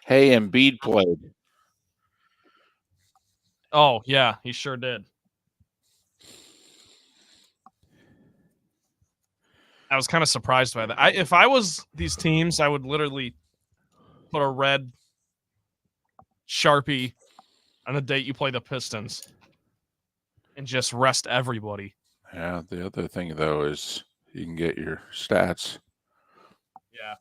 Hey, Embiid played. Oh, yeah, he sure did. I was kind of surprised by that. If I was these teams, I would literally put a red Sharpie on the date you play the Pistons and just rest everybody. Yeah, the other thing, though, is you can get your stats. Yeah.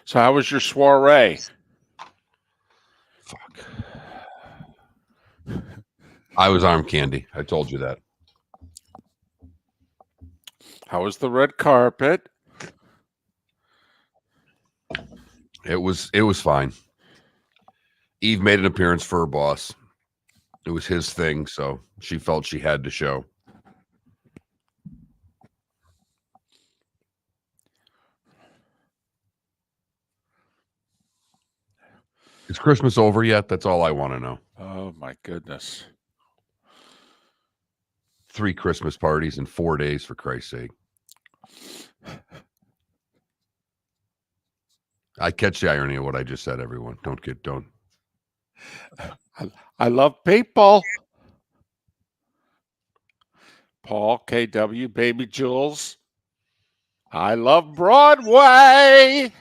So how was your soiree? Fuck. I was arm candy. I told you that. How was the red carpet? It was fine. Eve made an appearance for her boss. It was his thing, so she felt she had to show. Is Christmas over yet? That's all I want to know. Oh, my goodness. 3 Christmas parties in 4 days, for Christ's sake. I catch the irony of what I just said, everyone. Don't. I love people. Paul, KW, Baby Jules. I love Broadway.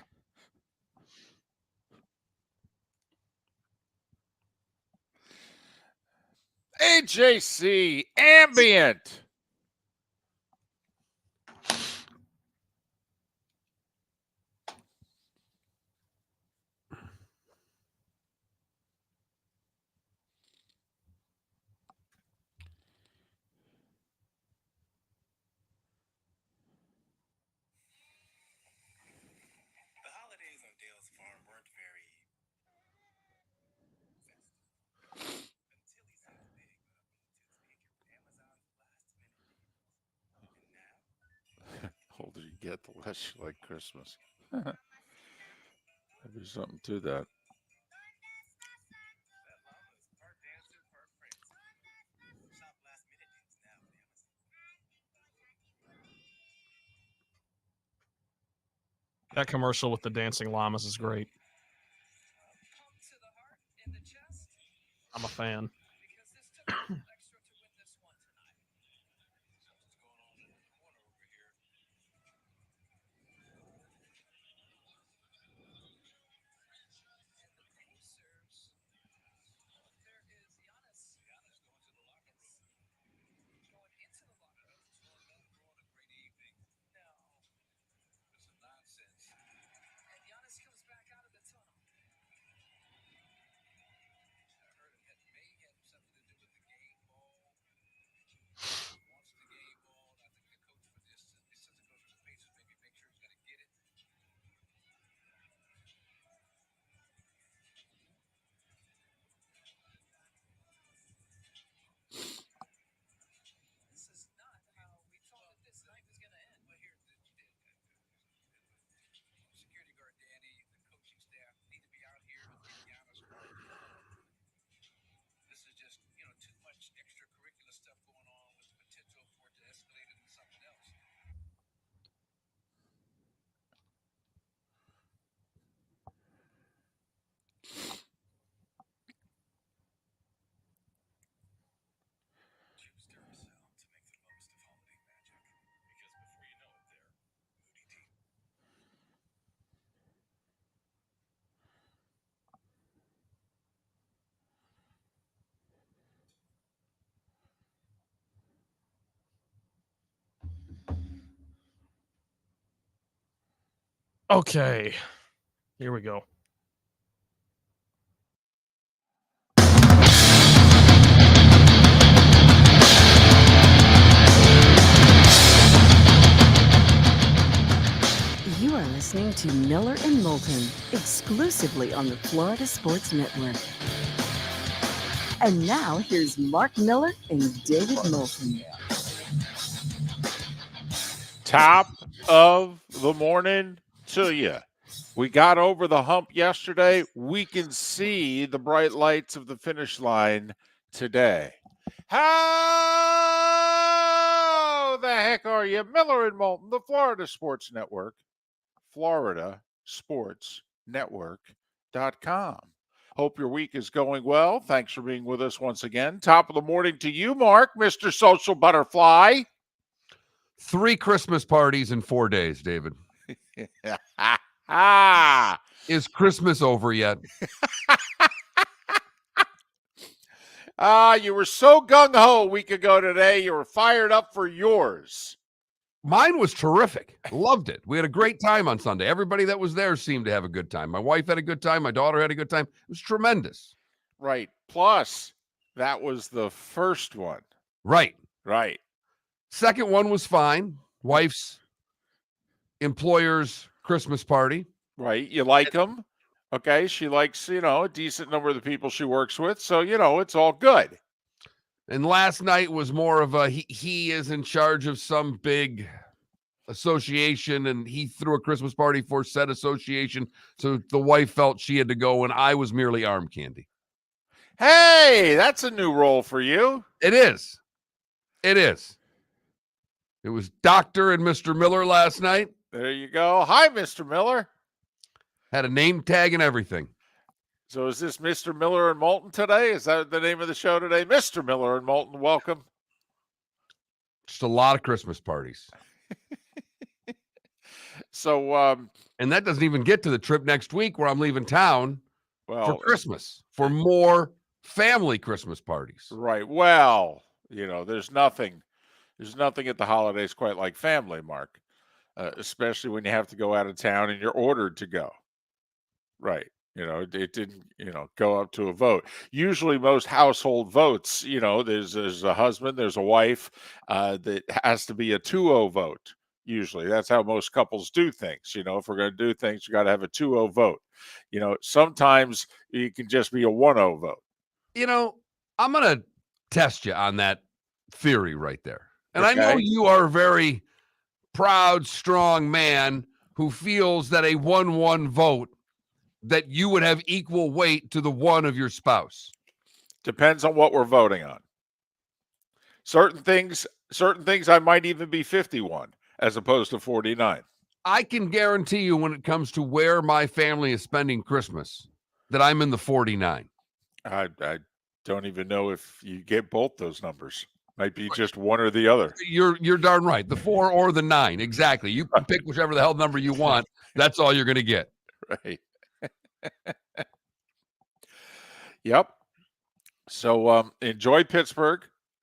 AJC, Ambient. The older you get, the less you like Christmas. There's something to that. That commercial with the dancing llamas is great. I'm a fan. Okay, here we go. You are listening to Miller and Moulton, exclusively on the Florida Sports Network. And now, here's Mark Miller and David Moulton. Top of the morning to you. We got over the hump yesterday. We can see the bright lights of the finish line today. How the heck are you? Miller and Moulton, the Florida Sports Network, Florida Sports Network.com. Hope your week is going well. Thanks for being with us once again. Top of the morning to you, Mark, Mr. Social Butterfly. 3 Christmas parties in 4 days, David. Ah, Is Christmas over yet? you were so gung-ho a week ago today. You were fired up for yours. Mine was terrific. Loved it. We had a great time on Sunday. Everybody that was there seemed to have a good time. My wife had a good time. My daughter had a good time. It was tremendous. Right. Plus, that was the first one. Right. Right. Second one was fine. Wife's employer's Christmas party. Right. You like them. Okay. She likes, a decent number of the people she works with. So, it's all good. And last night was more of a he is in charge of some big association, and he threw a Christmas party for said association. So the wife felt she had to go, and I was merely arm candy. Hey, that's a new role for you. It is. It is. It was Dr. and Mr. Miller last night. There you go. Hi, Mr. Miller. Had a name tag and everything. So is this Mr. Miller and Moulton today? Is that the name of the show today? Mr. Miller and Moulton, welcome. Just a lot of Christmas parties. So, and that doesn't even get to the trip next week where I'm leaving town for Christmas, for more family Christmas parties. Right. Well, there's nothing at the holidays quite like family, Mark, especially when you have to go out of town and you're ordered to go. Right. It didn't, go up to a vote. Usually most household votes, there's a husband, there's a wife, that has to be a 2-0 vote. Usually that's how most couples do things. If we're going to do things, you got to have a 2-0 vote. Sometimes it can just be a 1-0 vote. I'm going to test you on that theory right there. And Okay. I know you are a very proud, strong man who feels that a 1-1 vote, that you would have equal weight to the one of your spouse. Depends on what we're voting on. Certain things I might even be 51 as opposed to 49. I can guarantee you when it comes to where my family is spending Christmas that I'm in the 49. I don't even know if you get both those numbers. Might be just one or the other. You're darn right. The 4 or the 9. Exactly. You can pick whichever the hell number you want. That's all you're going to get. Right. Yep. So enjoy Pittsburgh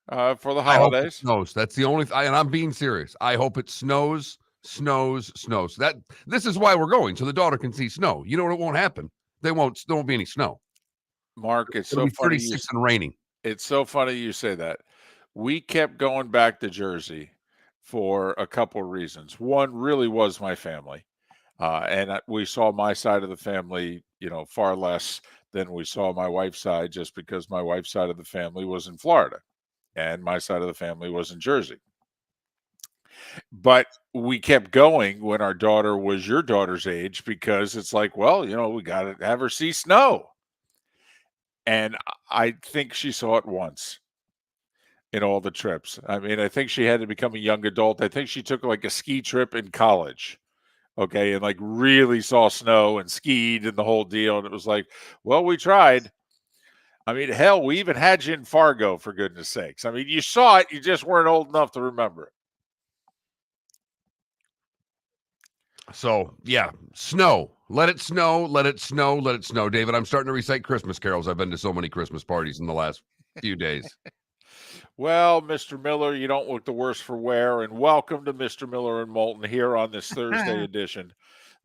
for the I hope it holidays. snows. That's the only and I'm being serious. I hope it snows. This is why we're going, so the daughter can see snow. You know what won't happen? There won't be any snow. Mark, it's It'll so be funny 36 and raining. It's so funny you say that. We kept going back to Jersey for a couple of reasons. One really was my family. And we saw my side of the family, far less than we saw my wife's side, just because my wife's side of the family was in Florida and my side of the family was in Jersey. But we kept going when our daughter was your daughter's age, because it's like, well, we got to have her see snow. And I think she saw it once in all the trips. I mean, I think she had to become a young adult. I think she took like a ski trip in college. Okay. And like really saw snow and skied and the whole deal. And it was like, well, we tried. I mean, hell, we even had you in Fargo, for goodness sakes. I mean, you saw it. You just weren't old enough to remember it. So, yeah, snow. Let it snow, let it snow, let it snow. David, I'm starting to recite Christmas carols. I've been to so many Christmas parties in the last few days. Well, Mr. Miller, you don't look the worse for wear, and welcome to Mr. Miller and Moulton here on this Thursday edition,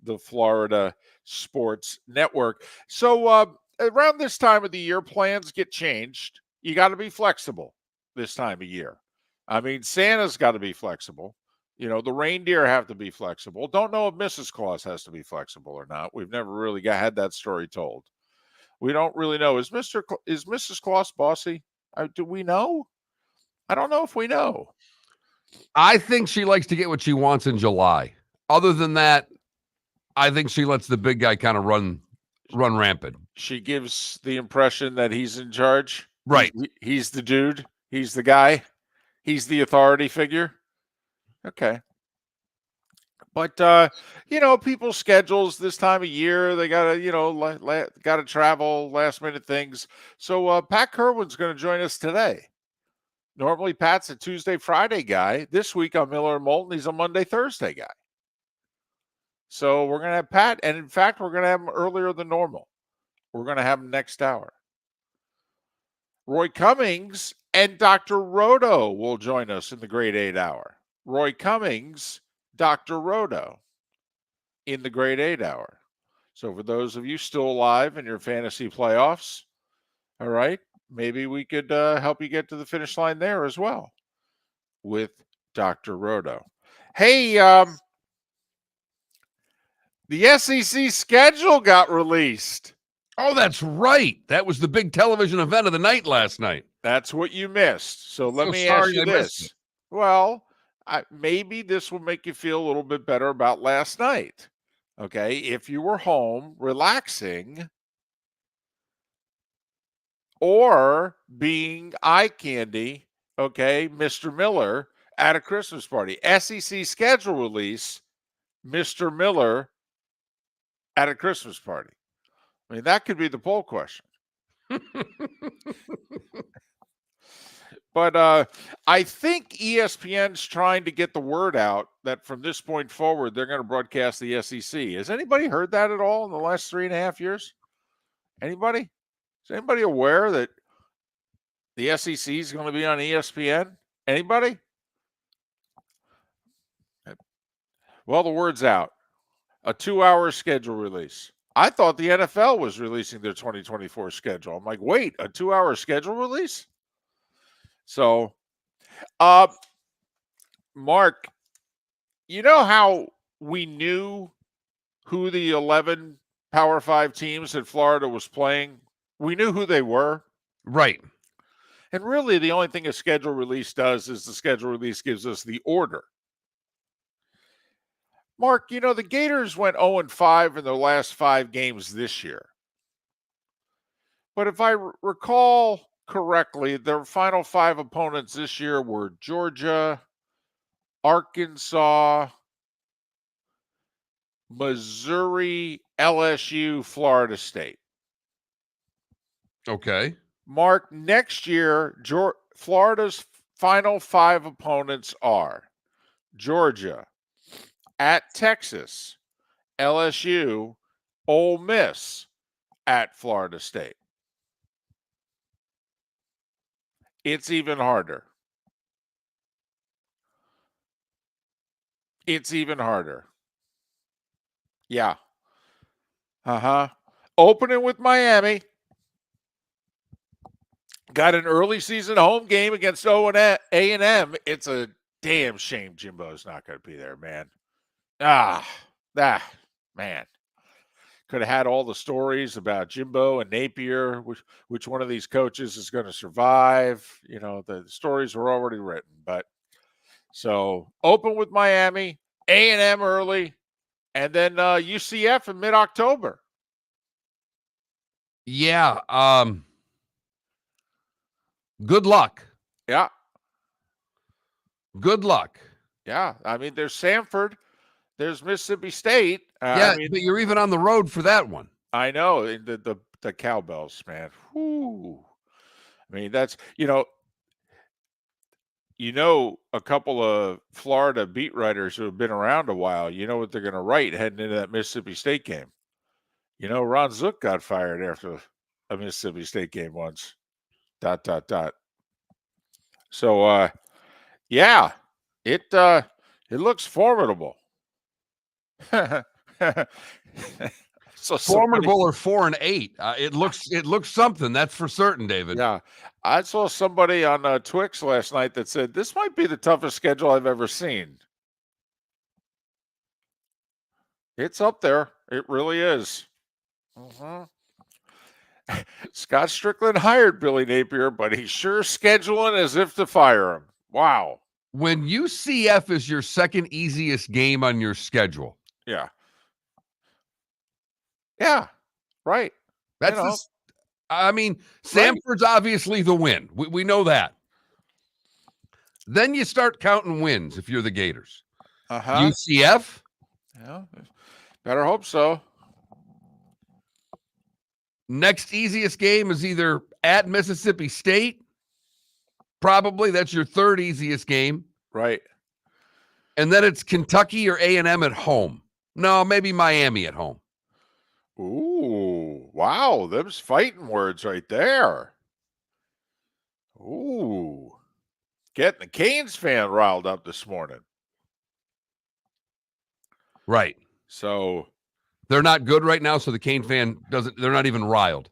the Florida Sports Network. So around this time of the year, plans get changed. You got to be flexible this time of year. I mean, Santa's got to be flexible. The reindeer have to be flexible. Don't know if Mrs. Claus has to be flexible or not. We've never really had that story told. We don't really know. Is Mrs. Claus bossy? Do we know? I don't know if we know. I think she likes to get what she wants in July. Other than that, I think she lets the big guy kind of run rampant. She gives the impression that he's in charge. Right. He's the dude. He's the guy. He's the authority figure. Okay. But people's schedules this time of year, they gotta, gotta travel, last minute things. So Pat Kirwan's going to join us today. Normally Pat's a Tuesday, Friday guy. This week on Miller and Moulton, he's a Monday, Thursday guy. So we're going to have Pat, and in fact, we're going to have him earlier than normal. We're going to have him next hour. Roy Cummings and Dr. Roto will join us in the Grade 8 hour. Roy Cummings, Dr. Roto in the Grade 8 hour. So for those of you still alive in your fantasy playoffs, all right, maybe we could help you get to the finish line there as well with Dr. Roto. Hey, the SEC schedule got released. Oh, that's right. That was the big television event of the night last night. That's what you missed. So let me sorry ask you I missed this. it. Well, maybe this will make you feel a little bit better about last night. Okay, if you were home relaxing or being eye candy, okay, Mr. Miller at a Christmas party. SEC schedule release, Mr. Miller at a Christmas party. I mean, that could be the poll question. But I think ESPN's trying to get the word out that from this point forward, they're going to broadcast the SEC. Has anybody heard that at all in the last 3.5 years? Anybody? Is anybody aware that the SEC is going to be on ESPN? Anybody? Well, the word's out. A 2-hour schedule release. I thought the NFL was releasing their 2024 schedule. I'm like, wait, a 2-hour schedule release? So, Mark, you know how we knew who the 11 Power 5 teams that Florida was playing? We knew who they were. Right. And really, the only thing a schedule release does is the schedule release gives us the order. Mark, the Gators went 0-5 in their last 5 games this year. But if I recall correctly, their final 5 opponents this year were Georgia, Arkansas, Missouri, LSU, Florida State. Okay. Mark, next year, Florida's final 5 opponents are Georgia, at Texas, LSU, Ole Miss, at Florida State. It's even harder. It's even harder. Yeah. Opening with Miami. Got an early season home game against A&M. It's a damn shame Jimbo's not going to be there, man. Man. Could have had all the stories about Jimbo and Napier, which one of these coaches is going to survive. The stories were already written. But so open with Miami, A&M early, and then UCF in mid-October. Yeah. Good luck. Yeah. Good luck. Yeah. I mean, there's Samford. There's Mississippi State. But you're even on the road for that one. I know. The cowbells, man. Whew. I mean, that's, a couple of Florida beat writers who have been around a while, you know what they're going to write heading into that Mississippi State game. Ron Zook got fired after a Mississippi State game once. ... So, yeah, it looks formidable. So formidable or 4-8. It looks something. That's for certain, David. Yeah, I saw somebody on Twix last night that said this might be the toughest schedule I've ever seen. It's up there. It really is. Scott Strickland hired Billy Napier, but he's sure scheduling as if to fire him. Wow. When UCF is your second easiest game on your schedule. Yeah. Yeah. Right. That's Samford's obviously the win. We know that. Then you start counting wins if you're the Gators. UCF, Yeah, better hope so. Next easiest game is either at Mississippi State. Probably that's your third easiest game. Right. And then it's Kentucky or A&M at home. No, maybe Miami at home. Ooh, wow, them's fighting words right there. Ooh, getting the Canes fan riled up this morning. Right. So they're not good right now, so the Cane fan they're not even riled.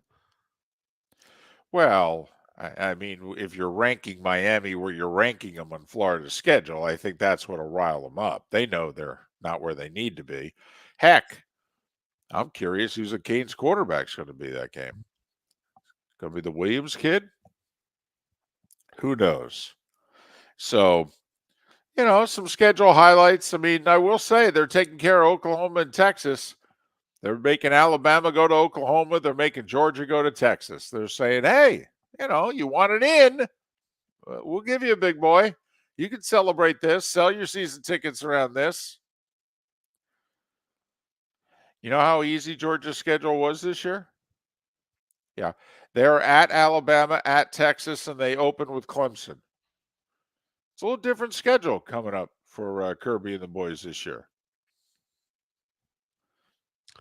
Well, I mean, if you're ranking Miami where you're ranking them on Florida's schedule, I think that's what'll rile them up. They know they're not where they need to be. Heck, I'm curious who's the Canes quarterback's going to be that game. Going to be the Williams kid? Who knows? So, some schedule highlights. I mean, I will say they're taking care of Oklahoma and Texas. They're making Alabama go to Oklahoma. They're making Georgia go to Texas. They're saying, hey, you want it in, we'll give you a big boy. You can celebrate this. Sell your season tickets around this. You know how easy Georgia's schedule was this year? Yeah. They're at Alabama, at Texas, and they open with Clemson. It's a little different schedule coming up for Kirby and the boys this year.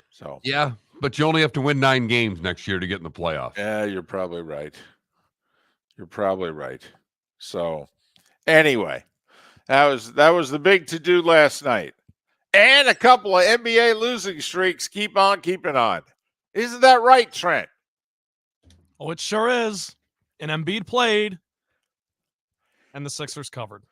So yeah, but you only have to win 9 games next year to get in the playoff. Yeah, you're probably right. So anyway, that was the big to-do last night. And a couple of NBA losing streaks keep on keeping on. Isn't that right, Trent? Oh, it sure is. And Embiid played, and the Sixers covered.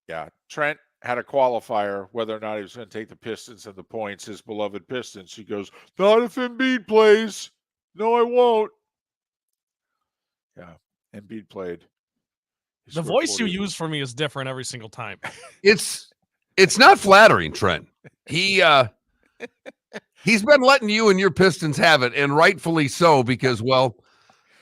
Yeah, Trent had a qualifier whether or not he was going to take the Pistons and the points, his beloved Pistons. He goes, not if Embiid plays. No, I won't. Yeah, Embiid played. The voice you use for me is different every single time. It's not flattering, Trent. He's been letting you and your Pistons have it, and rightfully so, because, well,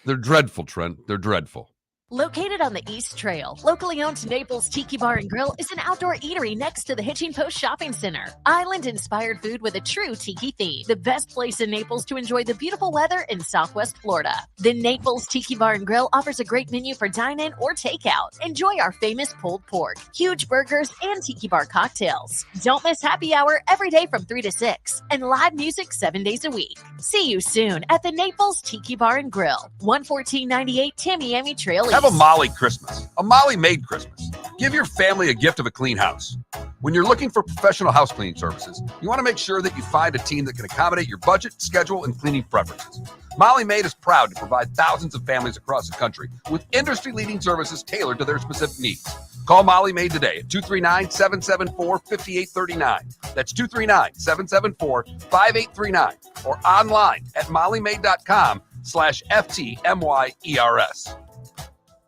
they're dreadful, Trent. They're dreadful. Located on the East Trail, locally owned Naples Tiki Bar and Grill is an outdoor eatery next to the Hitching Post Shopping Center. Island-inspired food with a true tiki theme. The best place in Naples to enjoy the beautiful weather in Southwest Florida. The Naples Tiki Bar and Grill offers a great menu for dine-in or takeout. Enjoy our famous pulled pork, huge burgers, and tiki bar cocktails. Don't miss happy hour every day from 3 to 6 and live music 7 days a week. See you soon at the Naples Tiki Bar and Grill, 11498 Tamiami Trail East. Have a Molly Christmas, a Molly-made Christmas. Give your family a gift of a clean house. When you're looking for professional house cleaning services, you want to make sure that you find a team that can accommodate your budget, schedule, and cleaning preferences. Molly Made is proud to provide thousands of families across the country with industry-leading services tailored to their specific needs. Call Molly Made today at 239-774-5839. That's 239-774-5839 or online at mollymade.com/FTMYERS.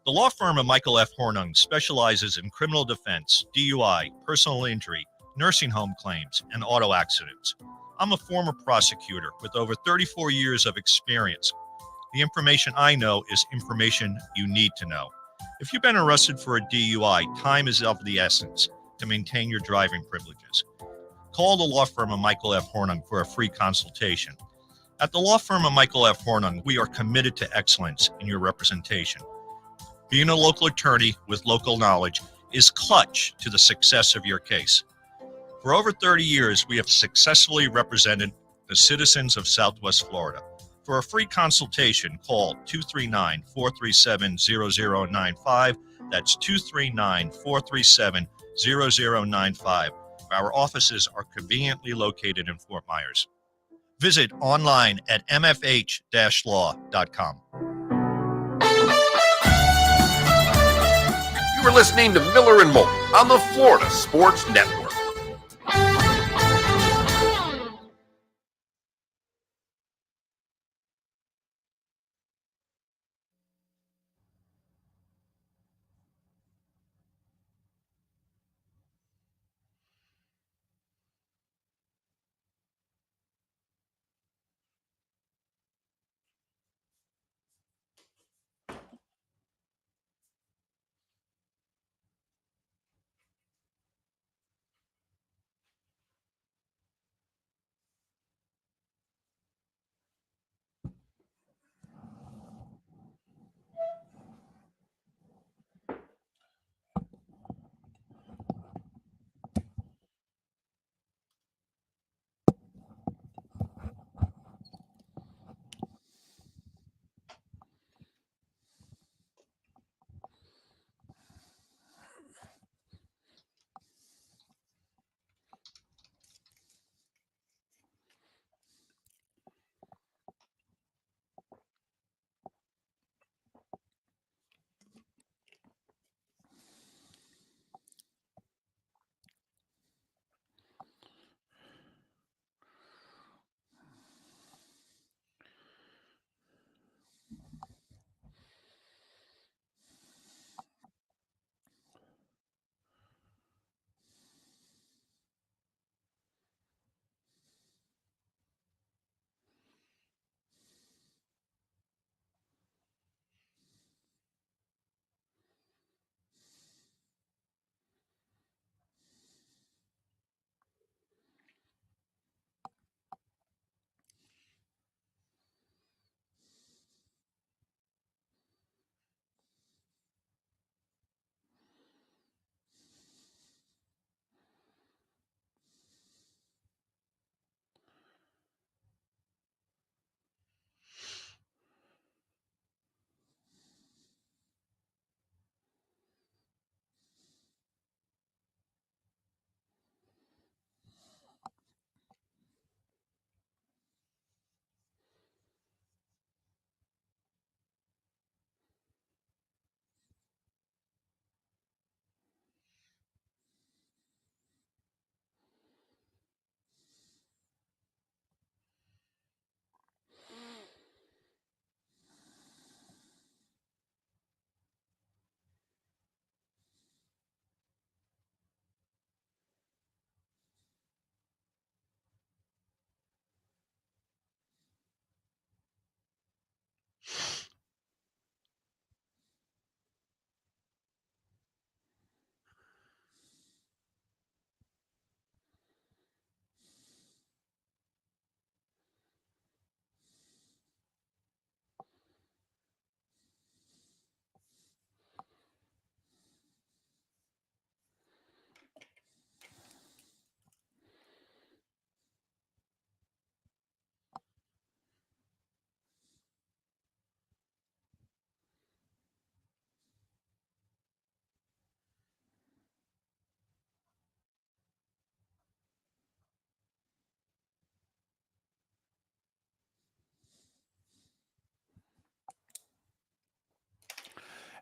The law firm of Michael F. Hornung specializes in criminal defense, DUI, personal injury, nursing home claims, and auto accidents. I'm a former prosecutor with over 34 years of experience. The information I know is information you need to know. If you've been arrested for a DUI, time is of the essence to maintain your driving privileges. Call the law firm of Michael F. Hornung for a free consultation. At the law firm of Michael F. Hornung, we are committed to excellence in your representation. Being a local attorney with local knowledge is clutch to the success of your case. For over 30 years, we have successfully represented the citizens of Southwest Florida. For a free consultation, call 239-437-0095. That's 239-437-0095. Our offices are conveniently located in Fort Myers. Visit online at mfh-law.com. You are listening to Miller and Moulton on the Florida Sports Network.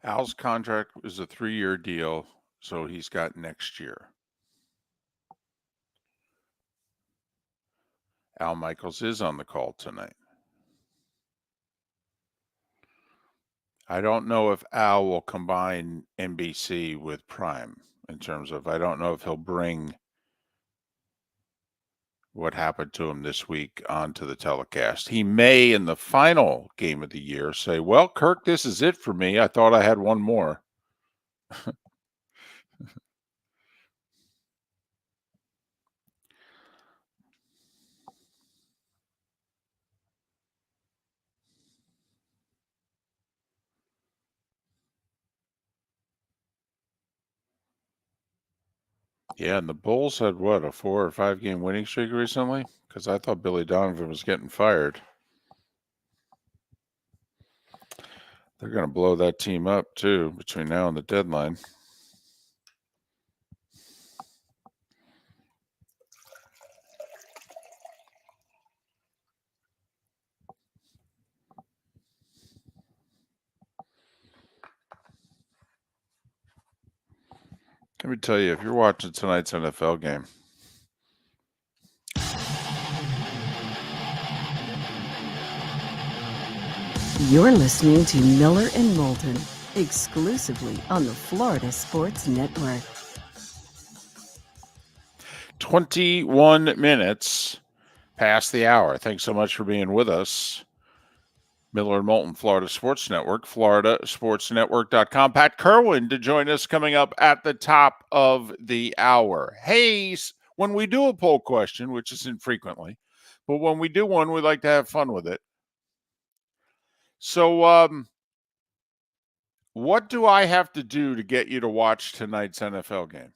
Al's contract is a 3-year deal, so he's got next year. Al Michaels is on the call tonight. I don't know if Al will combine NBC with Prime in terms of, I don't know if he'll bring what happened to him this week onto the telecast. He may, in the final game of the year, say, well, Kirk, this is it for me. I thought I had one more. Yeah, and the Bulls had what, a 4 or 5 game winning streak recently? Because I thought Billy Donovan was getting fired. They're going to blow that team up too between now and the deadline. Let me tell you, if you're watching tonight's NFL game, You're listening to Miller and Moulton, exclusively on the Florida Sports Network. 21 minutes past the hour. Thanks so much for being with us. Miller and Moulton, Florida Sports Network, floridasportsnetwork.com. Pat Kirwan to join us coming up at the top of the hour. Hey, when we do a poll question, which is infrequently, but when we do one, we like to have fun with it. So, what do I have to do to get you to watch tonight's NFL game?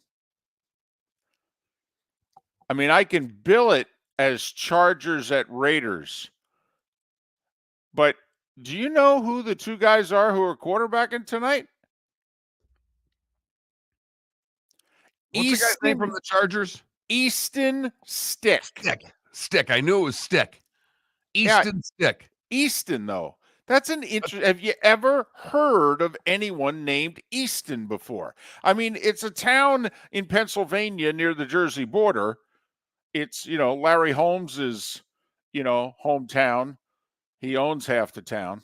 I mean, I can bill it as Chargers at Raiders, but do you know who the two guys are who are quarterbacking tonight? What's the guy's name from the Chargers? Easton Stick. Stick. I knew it was Stick. Easton Stick. Easton, though. That's an interesting. Have you ever heard of anyone named Easton before? I mean, it's a town in Pennsylvania near the Jersey border. It's, Larry Holmes's, hometown. He owns half the town.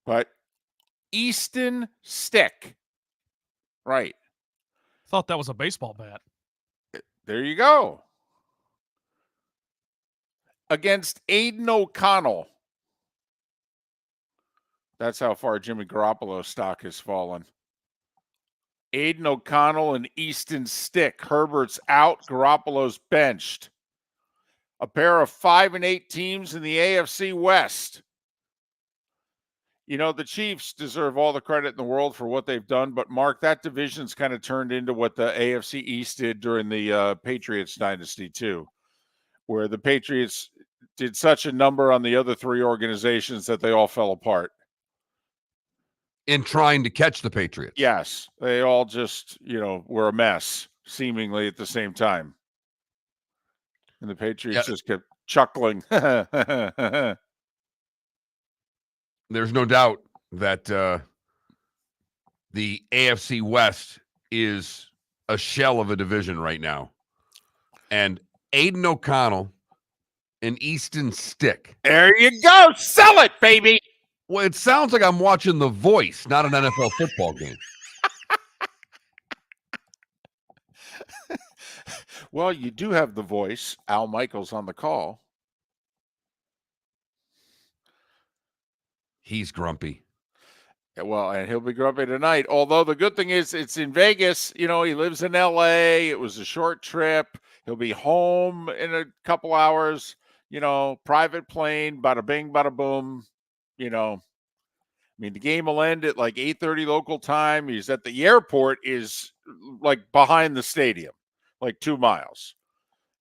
But Easton Stick. Right. Thought that was a baseball bat. There you go. Against Aiden O'Connell. That's how far Jimmy Garoppolo's stock has fallen. Aiden O'Connell and Easton Stick. Herbert's out. Garoppolo's benched. A pair of 5-8 teams in the AFC West. The Chiefs deserve all the credit in the world for what they've done, but Mark, that division's kind of turned into what the AFC East did during the Patriots dynasty too, where the Patriots did such a number on the other three organizations that they all fell apart. In trying to catch the Patriots. Yes, they all just, were a mess, seemingly at the same time. And the Patriots just kept chuckling. There's no doubt that the AFC West is a shell of a division right now. And Aiden O'Connell and Easton Stick. There you go. Sell it, baby. Well, it sounds like I'm watching The Voice, not an NFL football game. Well, you do have The Voice. Al Michaels on the call. He's grumpy. Well, and he'll be grumpy tonight. Although the good thing is it's in Vegas. He lives in L.A. It was a short trip. He'll be home in a couple hours. Private plane, bada bing, bada boom. The game will end at like 8:30 local time. He's at the airport, is like behind the stadium, like 2 miles.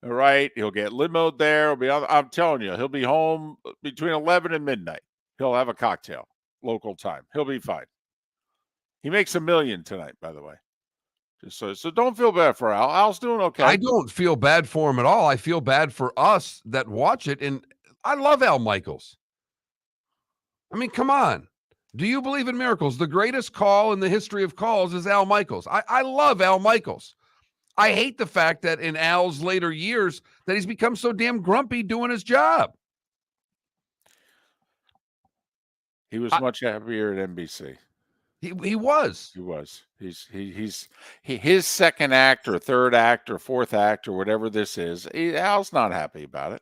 All right. He'll get limoed there. I'm telling you, he'll be home between 11 and midnight. He'll have a cocktail, local time. He'll be fine. He makes $1 million tonight, by the way. Just so don't feel bad for Al. Al's doing okay. I don't feel bad for him at all. I feel bad for us that watch it. And I love Al Michaels. I mean, come on. Do you believe in miracles? The greatest call in the history of calls is Al Michaels. I love Al Michaels. I hate the fact that in Al's later years that he's become so damn grumpy doing his job. He was much happier at NBC. He was. He was. His second act or third act or fourth act or whatever this is. Al's not happy about it.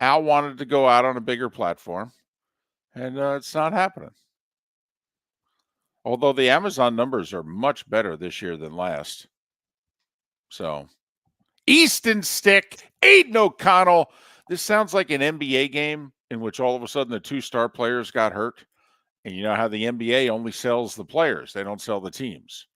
Al wanted to go out on a bigger platform, and it's not happening. Although the Amazon numbers are much better this year than last. So, Easton Stick, Aiden O'Connell. This sounds like an NBA game in which all of a sudden the two star players got hurt. And you know how the NBA only sells the players. They don't sell the teams.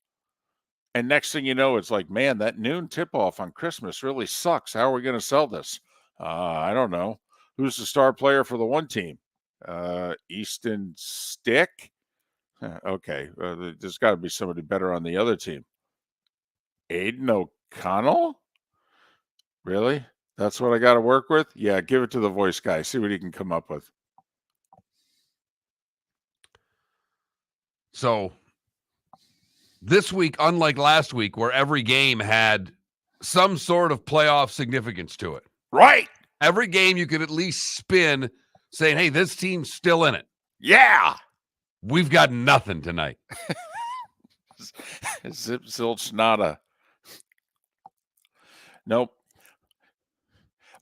And next thing you know, it's like, man, that noon tip-off on Christmas really sucks. How are we going to sell this? I don't know. Who's the star player for the one team? Easton Stick? Okay. There's got to be somebody better on the other team. Aiden O'Connell? Really? That's what I got to work with? Yeah, give it to the voice guy. See what he can come up with. So this week, unlike last week, where every game had some sort of playoff significance to it. Right. Every game you could at least spin saying, hey, this team's still in it. Yeah. We've got nothing tonight. Zip, zilch, nada. Nope.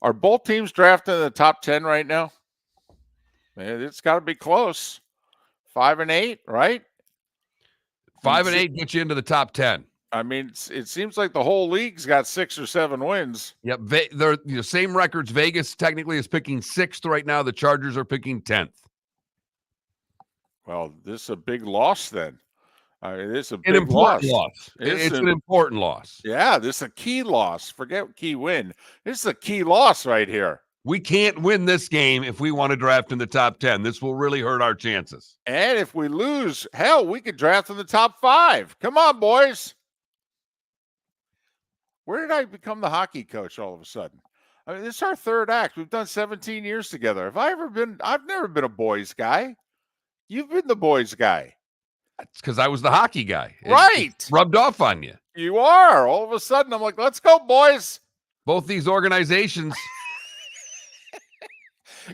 Are both teams drafted in the top 10 right now? It's got to be close. 5 and 8, right? 5 and 8 get you into the top 10. I mean, it seems like the whole league's got 6 or 7 wins. Yep, they're same records. Vegas technically is picking 6th right now. The Chargers are picking 10th. Well, this is a big loss then. This is a An big important loss. loss. It's an important loss. Yeah, this is a key loss. Forget key win. This is a key loss right here. We can't win this game if we want to draft in the top 10. This will really hurt our chances. And if we lose, hell, we could draft in the top 5. Come on, boys. Where did I become the hockey coach all of a sudden? I mean, this is our third act. We've done 17 years together. I've never been a boys guy. You've been the boys guy. That's because I was the hockey guy. Right. It rubbed off on you. You are. All of a sudden, I'm like, let's go, boys. Both these organizations.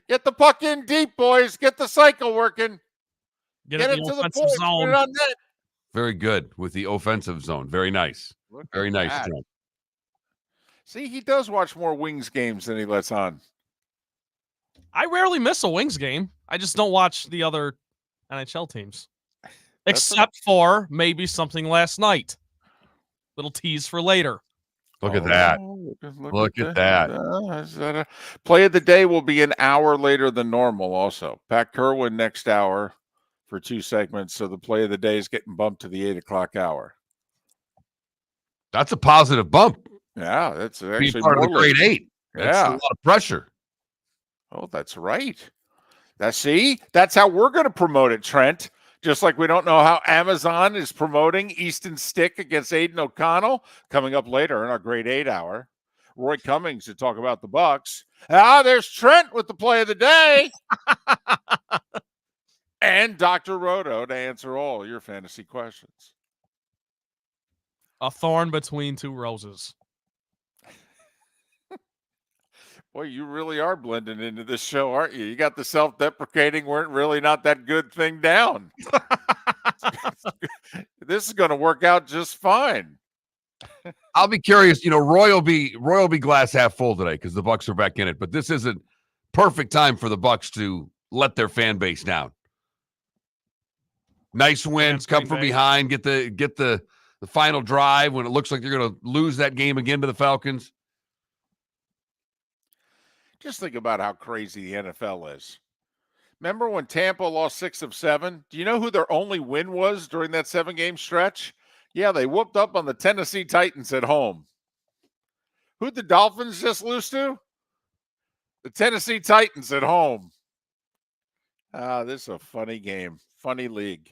Get the puck in deep, boys. Get the cycle working. Get it it to in the the offensive point. Put zone. it on net. Very good with the offensive zone. Very nice. Look Very at nice. that. Job. See, he does watch more Wings games than he lets on. I rarely miss a Wings game. I just don't watch the other NHL teams. Except for maybe something last night. Little tease for later. Look at that. Look at that. Play of the day will be an hour later than normal also. Pat Kirwan next hour for 2 segments. So the play of the day is getting bumped to the 8 o'clock hour. That's a positive bump. Yeah, that's Be actually part of the more grade 8. That's a lot of pressure. Oh, that's right. That's how we're going to promote it, Trent. Just like we don't know how Amazon is promoting Easton Stick against Aiden O'Connell coming up later in our grade 8 hour. Roy Cummings to talk about the Bucs. There's Trent with the play of the day. And Dr. Roto to answer all your fantasy questions. A thorn between two roses. Boy, you really are blending into this show, aren't you? You got the self-deprecating, weren't really not that good thing down. This is going to work out just fine. I'll be curious. Roy will be glass half full today because the Bucs are back in it. But this isn't perfect time for the Bucs to let their fan base down. Nice wins, come from behind, get the final drive when it looks like they're going to lose that game again to the Falcons. Just think about how crazy the NFL is. Remember when Tampa lost 6 of 7? Do you know who their only win was during that 7-game stretch? Yeah, they whooped up on the Tennessee Titans at home. Who'd the Dolphins just lose to? The Tennessee Titans at home. This is a funny game. Funny league.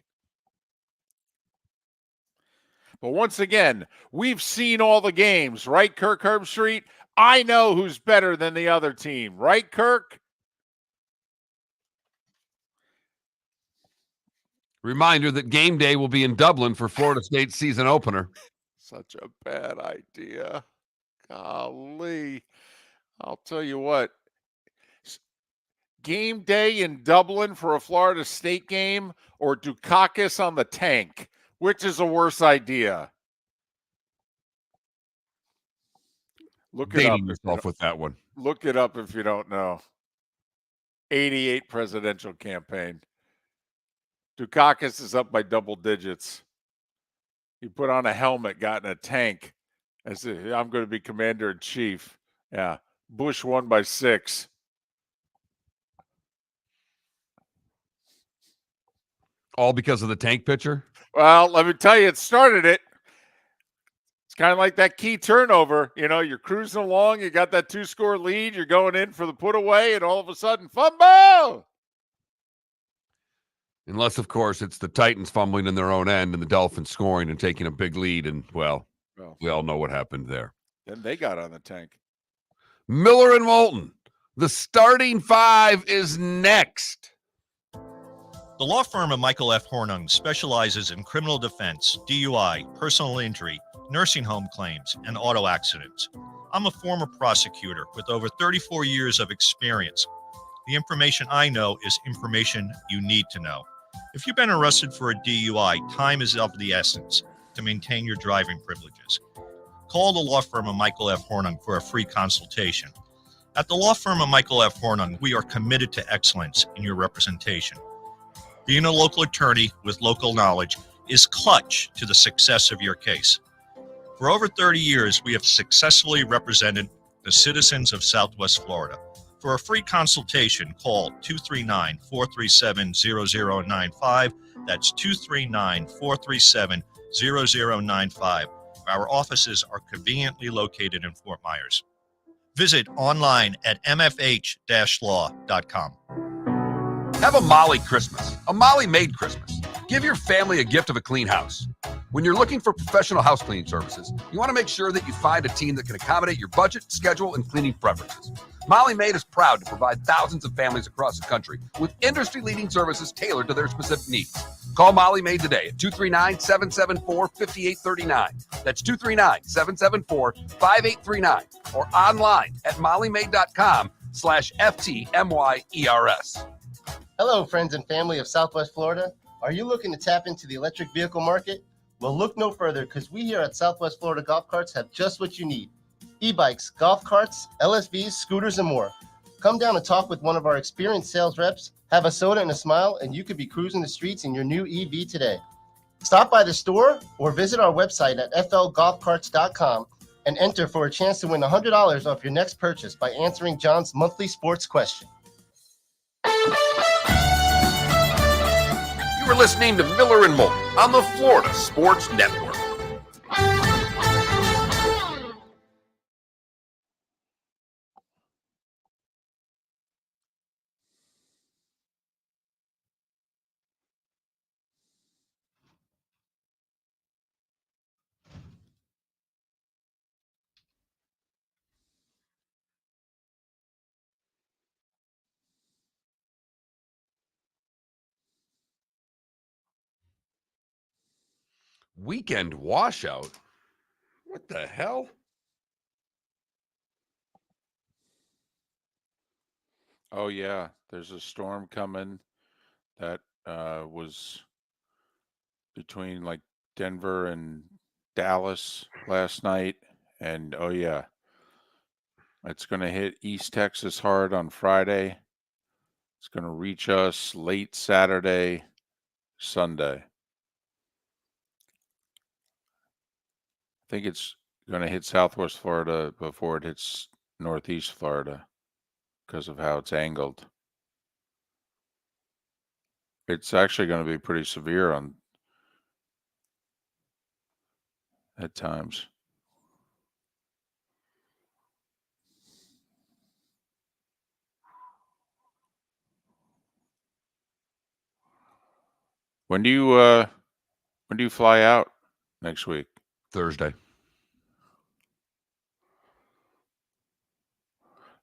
But once again, we've seen all the games, right, Kirk Herbstreit? I know who's better than the other team. Right, Kirk? Reminder that game day will be in Dublin for Florida State's season opener. Such a bad idea. Golly. I'll tell you what. Game day in Dublin for a Florida State game or Dukakis on the tank? Which is a worse idea? Look it up. Dating yourself with that one. Look it up if you don't know. 88 presidential campaign. Dukakis is up by double digits. He put on a helmet, got in a tank. I said, I'm going to be commander in chief. Yeah. Bush won by 6. All because of the tank pitcher? Well, let me tell you, it started it. It's kind of like that key turnover. You know, you're cruising along, you got that 2-score lead, you're going in for the put away, and all of a sudden, fumble! Unless, of course, it's the Titans fumbling in their own end and the Dolphins scoring and taking a big lead. And, well, we all know what happened there. Then they got on the tank. Miller and Moulton. The starting 5 is next. The law firm of Michael F. Hornung specializes in criminal defense, DUI, personal injury, nursing home claims, and auto accidents. I'm a former prosecutor with over 34 years of experience. The information I know is information you need to know. If you've been arrested for a DUI, time is of the essence to maintain your driving privileges. Call the law firm of Michael F. Hornung for a free consultation. At the law firm of Michael F. Hornung, we are committed to excellence in your representation. Being a local attorney with local knowledge is clutch to the success of your case. For over 30 years, we have successfully represented the citizens of Southwest Florida. For a free consultation, call 239-437-0095. That's 239-437-0095. Our offices are conveniently located in Fort Myers. Visit online at mfh-law.com. Have a Molly Christmas, a Molly-made Christmas. Give your family a gift of a clean house. When you're looking for professional house cleaning services, you want to make sure that you find a team that can accommodate your budget, schedule, and cleaning preferences. Molly Maid is proud to provide thousands of families across the country with industry-leading services tailored to their specific needs. Call Molly Maid today at 239-774-5839. That's 239-774-5839 or online at mollymaid.com/FTMYERS. Hello, friends and family of Southwest Florida. Are you looking to tap into the electric vehicle market? Well, look no further because we here at Southwest Florida Golf Carts have just what you need. E-bikes, golf carts, LSVs, scooters, and more. Come down and talk with one of our experienced sales reps, have a soda and a smile, and you could be cruising the streets in your new EV today. Stop by the store or visit our website at flgolfcarts.com and enter for a chance to win $100 off your next purchase by answering John's monthly sports question. You are listening to Miller and Moulton on the Florida Sports Network. Weekend washout? What the hell? Oh, yeah. There's a storm coming that was between like Denver and Dallas last night. And oh, yeah, it's going to hit East Texas hard on Friday. It's going to reach us late Saturday, Sunday. I think it's going to hit Southwest Florida before it hits Northeast Florida because of how it's angled. It's actually going to be pretty severe at times. When do you fly out next week? Thursday.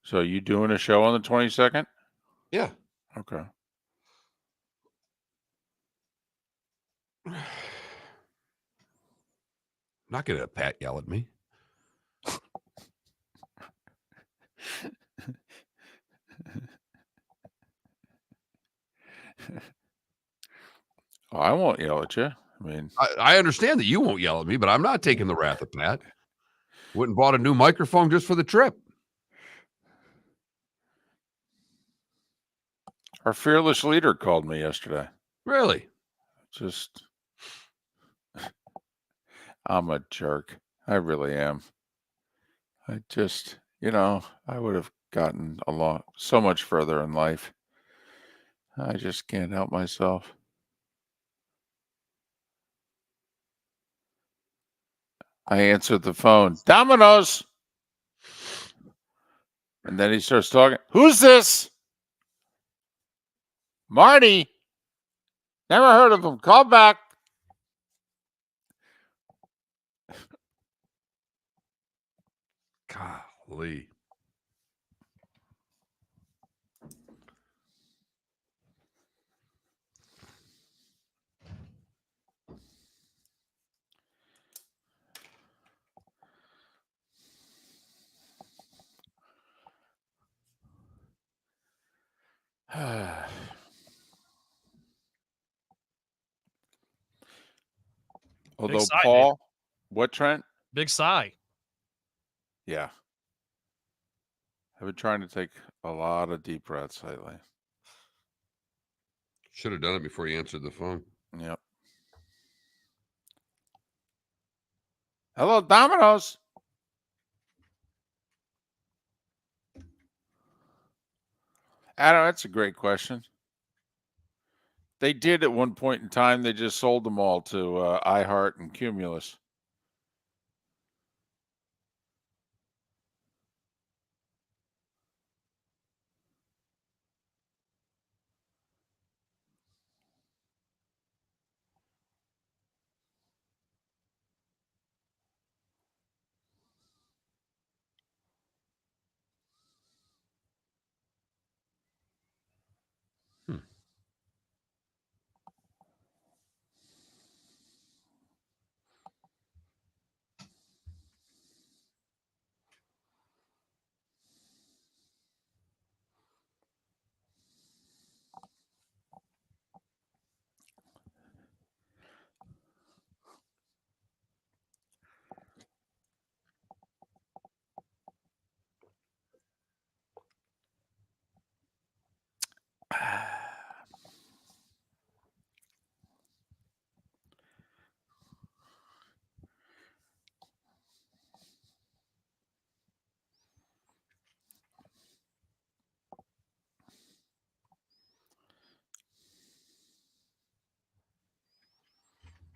So you doing a show on the 22nd? Yeah. Okay. Not gonna have Pat yell at me. Oh, I won't yell at you. I mean, I understand that you won't yell at me, but I'm not taking the wrath of Pat. Went and bought a new microphone just for the trip. our fearless leader called me yesterday. Really? Just, I'm a jerk. I really am. I just, I would have gotten so much further in life. I just can't help myself. I answered the phone. Domino's. And then he starts talking. Who's this? Marty. Never heard of him. Call back. Golly. Although sigh, Paul, what, Trent? Big sigh. Yeah. I've been trying to take a lot of deep breaths lately. Should have done it before you answered the phone. Yep. Hello, Domino's. Adam, that's a great question. They did at one point in time. They just sold them all to iHeart and Cumulus.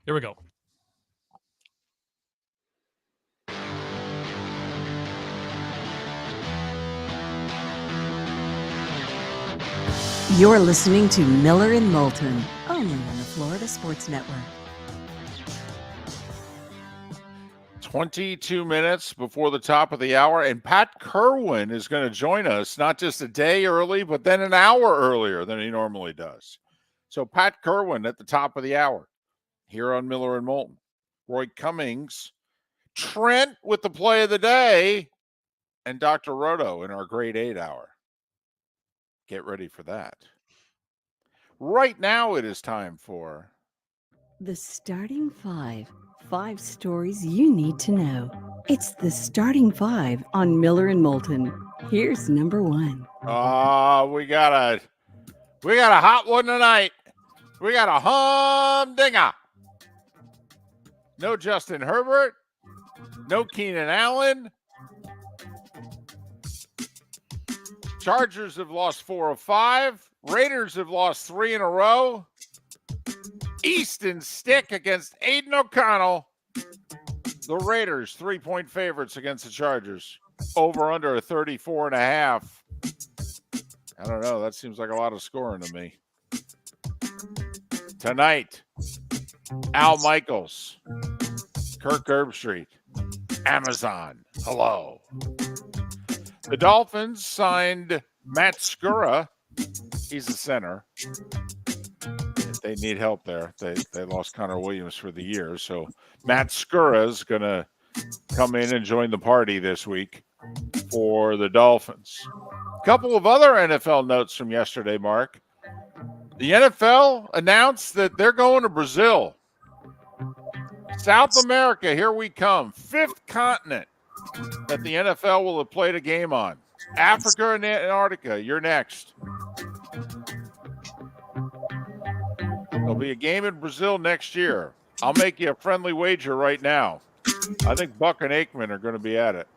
Here we go. You're listening to Miller and Moulton, only on the Florida Sports Network. 22 minutes before the top of the hour, and Pat Kirwan is going to join us not just a day early, but then an hour earlier than he normally does. So Pat Kirwan at the top of the hour here on Miller and Moulton. Roy Cummings, Trent with the play of the day, and Dr. Roto in our grade 8 hour. Get ready for that. Right now it is time for The Starting Five. 5 stories you need to know. It's the Starting Five on Miller and Moulton. Here's number 1. we got a hot one tonight. We got a humdinger. No Justin Herbert. No Keenan Allen. Chargers have lost 4 of 5. Raiders have lost 3 in a row. Easton Stick against Aiden O'Connell. The Raiders, 3-point favorites against the Chargers. Over under a 34.5. I don't know. That seems like a lot of scoring to me. Tonight, Al Michaels, Kirk Herbstreit, Amazon. Hello. The Dolphins signed Matt Skura. He's a center. they need help there. They lost Connor Williams for the year, so Matt Skura is going to come in and join the party this week for the Dolphins. A couple of other NFL notes from yesterday, Mark. The NFL announced that they're going to Brazil. South America, here we come. 5th continent that the NFL will have played a game on. Africa and Antarctica, you're next. There'll be a game in Brazil next year. I'll make you a friendly wager right now. I think Buck and Aikman are going to be at it.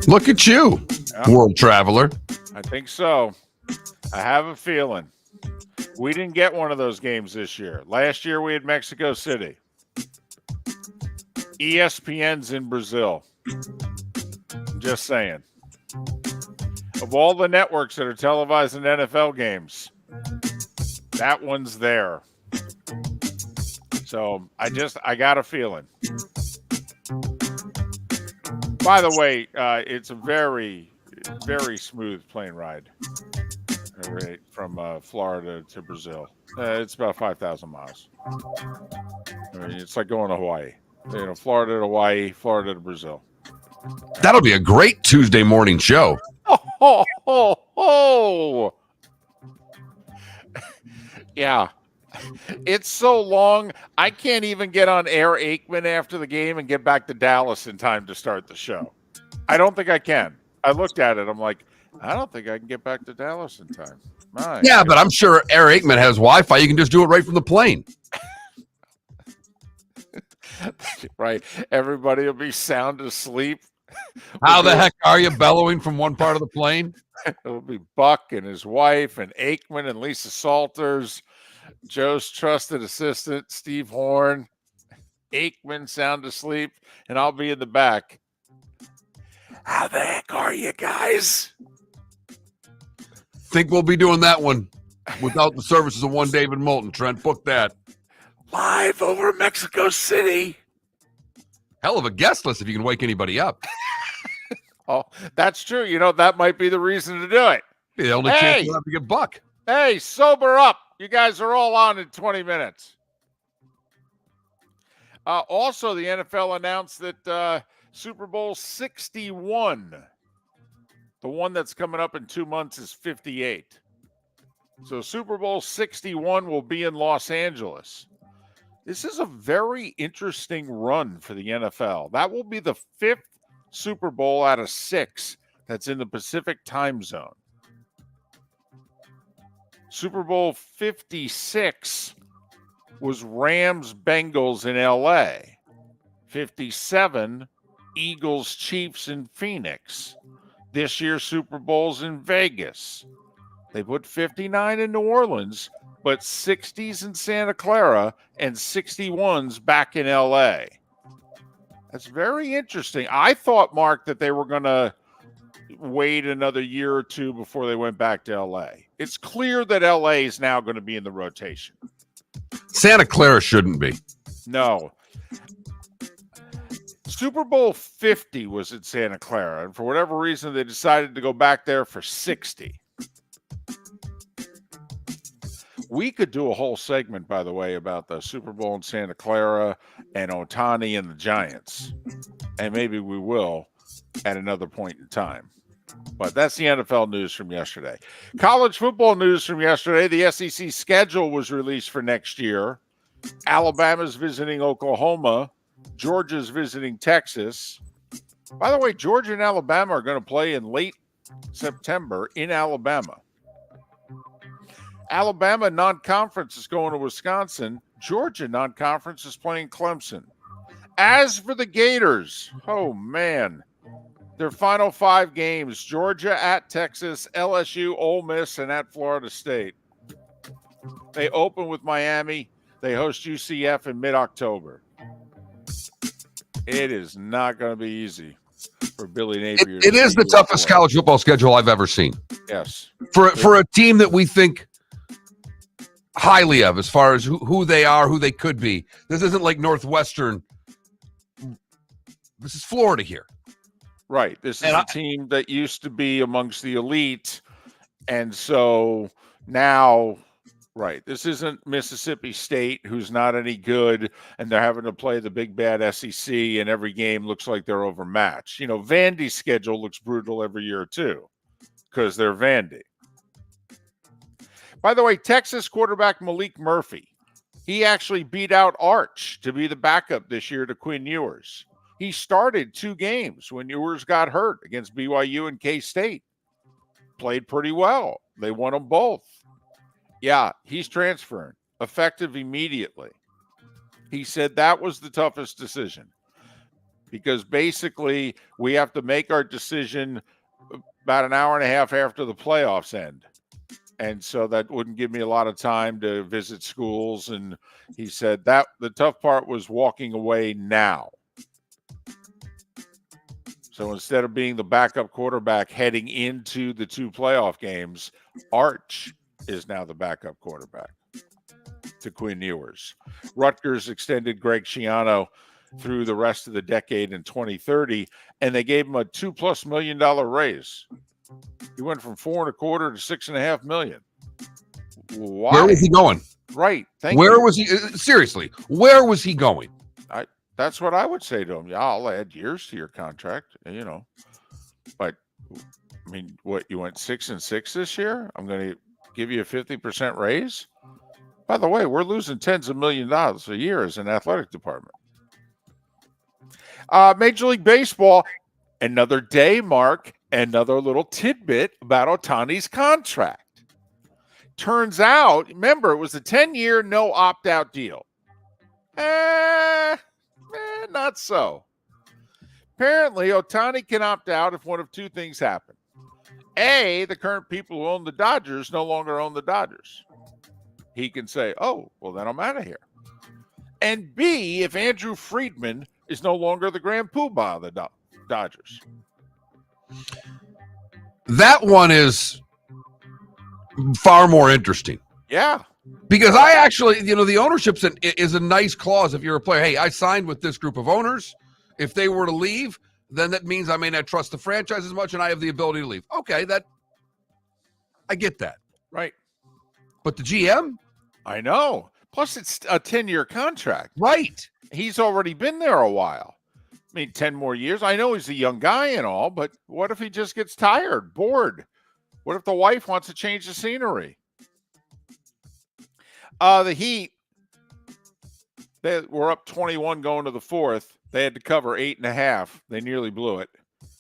Look at you, world traveler. I think so. I have a feeling. We didn't get one of those games this year. Last year we had Mexico City. ESPN's in Brazil. I'm just saying. Of all the networks that are televising NFL games, that one's there. So I got a feeling. By the way, it's a very, very smooth plane ride right, from Florida to Brazil. It's about 5,000 miles. I mean, it's like going to Hawaii. You know, Florida to Hawaii, Florida to Brazil. That'll be a great Tuesday morning show. Oh. Yeah. It's so long, I can't even get on air Aikman after the game and get back to Dallas in time to start the show. I don't think I can. I looked at it. I'm like, I don't think I can get back to Dallas in time. Yeah, but I'm sure Air Aikman has Wi-Fi. You can just do it right from the plane. Right. Everybody will be sound asleep. How the heck are you bellowing from one part of the plane? It'll be Buck and his wife and Aikman and Lisa Salters, Joe's trusted assistant, Steve Horn, Aikman sound asleep, and I'll be in the back. How the heck are you guys? Think we'll be doing that one without the services of one David Moulton. Trent, book that. Live over Mexico City. Hell of a guest list if you can wake anybody up. Oh, that's true. You know, that might be the reason to do it. Be the only chance you'll have to get Buck. Hey, sober up. You guys are all on in 20 minutes. Also, the NFL announced that Super Bowl 61, the one that's coming up in 2 months, is 58. So Super Bowl 61 will be in Los Angeles. This is a very interesting run for the NFL. That will be the 5th Super Bowl out of 6 that's in the Pacific time zone. Super Bowl 56 was Rams-Bengals in LA. 57, Eagles-Chiefs in Phoenix. This year's Super Bowl's in Vegas. They put 59 in New Orleans, but 60s in Santa Clara and 61s back in LA. That's very interesting. I thought, Mark, that they were going to wait another year or two before they went back to LA. It's clear that LA is now going to be in the rotation. Santa Clara shouldn't be. No. Super Bowl 50 was in Santa Clara, and for whatever reason, they decided to go back there for 60. We could do a whole segment, by the way, about the Super Bowl in Santa Clara and Ohtani and the Giants. And maybe we will at another point in time. But that's the NFL news from yesterday. College football news from yesterday. The SEC schedule was released for next year. Alabama's visiting Oklahoma. Georgia's visiting Texas. By the way, Georgia and Alabama are going to play in late September in Alabama. Alabama non-conference is going to Wisconsin. Georgia non-conference is playing Clemson. As for the Gators, oh man, their final 5 games: Georgia at Texas, LSU, Ole Miss, and at Florida State. They open with Miami. They host UCF in mid-October. It is not going to be easy for Billy Napier. It is the toughest college football schedule I've ever seen. Yes. For a team that we think highly of as far as who they are, who they could be. This isn't like Northwestern. This is Florida here. Right. This is a team that used to be amongst the elite And so now, right, this isn't Mississippi State, who's not any good, and they're having to play the big bad SEC, and every game looks like they're overmatched. You know, Vandy's schedule looks brutal every year too, because they're Vandy. By the way, Texas quarterback Malik Murphy, he actually beat out Arch to be the backup this year to Quinn Ewers. He started 2 games when Ewers got hurt against BYU and K-State. Played pretty well. They won them both. Yeah, he's transferring, effective immediately. He said that was the toughest decision because basically we have to make our decision about an hour and a half after the playoffs end. And so that wouldn't give me a lot of time to visit schools. And he said that the tough part was walking away now. So instead of being the backup quarterback heading into the 2 playoff games, Arch is now the backup quarterback to Quinn Ewers. Rutgers extended Greg Schiano through the rest of the decade in 2030, and they gave him a $2+ million raise. He went from $4.25 to $6.5 million. Why? Where was he going? Right. Where was he? Seriously, where was he going? That's what I would say to him. Yeah, I'll add years to your contract, you know. But I mean, what, you went 6-6 this year? I'm going to give you a 50% raise. By the way, we're losing tens of millions of dollars a year as an athletic department. Major League Baseball, another day, Mark, another little tidbit about Ohtani's contract. Turns out, remember, it was a 10-year no opt-out deal. Not so. Apparently, Ohtani can opt out if one of 2 things happen. A, the current people who own the Dodgers no longer own the Dodgers. He can say, oh, well, then I'm out of here. And B, if Andrew Friedman is no longer the grand poobah of the Dodgers. That one is far more interesting. Yeah. Because I actually, the ownership is a nice clause if you're a player. Hey, I signed with this group of owners. If they were to leave, then that means I may not trust the franchise as much and I have the ability to leave. Okay, I get that. Right. But the GM? I know. Plus, it's a 10-year contract. Right. He's already been there a while. I mean, 10 more years. I know he's a young guy and all, but what if he just gets tired, bored? What if the wife wants to change the scenery? The Heat, they were up 21 going to the 4th. They had to cover 8.5. They nearly blew it,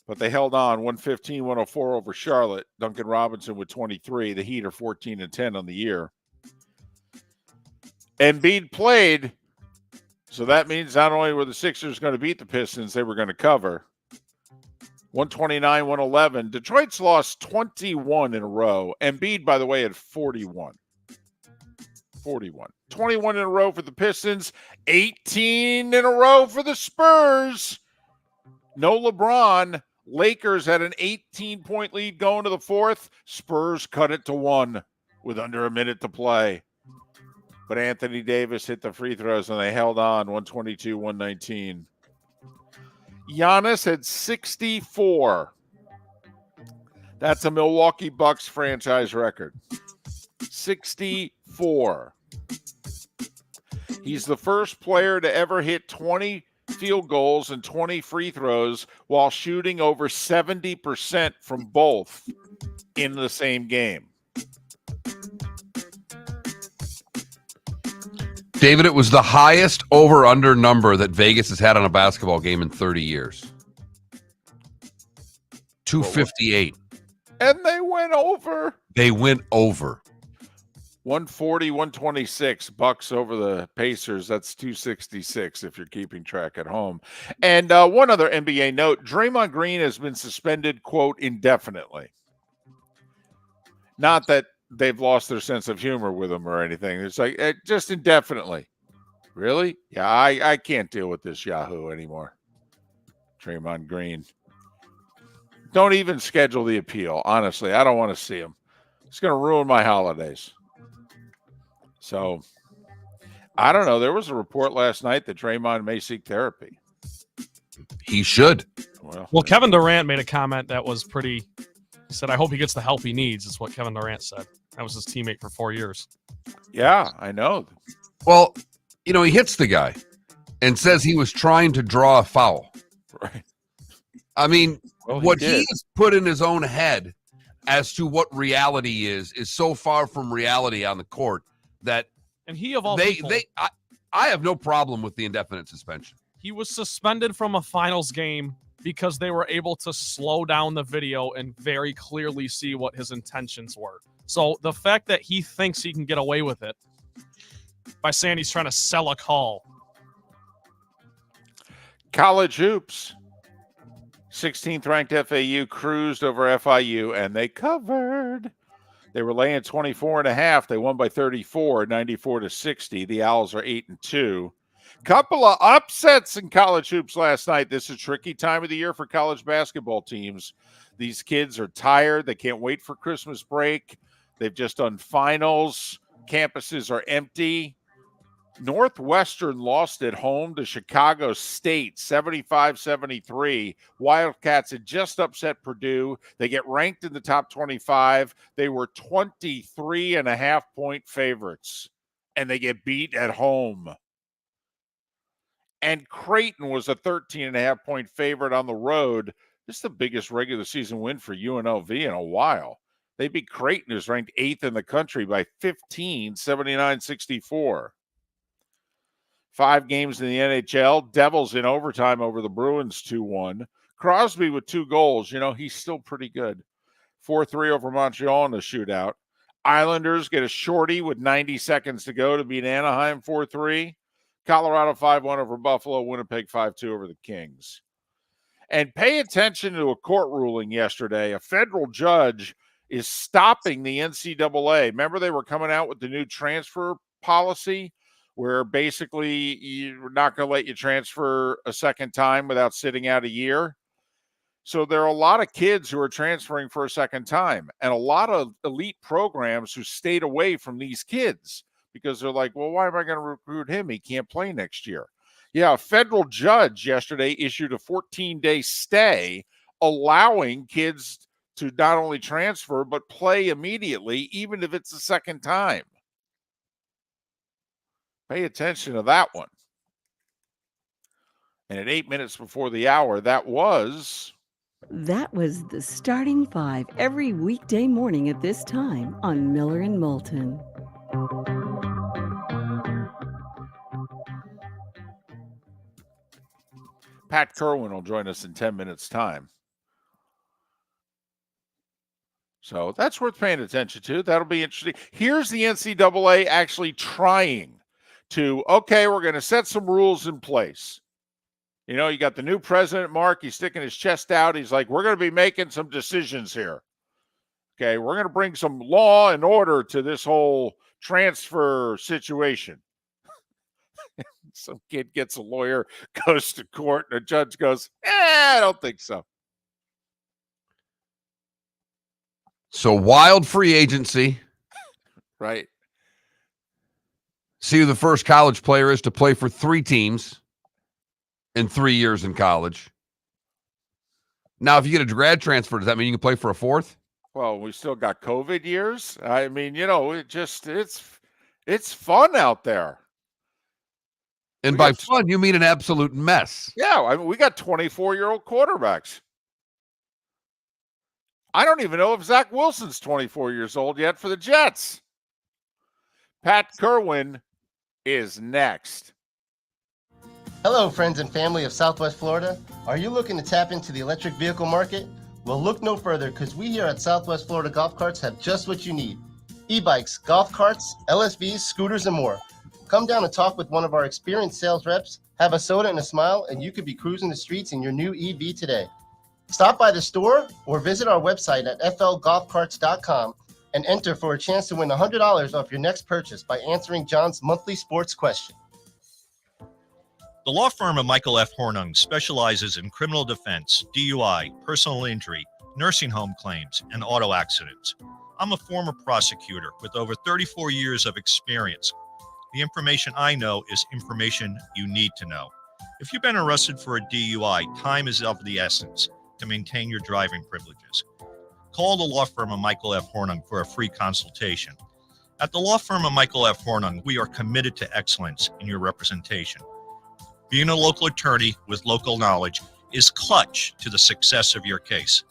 but they held on 115-104 over Charlotte. Duncan Robinson with 23. The Heat are 14-10 on the year. Embiid played, so that means not only were the Sixers going to beat the Pistons, they were going to cover. 129-111. Detroit's lost 21 in a row. Embiid, by the way, had 41. 21 in a row for the Pistons, 18 in a row for the Spurs. No LeBron. Lakers had an 18-point lead going to the 4th. Spurs cut it to 1 with under a minute to play. But Anthony Davis hit the free throws and they held on, 122-119. Giannis had 64. That's a Milwaukee Bucks franchise record. 64. He's the first player to ever hit 20 field goals and 20 free throws while shooting over 70% from both in the same game. David, it was the highest over-under number that Vegas has had on a basketball game in 30 years. 258. And they went over. 140, 126 Bucks over the Pacers. That's 266 if you're keeping track at home. And one other NBA note, Draymond Green has been suspended, quote, indefinitely. Not that they've lost their sense of humor with him or anything. It's like, just indefinitely. Really? Yeah, I can't deal with this Yahoo anymore. Draymond Green. Don't even schedule the appeal. Honestly, I don't want to see him. It's going to ruin my holidays. So, I don't know. There was a report last night that Draymond may seek therapy. He should. Well, Kevin Durant made a comment that was pretty He said, I hope he gets the help he needs, is what Kevin Durant said. That was his teammate for 4 years. Yeah, I know. Well, he hits the guy and says he was trying to draw a foul. Right. I mean, Well, what he he did. has put in his own head as to what reality is so far from reality on the court that And he, of all people, I have no problem with the indefinite suspension. he was suspended from a finals game because they were able to slow down the video and very clearly see what his intentions were. So the fact that he thinks he can get away with it by saying he's trying to sell a call. College hoops. 16th ranked FAU cruised over FIU, and they covered. They were laying 24.5. They won by 34, 94-60. The Owls are 8-2. Couple of upsets in college hoops last night. This is a tricky time of the year for college basketball teams. These kids are tired. They can't wait for Christmas break. They've just done finals. Campuses are empty. Northwestern lost at home to Chicago State, 75-73. Wildcats had just upset Purdue. They get ranked in the top 25. They were 23.5-point favorites, and they get beat at home. And Creighton was a 13.5-point favorite on the road. This is the biggest regular season win for UNLV in a while. They beat Creighton, who's ranked 8th in the country, by 15, 79-64. 5 games in the NHL. Devils in overtime over the Bruins 2-1. Crosby with 2 goals. He's still pretty good. 4-3 over Montreal in a shootout. Islanders get a shorty with 90 seconds to go to beat Anaheim 4-3. Colorado 5-1 over Buffalo. Winnipeg 5-2 over the Kings. And pay attention to a court ruling yesterday. A federal judge is stopping the NCAA. Remember, they were coming out with the new transfer policy where basically you're not going to let you transfer a second time without sitting out a year. So there are a lot of kids who are transferring for a second time, and a lot of elite programs who stayed away from these kids because they're like, well, why am I going to recruit him? He can't play next year. Yeah, a federal judge yesterday issued a 14-day stay allowing kids to not only transfer but play immediately, even if it's the second time. Pay attention to that one. And at 8 minutes before the hour, that was the Starting Five every weekday morning at this time on Miller and Moulton. Pat Kirwan will join us in 10 minutes' time. So that's worth paying attention to. That'll be interesting. Here's the NCAA actually trying to, okay, we're going to set some rules in place. You got the new president, Mark. He's sticking his chest out. He's like, we're going to be making some decisions here. Okay, we're going to bring some law and order to this whole transfer situation. Some kid gets a lawyer, goes to court, and a judge goes, I don't think so. So wild free agency. Right. See who the first college player is to play for 3 teams in 3 years in college. Now, if you get a grad transfer, does that mean you can play for a 4th? Well, we still got COVID years. I mean, it's fun out there. And by fun, you mean an absolute mess. Yeah, I mean, we got 24-year-old quarterbacks. I don't even know if Zach Wilson's 24 years old yet for the Jets. Pat Kirwan is next. Hello, friends and family of Southwest Florida. Are you looking to tap into the electric vehicle market? Well, look no further because we here at Southwest Florida Golf Carts have just what you need. E-bikes, golf carts, LSVs, scooters, and more. Come down and talk with one of our experienced sales reps, have a soda and a smile, and you could be cruising the streets in your new EV today. Stop by the store or visit our website at flgolfcarts.com and enter for a chance to win $100 off your next purchase by answering John's monthly sports question. The law firm of Michael F. Hornung specializes in criminal defense, DUI, personal injury, nursing home claims, and auto accidents. I'm a former prosecutor with over 34 years of experience. The information I know is information you need to know. If you've been arrested for a DUI, time is of the essence to maintain your driving privileges. call the law firm of Michael F. Hornung for a free consultation. At the law firm of Michael F. Hornung, we are committed to excellence in your representation. Being a local attorney with local knowledge is clutch to the success of your case.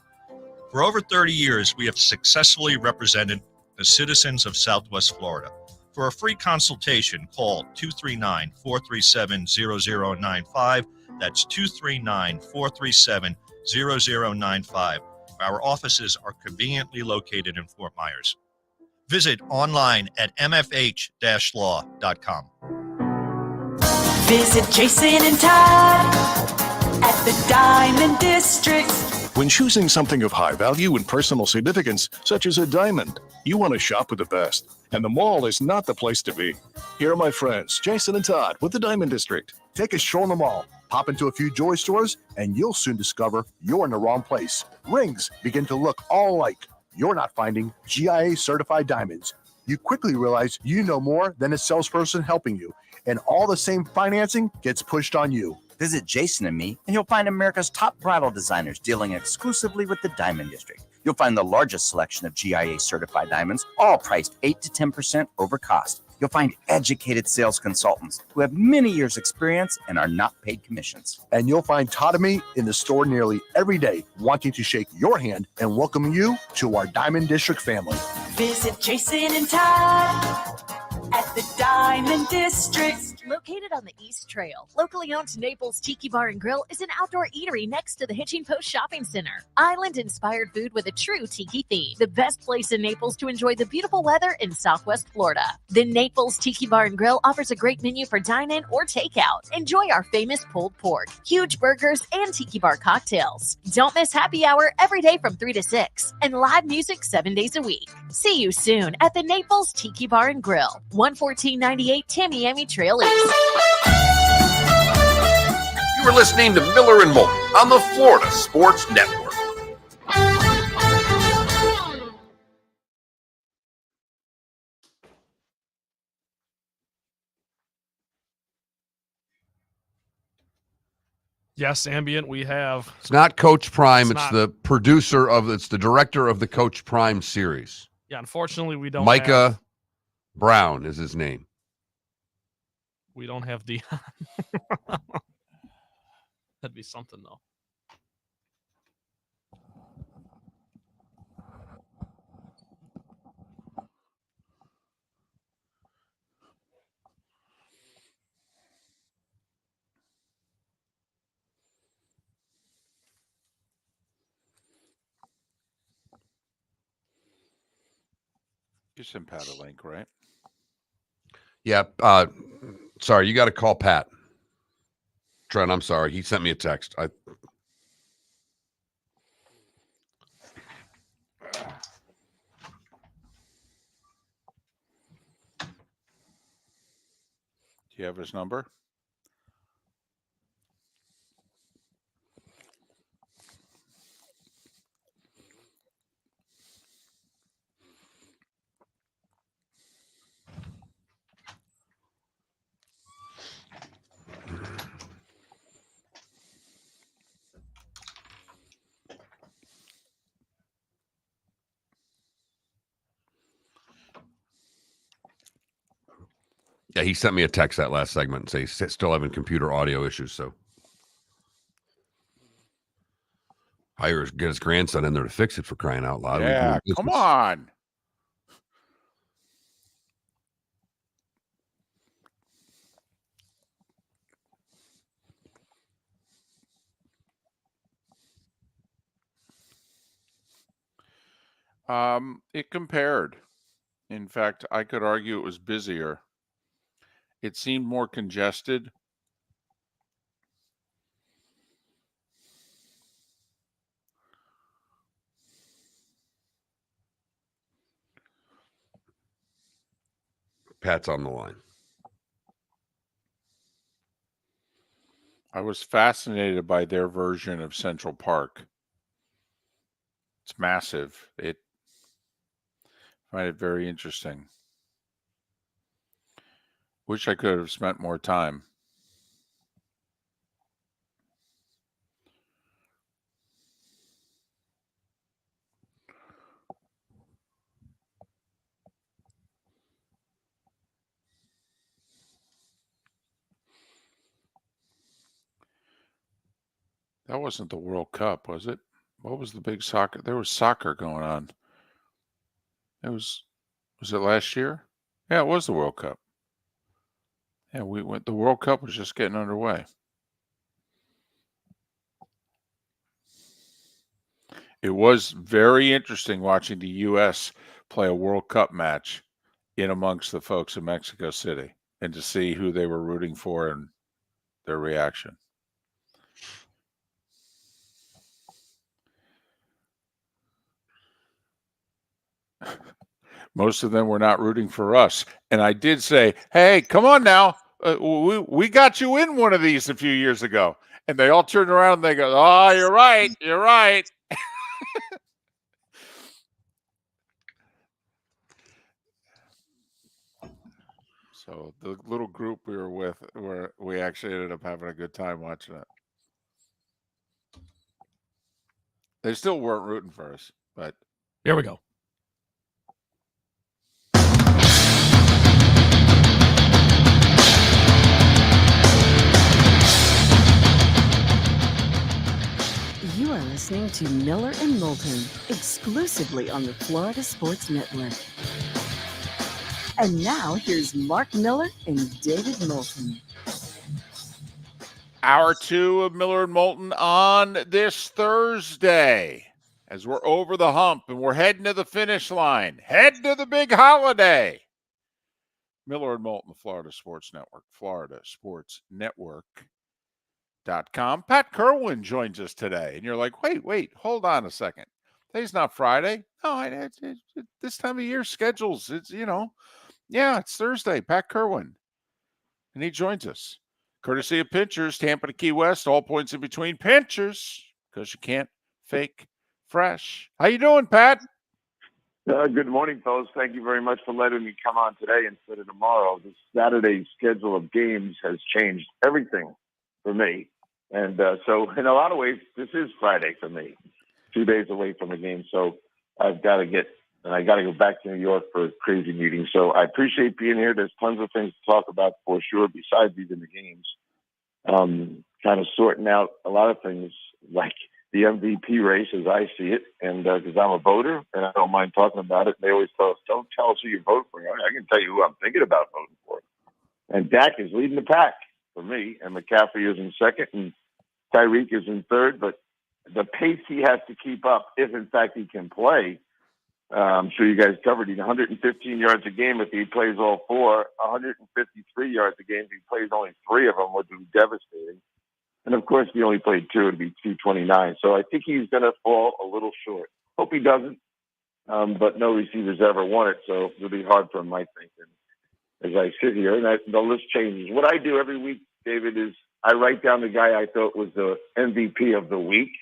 For over 30 years, we have successfully represented the citizens of Southwest Florida. For a free consultation, call 239-437-0095. That's 239-437-0095. Our offices are conveniently located in Fort Myers. Visit online at mfh-law.com. Visit Jason and Todd at the Diamond District. When choosing something of high value and personal significance, such as a diamond, you want to shop with the best. And the mall is not the place to be. Here are my friends, Jason and Todd with the Diamond District. Take a stroll in the mall, pop into a few jewelry stores, and you'll soon discover you're in the wrong place. Rings begin to look all alike. You're not finding GIA certified diamonds. You quickly realize you know more than a salesperson helping you, and all the same financing gets pushed on you. Visit Jason and me, and you'll find America's top bridal designers dealing exclusively with the Diamond District. You'll find the largest selection of GIA certified diamonds, all priced 8 to 10% over cost. You'll find educated sales consultants who have many years' experience and are not paid commissions. And you'll find Todd and me in the store nearly every day, wanting to shake your hand and welcome you to our Diamond District family. Visit Jason and Todd at the Diamond District. Located on the East Trail, locally owned Naples Tiki Bar and Grill is an outdoor eatery next to the Hitching Post Shopping Center. Island-inspired food with a true tiki theme. The best place in Naples to enjoy the beautiful weather in Southwest Florida. The Naples Tiki Bar and Grill offers a great menu for dine-in or takeout. Enjoy our famous pulled pork, huge burgers, and tiki bar cocktails. Don't miss happy hour every day from 3 to 6 and live music 7 days a week. See you soon at the Naples Tiki Bar and Grill, 11498 Tamiami Trail East. You are listening to Miller and Moulton on the Florida Sports Network. Yes, ambient. We have. It's not Coach Prime. It's It's not. the producer of. It's the director of the Coach Prime series. Yeah, unfortunately, we don't. Micah have, Brown is his name. we don't have Dion. That'd be something, though. You sent Pat a link, right? Yeah. Sorry, you got to call Pat. Trent, I'm sorry. He sent me a text. Do you have his number? Yeah, he sent me a text that last segment and say he's still having computer audio issues. So get his grandson in there to fix it, for crying out loud. Yeah, come on. It compared. In fact, I could argue it was busier. It seemed more congested. Pat's on the line. I was fascinated by their version of Central Park. It's massive. I find it very interesting. Wish I could have spent more time. That wasn't the World Cup, was it? What was the big soccer? There was soccer going on. Was it last year? Yeah, it was the World Cup. Yeah, the World Cup was just getting underway. It was very interesting watching the U.S. play a World Cup match in amongst the folks in Mexico City and to see who they were rooting for and their reaction. Most of them were not rooting for us. And I did say, hey, come on now. We got you in one of these a few years ago. And they all turned around and they go, oh, you're right. You're right. So the little group we were with, we actually ended up having a good time watching it. They still weren't rooting for us, but here we go. You are listening to Miller and Moulton, exclusively on the Florida Sports Network. And now here's Mark Miller and David Moulton. Hour 2 of Miller and Moulton on this Thursday, as we're over the hump and we're heading to the finish line, heading to the big holiday. Miller and Moulton, the Florida Sports Network, floridasportsnetwork.com. Pat Kirwan joins us today, and you're like, wait, hold on a second. Today's not Friday. No, this time of year schedules, it's, it's Thursday. Pat Kirwan, and he joins us. Courtesy of Pinchers, Tampa to Key West, all points in between. Pinchers, because you can't fake fresh. How you doing, Pat? Good morning, fellas. Thank you very much for letting me come on today instead of tomorrow. This Saturday's schedule of games has changed everything for me. And so in a lot of ways, this is Friday for me, 2 days away from the game. So I've got to I got to go back to New York for a crazy meeting. So I appreciate being here. There's tons of things to talk about for sure, besides even the games. Kind of sorting out a lot of things like the MVP race as I see it. And because I'm a voter and I don't mind talking about it. They always tell us, don't tell us who you vote for. I can tell you who I'm thinking about voting for. And Dak is leading the pack for me. And McCaffrey is in second and Tyreek is in third. But the pace he has to keep up, if in fact he can play, I'm sure you guys covered. He's 115 yards a game if he plays all four, 153 yards a game if he plays only 3 of them, would be devastating. And of course, if he only played 2, it'd be 229. So I think he's going to fall a little short. Hope he doesn't, but no receivers ever won it, so it'll be hard for him, I think. And as I sit here, and the list changes. What I do every week, David, is I write down the guy I thought was the MVP of the week.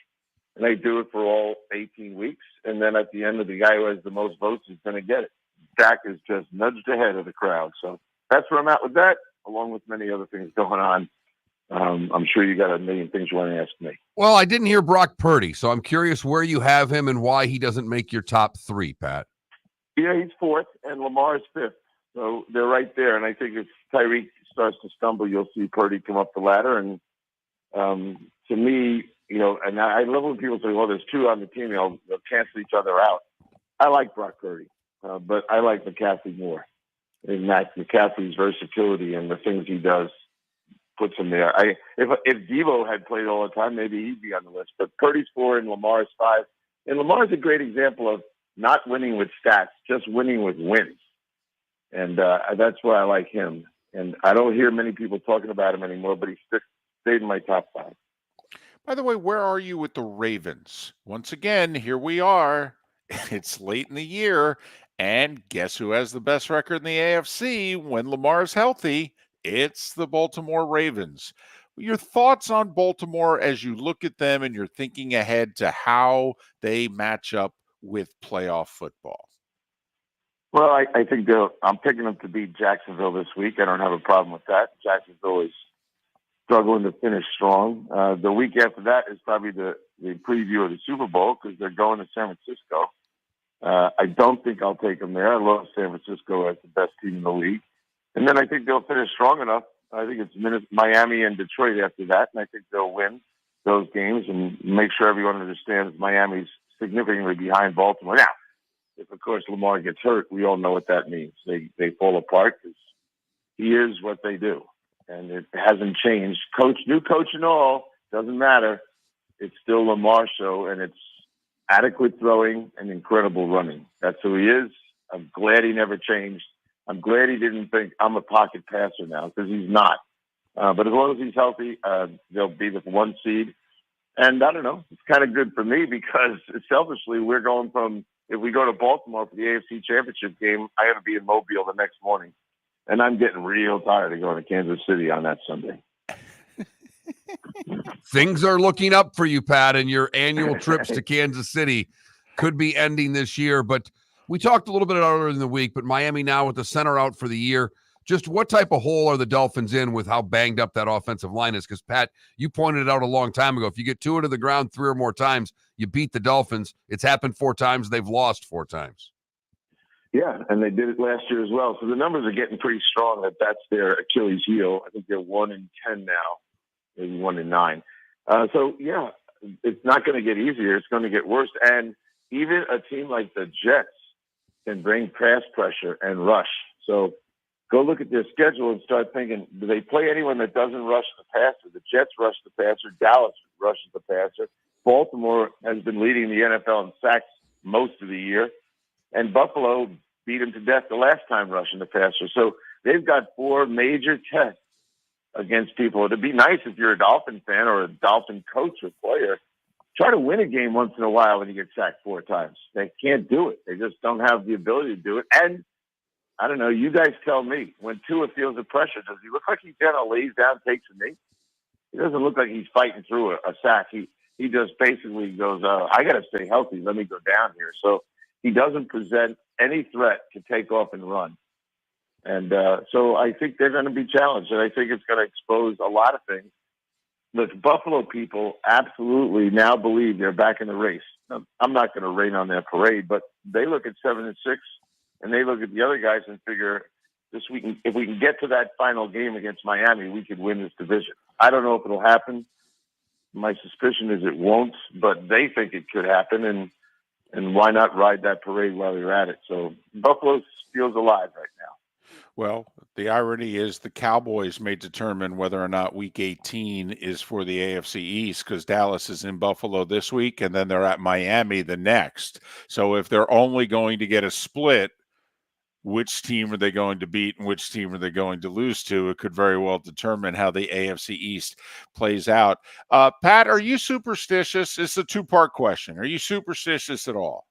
And I do it for all 18 weeks. And then at the end of the guy who has the most votes is going to get it. Dak is just nudged ahead of the crowd. So that's where I'm at with that, along with many other things going on. I'm sure you got a million things you want to ask me. Well, I didn't hear Brock Purdy, so I'm curious where you have him and why he doesn't make your top 3, Pat. Yeah, he's 4th, and Lamar is 5th. So they're right there. And I think if Tyreek starts to stumble, you'll see Purdy come up the ladder. And to me, and I love when people say, well, there's 2 on the team, they'll cancel each other out. I like Brock Purdy, but I like McCaffrey more. And McCaffrey's versatility and the things he does puts him there. If Devo had played all the time, maybe he'd be on the list. But Purdy's 4 and Lamar's 5. And Lamar's a great example of not winning with stats, just winning with wins. And that's why I like him. And I don't hear many people talking about him anymore, but he stayed in my top 5. By the way, where are you with the Ravens? Once again, here we are. It's late in the year, and guess who has the best record in the AFC when Lamar's healthy? It's the Baltimore Ravens. Your thoughts on Baltimore as you look at them and you're thinking ahead to how they match up with playoff football? Well, I think I'm picking them to beat Jacksonville this week. I don't have a problem with that. Jacksonville is struggling to finish strong. The week after that is probably the preview of the Super Bowl because they're going to San Francisco. I don't think I'll take them there. I love San Francisco as the best team in the league. And then I think they'll finish strong enough. I think it's Miami and Detroit after that, and I think they'll win. those games and make sure everyone understands Miami's significantly behind Baltimore. Now, if of course Lamar gets hurt, we all know what that means. They fall apart because he is what they do, and it hasn't changed. New coach and all, doesn't matter. It's still Lamar show, and it's adequate throwing and incredible running. That's who he is. I'm glad he never changed. I'm glad he didn't think I'm a pocket passer now, because he's not. But as long as he's healthy, they'll be the 1 seed. And I don't know, it's kind of good for me because selfishly, we're going from, if we go to Baltimore for the AFC Championship game, I got to be in Mobile the next morning. And I'm getting real tired of going to Kansas City on that Sunday. Things are looking up for you, Pat, and your annual trips to Kansas City could be ending this year. But we talked a little bit earlier in the week, but Miami now with the center out for the year. Just what type of hole are the Dolphins in with how banged up that offensive line is? Because, Pat, you pointed it out a long time ago. If you get 2 into the ground 3 or more times, you beat the Dolphins. It's happened 4 times. They've lost 4 times. Yeah, and they did it last year as well. So the numbers are getting pretty strong that's their Achilles heel. I think they're 1-10 now, maybe 1-9. So, yeah, it's not going to get easier. It's going to get worse. And even a team like the Jets can bring pass pressure and rush. So go look at their schedule and start thinking, do they play anyone that doesn't rush the passer? The Jets rush the passer. Dallas rushes the passer. Baltimore has been leading the NFL in sacks most of the year. And Buffalo beat them to death the last time rushing the passer. So they've got 4 major tests against people. It'd be nice if you're a Dolphin fan or a Dolphin coach or player. Try to win a game once in a while when you get sacked 4 times. They can't do it. They just don't have the ability to do it. And I don't know, you guys tell me, when Tua feels the pressure, does he look like he kind of lays down, takes a knee? He doesn't look like he's fighting through a sack. He just basically goes, I got to stay healthy. Let me go down here. So he doesn't present any threat to take off and run. And so I think they're going to be challenged, and I think it's going to expose a lot of things. The Buffalo people absolutely now believe they're back in the race. Now, I'm not going to rain on their parade, but they look at 7-6, and they look at the other guys and figure, if we can get to that final game against Miami, we could win this division. I don't know if it'll happen. My suspicion is it won't, but they think it could happen, and why not ride that parade while you're at it? So Buffalo feels alive right now. Well, the irony is the Cowboys may determine whether or not Week 18 is for the AFC East, because Dallas is in Buffalo this week, and then they're at Miami the next. So if they're only going to get a split, which team are they going to beat and which team are they going to lose to? It could very well determine how the AFC East plays out. Pat, are you superstitious? It's a 2-part question. Are you superstitious at all?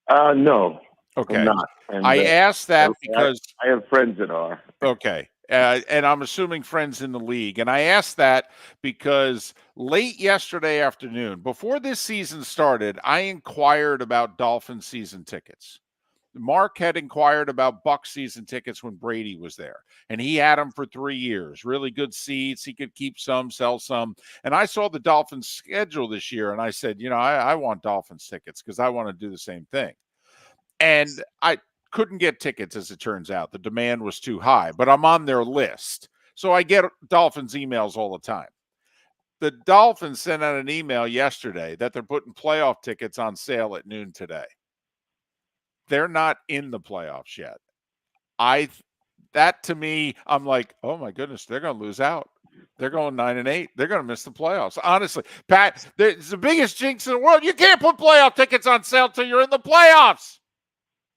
No. Okay. I'm not. And, I asked that because I have friends that are. Okay. And I'm assuming friends in the league. And I asked that because late yesterday afternoon, before this season started, I inquired about Dolphin season tickets. Mark had inquired about Bucs season tickets when Brady was there, and he had them for 3 years. Really good seats. He could keep some, sell some. And I saw the Dolphins schedule this year, and I said, I want Dolphins tickets because I want to do the same thing. And I couldn't get tickets, as it turns out. The demand was too high, but I'm on their list. So I get Dolphins emails all the time. The Dolphins sent out an email yesterday that they're putting playoff tickets on sale at noon today. They're not in the playoffs yet. That to me, I'm like, oh my goodness, they're going to lose out. They're going 9-8. They're going to miss the playoffs. Honestly, Pat, it's the biggest jinx in the world. You can't put playoff tickets on sale till you're in the playoffs.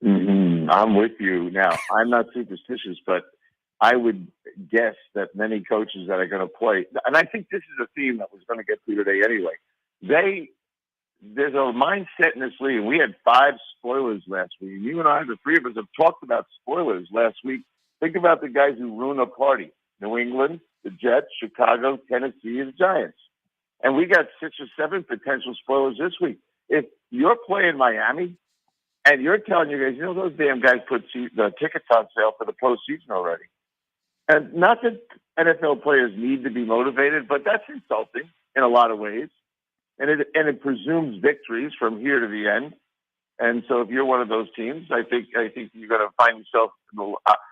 Mm-hmm. I'm with you. Now, I'm not superstitious, but I would guess that many coaches that are going to play, and I think this is a theme that was going to get through today anyway. There's a mindset in this league. We had 5 spoilers last week. You and I, the 3 of us, have talked about spoilers last week. Think about the guys who ruin a party. New England, the Jets, Chicago, Tennessee, and the Giants. And we got 6 or 7 potential spoilers this week. If you're playing Miami and you're telling your guys, those damn guys put the tickets on sale for the postseason already. And not that NFL players need to be motivated, but that's insulting in a lot of ways. And it presumes victories from here to the end. And so if you're one of those teams, I think you're going to find yourself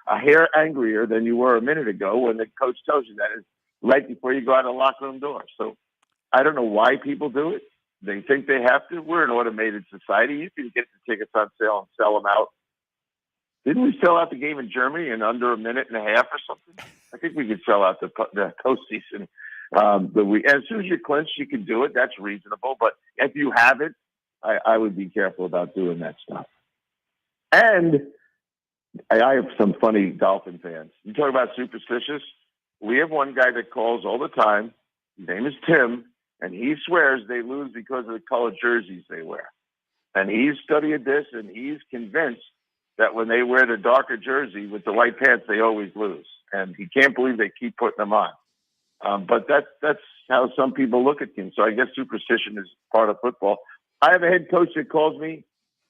a hair angrier than you were a minute ago when the coach tells you that is right before you go out the locker room door. So I don't know why people do it. They think they have to. We're an automated society. You can get the tickets on sale and sell them out. Didn't we sell out the game in Germany in under a minute and a half or something? I think we could sell out the postseason. As soon as you clinch, you can do it. That's reasonable. But if you have it, I would be careful about doing that stuff. And I have some funny Dolphin fans. You talk about superstitious. We have one guy that calls all the time. His name is Tim, and he swears they lose because of the colored jerseys they wear. And he's studied this, and he's convinced that when they wear the darker jersey with the white pants, they always lose. And he can't believe they keep putting them on. But that's how some people look at things. So I guess superstition is part of football. I have a head coach that calls me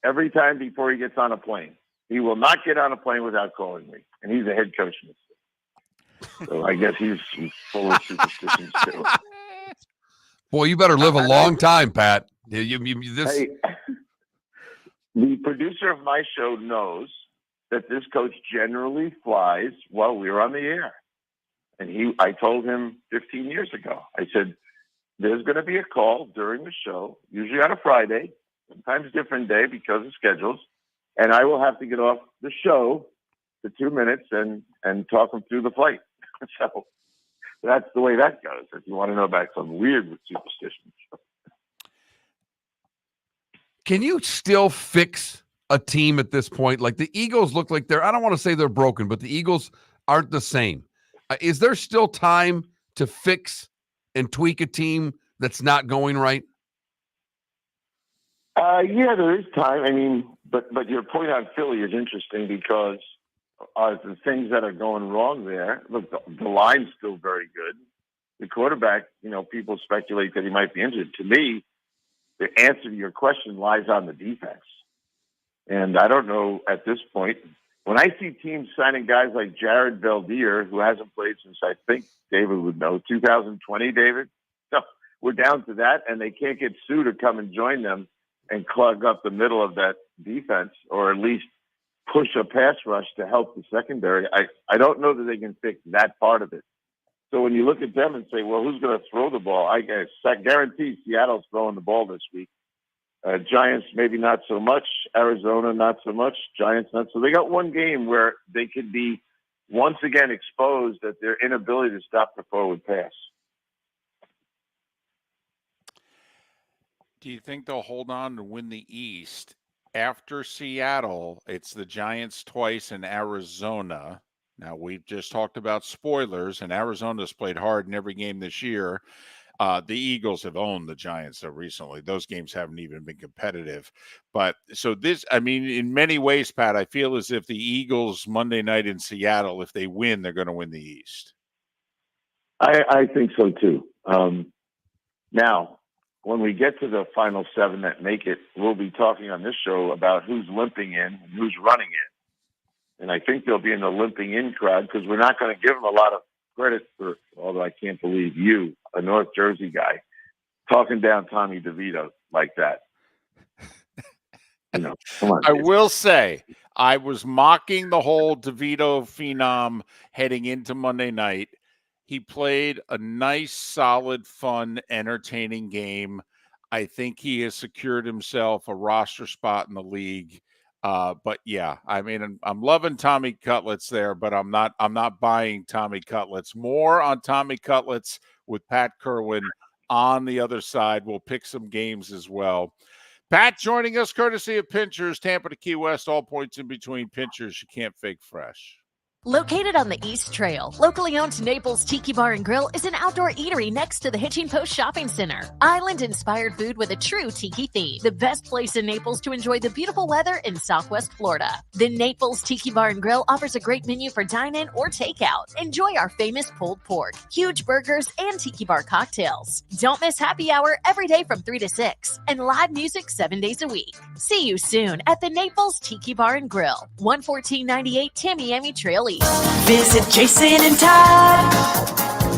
every time before he gets on a plane. He will not get on a plane without calling me. And he's a head coach in this thing. So I guess he's full of superstitions too. Boy, you better live a long time, Pat. Hey, the producer of my show knows that this coach generally flies while we're on the air. And I told him 15 years ago, I said, there's going to be a call during the show, usually on a Friday, sometimes different day because of schedules. And I will have to get off the show for 2 minutes and talk him through the flight. So that's the way that goes. If you want to know about something weird with superstitions. Can you still fix a team at this point? Like the Eagles look like I don't want to say they're broken, but the Eagles aren't the same. Is there still time to fix and tweak a team that's not going right? Yeah, there is time. I mean, but your point on Philly is interesting because the things that are going wrong there, look, the line's still very good. The quarterback, people speculate that he might be injured. To me, the answer to your question lies on the defense. And I don't know at this point, when I see teams signing guys like Jared Beldier, who hasn't played since I think David would know, 2020, David. So we're down to that, and they can't get Sue to come and join them and clog up the middle of that defense, or at least push a pass rush to help the secondary. I don't know that they can fix that part of it. So when you look at them and say, well, who's going to throw the ball? I guarantee Seattle's throwing the ball this week. Giants, maybe not so much. Arizona, not so much. Giants, not so. They got one game where they could be once again exposed at their inability to stop the forward pass. Do you think they'll hold on to win the East? After Seattle, it's the Giants twice and Arizona. Now, we've just talked about spoilers, and Arizona's played hard in every game this year. The Eagles have owned the Giants recently. Those games haven't even been competitive. But so this, I mean, in many ways, Pat, I feel as if the Eagles Monday night in Seattle, if they win, they're going to win the East. I think so too. Now, when we get to the final seven that make it, we'll be talking on this show about who's limping in and who's running in. And I think they'll be in the limping in crowd because we're not going to give them a lot of credit for, although I can't believe you, a North Jersey guy, talking down Tommy DeVito like that. Come on. I will say, I was mocking the whole DeVito phenom heading into Monday night. He played a nice, solid, fun, entertaining game. I think he has secured himself a roster spot in the league. But yeah, I mean, I'm loving Tommy Cutlets there, but I'm not buying Tommy Cutlets. More on Tommy Cutlets with Pat Kirwan on the other side. We'll pick some games as well. Pat joining us courtesy of Pinchers, Tampa to Key West, all points in between. Pinchers, you can't fake fresh. Located on the East Trail, locally owned Naples Tiki Bar and Grill is an outdoor eatery next to the Hitching Post Shopping Center. Island-inspired food with a true tiki theme. The best place in Naples to enjoy the beautiful weather in Southwest Florida. The Naples Tiki Bar and Grill offers a great menu for dine-in or takeout. Enjoy our famous pulled pork, huge burgers, and tiki bar cocktails. Don't miss happy hour every day from 3 to 6 and live music 7 days a week. See you soon at the Naples Tiki Bar and Grill, 11498 Tamiami Trail East. Visit Jason and Todd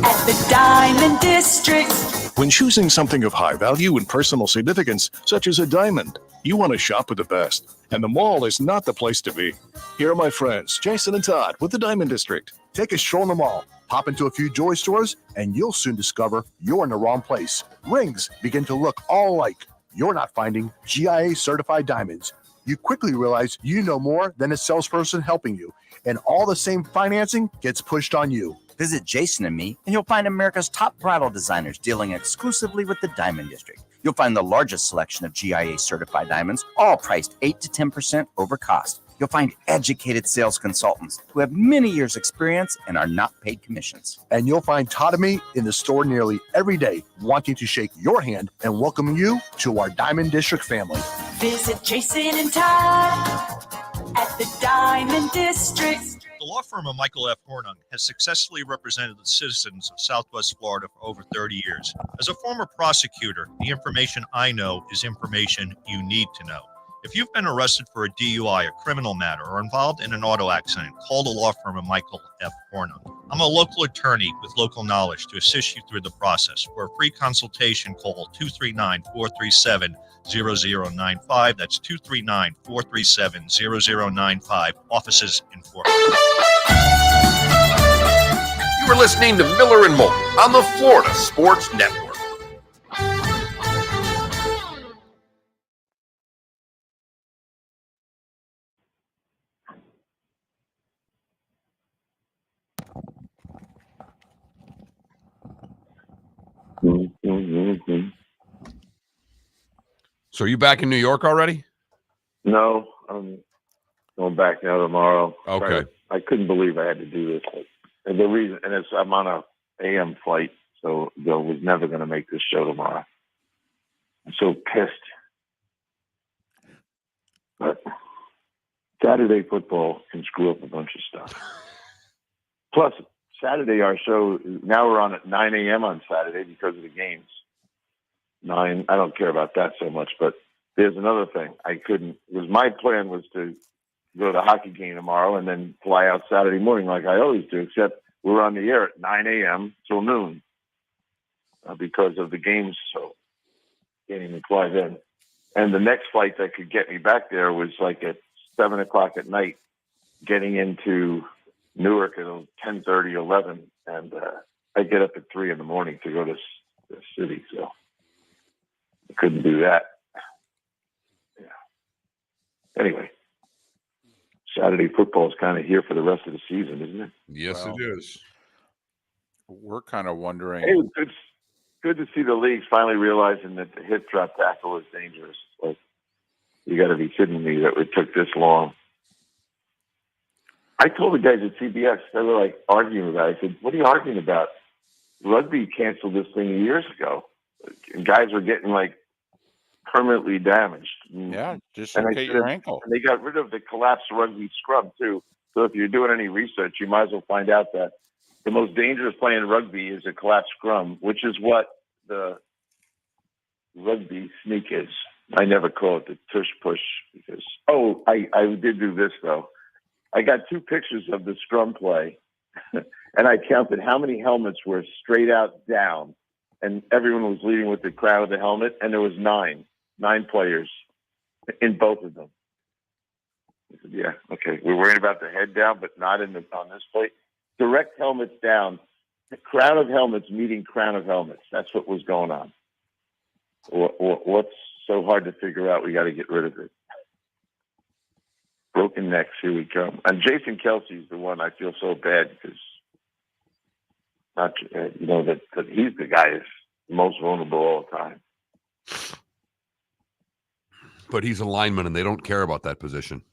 at the Diamond District. When choosing something of high value and personal significance, such as a diamond, you want to shop with the best. And the mall is not the place to be. Here are my friends, Jason and Todd with the Diamond District. Take a stroll in the mall, pop into a few joy stores, and you'll soon discover you're in the wrong place. Rings begin to look all alike. You're not finding GIA certified diamonds. You quickly realize you know more than a salesperson helping you, and all the same financing gets pushed on you. Visit Jason and me, and you'll find America's top bridal designers dealing exclusively with the Diamond District. You'll find the largest selection of GIA certified diamonds, all priced 8 to 10% over cost. You'll find educated sales consultants who have many years' experience and are not paid commissions. And you'll find Todd and me in the store nearly every day, wanting to shake your hand and welcome you to our Diamond District family. Visit Jason and Todd at the Diamond District. The law firm of Michael F. Hornung has successfully represented the citizens of Southwest Florida for over 30 years. As a former prosecutor, the information I know is information you need to know. If you've been arrested for a DUI, a criminal matter, or involved in an auto accident, call the law firm of Michael F. Hornung. I'm a local attorney with local knowledge to assist you through the process. For a free consultation, call 239-437-0095. That's 239-437-0095. Offices in Fort Worth. You are listening to Miller and Moulton on the Florida Sports Network. So are you back in New York already? No, I'm going back now tomorrow. Okay. I couldn't believe I had to do this. And the reason, I'm on a AM flight, so I was never going to make this show tomorrow. I'm so pissed. But Saturday football can screw up a bunch of stuff. Plus, Saturday, our show, now we're on at 9 a.m. on Saturday because of the games. 9, I don't care about that so much, but there's another thing. My plan was to go to the hockey game tomorrow and then fly out Saturday morning like I always do, except we're on the air at 9 a.m. till noon because of the games, so can't even fly then. And the next flight that could get me back there was like at 7 o'clock at night, getting into Newark at 10:30, 11, and I get up at 3 in the morning to go to the city, so I couldn't do that. Yeah. Anyway, Saturday football is kind of here for the rest of the season, isn't it? Yes, Well, it is. We're kind of wondering. Hey, it's good to see the league finally realizing that the hip drop tackle is dangerous. Like, you got to be kidding me that it took this long. I told the guys at CBS, they were like arguing about it. I said, what are you arguing about? Rugby canceled this thing years ago. And guys were getting like permanently damaged. Yeah, dislocate your ankle. And they got rid of the collapsed rugby scrub too. So if you're doing any research, you might as well find out that the most dangerous play in rugby is a collapsed scrum, which is what the rugby sneak is. I never call it the tush push because, I did do this though. I got 2 pictures of the scrum play and I counted how many helmets were straight out down, and everyone was leading with the crown of the helmet, and there was 9 players in both of them. I said, yeah, okay. We're worried about the head down, but not on this plate. Direct helmets down, crown of helmets meeting crown of helmets. That's what was going on. What's so hard to figure out? We got to get rid of it. Broken necks, here we come. And Jason Kelsey's the one I feel so bad because, that he's the guy that's most vulnerable all the time. But he's a lineman, and they don't care about that position.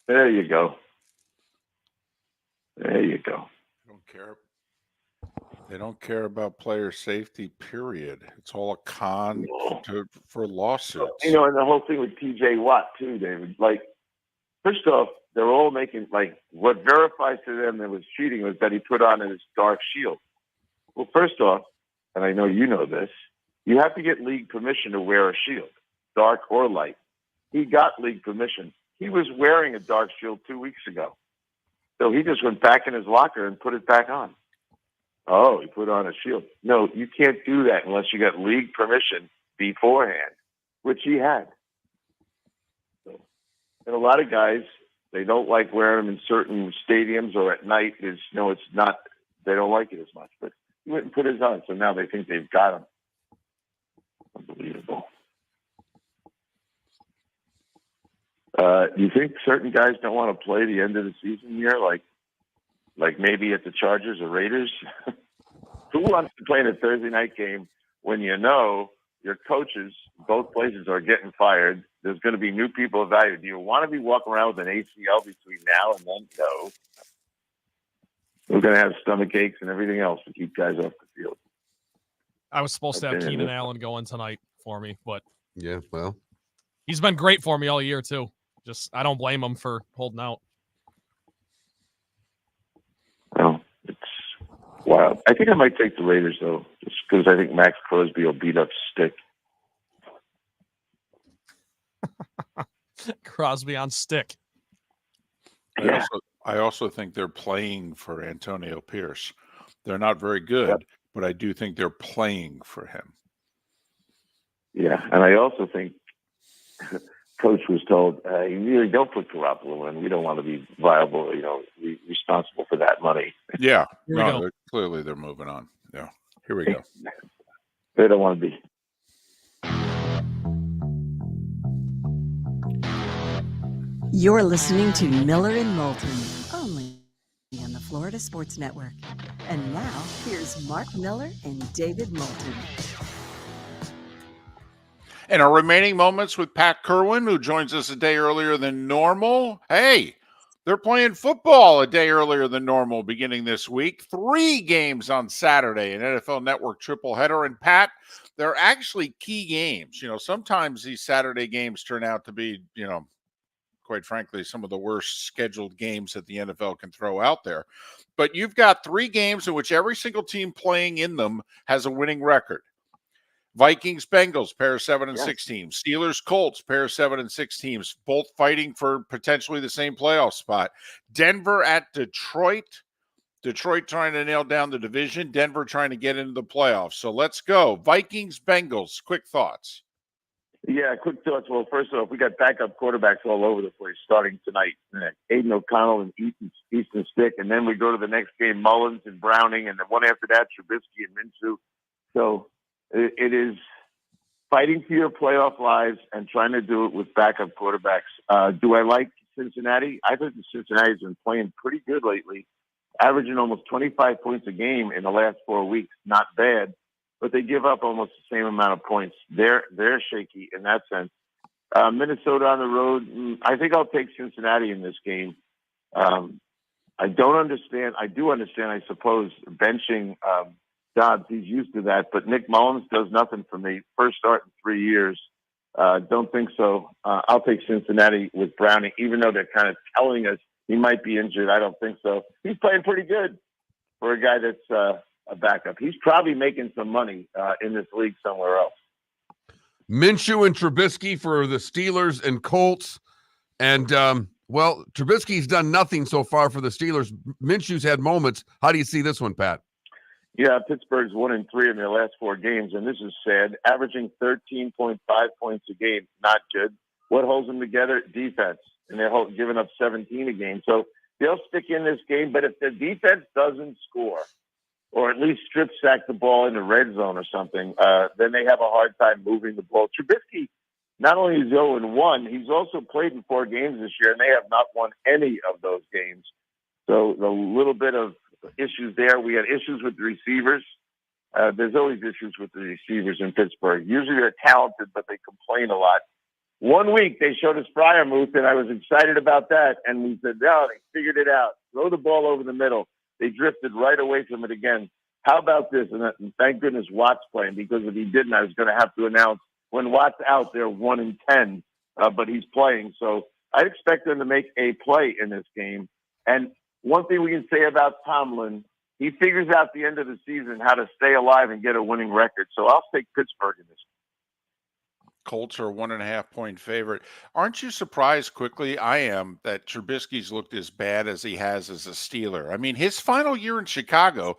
There you go. There you go. They don't care about player safety, period. It's all a con for lawsuits. And the whole thing with TJ Watt, too, David. Like, first off, they're all making, what verifies to them that was cheating was that he put on his dark shield. Well, first off, and I know you know this, you have to get league permission to wear a shield, dark or light. He got league permission. He was wearing a dark shield 2 weeks ago. So he just went back in his locker and put it back on. Oh, he put on a shield. No, you can't do that unless you got league permission beforehand, which he had. So, and a lot of guys, They don't like wearing them in certain stadiums or at night. It's not. They don't like it as much. But he went and put his on, so now they think they've got him. Unbelievable. Do you think certain guys don't want to play the end of the season here, like maybe at the Chargers or Raiders? Who wants to play in a Thursday night game when you know your coaches, both places, are getting fired? There's going to be new people evaluated. Do you want to be walking around with an ACL between now and then? No. We're going to have stomach aches and everything else to keep guys off the field. I was supposed to have Keenan Allen going tonight for me, but yeah, well, he's been great for me all year too. I don't blame him for holding out. Well, it's wild. I think I might take the Raiders though, just because I think Max Crosby will beat up Stick. Crosby on Stick. I also think they're playing for Antonio Pierce. They're not very good, but I do think they're playing for him. Yeah, and I also think Coach was told, you really don't put Garoppolo in. We don't want to be viable, responsible for that money. Yeah, clearly they're moving on. Yeah, here we go. They don't want to be. You're listening to Miller and Moulton, only on the Florida Sports Network. And now, here's Mark Miller and David Moulton. And our remaining moments with Pat Kirwan, who joins us a day earlier than normal. Hey, they're playing football a day earlier than normal beginning this week. 3 games on Saturday, an NFL Network triple header. And Pat, they're actually key games. Sometimes these Saturday games turn out to be, quite frankly, some of the worst scheduled games that the NFL can throw out there. But you've got 3 games in which every single team playing in them has a winning record. Vikings, Bengals, pair of 7-6 teams. Steelers, Colts, pair of 7-6 teams, both fighting for potentially the same playoff spot. Denver at Detroit. Detroit trying to nail down the division. Denver trying to get into the playoffs. So let's go. Vikings, Bengals, quick thoughts. Yeah, quick thoughts. Well, first off, we got backup quarterbacks all over the place starting tonight. Aiden O'Connell and Easton Stick. And then we go to the next game, Mullins and Browning. And the one after that, Trubisky and Minshew. So it is fighting for your playoff lives and trying to do it with backup quarterbacks. Do I like Cincinnati? I think the Cincinnati's been playing pretty good lately, averaging almost 25 points a game in the last 4 weeks. Not bad, but they give up almost the same amount of points. They're shaky in that sense. Minnesota on the road, I think I'll take Cincinnati in this game. I don't understand. I do understand, I suppose, benching Dobbs. He's used to that, but Nick Mullins does nothing for me. First start in 3 years. Don't think so. I'll take Cincinnati with Browning, even though they're kind of telling us he might be injured. I don't think so. He's playing pretty good for a guy that's a backup. He's probably making some money in this league somewhere else. Minshew and Trubisky for the Steelers and Colts. And, Trubisky's done nothing so far for the Steelers. Minshew's had moments. How do you see this one, Pat? Yeah, Pittsburgh's 1-3 in their last 4 games, and this is sad. Averaging 13.5 points a game, not good. What holds them together? Defense, and they're giving up 17 a game. So they'll stick in this game, but if the defense doesn't score, or at least strip sack the ball in the red zone or something, then they have a hard time moving the ball. Trubisky, not only is 0-1, he's also played in 4 games this year, and they have not won any of those games. So the little bit of issues there. We had issues with the receivers. There's always issues with the receivers in Pittsburgh. Usually they're talented, but they complain a lot. 1 week they showed us Freiermuth, and I was excited about that. And we said, no, they figured it out. Throw the ball over the middle. They drifted right away from it again. How about this? And thank goodness Watt's playing, because if he didn't, I was going to have to announce when Watt's out, they're 1-10, but he's playing. So I'd expect them to make a play in this game. And one thing we can say about Tomlin, he figures out the end of the season how to stay alive and get a winning record. So I'll take Pittsburgh in this. Colts are 1.5-point favorite. Aren't you surprised, quickly? I am, that Trubisky's looked as bad as he has as a Steeler. I mean, his final year in Chicago,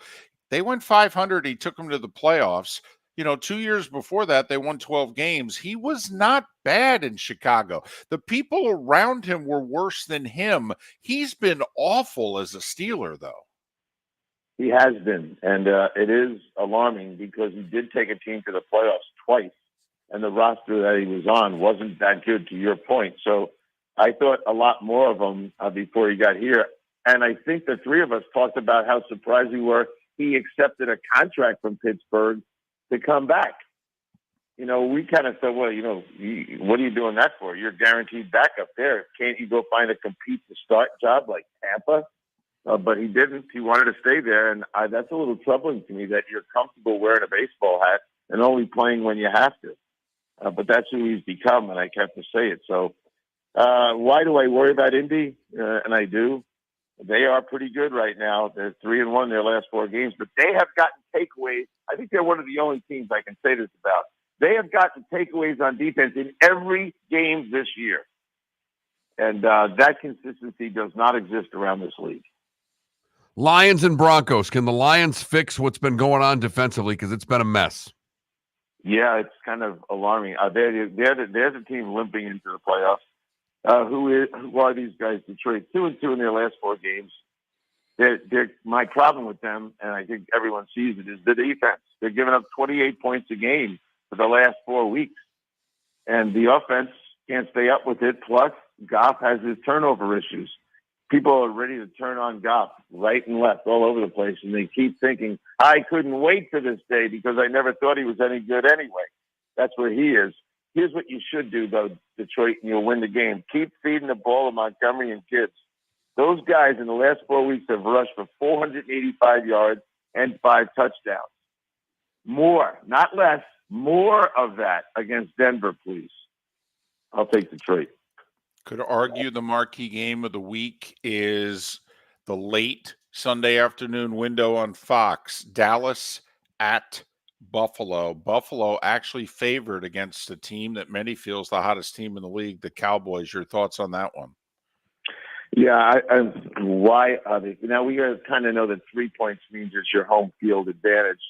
they went 500. He took them to the playoffs. 2 years before that, they won 12 games. He was not bad in Chicago. The people around him were worse than him. He's been awful as a Steeler, though. He has been, and it is alarming because he did take a team to the playoffs twice, and the roster that he was on wasn't that good, to your point. So I thought a lot more of him before he got here. And I think the three of us talked about how surprised we were he accepted a contract from Pittsburgh to come back. We kind of said, well, what are you doing that for? You're guaranteed backup there. Can't you go find a compete to start job like Tampa? But he didn't. He wanted to stay there. And that's a little troubling to me that you're comfortable wearing a baseball hat and only playing when you have to. But that's who he's become, and I have to say it. So why do I worry about Indy? And I do. They are pretty good right now. They're 3-1 their last 4 games, but they have gotten takeaways. I think they're one of the only teams I can say this about. They have gotten takeaways on defense in every game this year. And that consistency does not exist around this league. Lions and Broncos. Can the Lions fix what's been going on defensively? Because it's been a mess. Yeah, it's kind of alarming. They're the team limping into the playoffs. Who are these guys? Detroit 2-2 in their last 4 games. My problem with them, and I think everyone sees it, is the defense. They're giving up 28 points a game for the last 4 weeks, and the offense can't stay up with it. Plus, Goff has his turnover issues. People are ready to turn on Goff right and left all over the place, and they keep thinking, I couldn't wait for this day because I never thought he was any good anyway. That's where he is. Here's what you should do, though, Detroit, and you'll win the game. Keep feeding the ball to Montgomery and Gibbs. Those guys in the last 4 weeks have rushed for 485 yards and 5 touchdowns. More, not less, more of that against Denver, please. I'll take Detroit. Could argue the marquee game of the week is the late Sunday afternoon window on Fox. Dallas at Buffalo. Buffalo actually favored against a team that many feels the hottest team in the league, the Cowboys. Your thoughts on that one? Yeah, why are they? Now, we kind of know that 3 points means it's your home field advantage.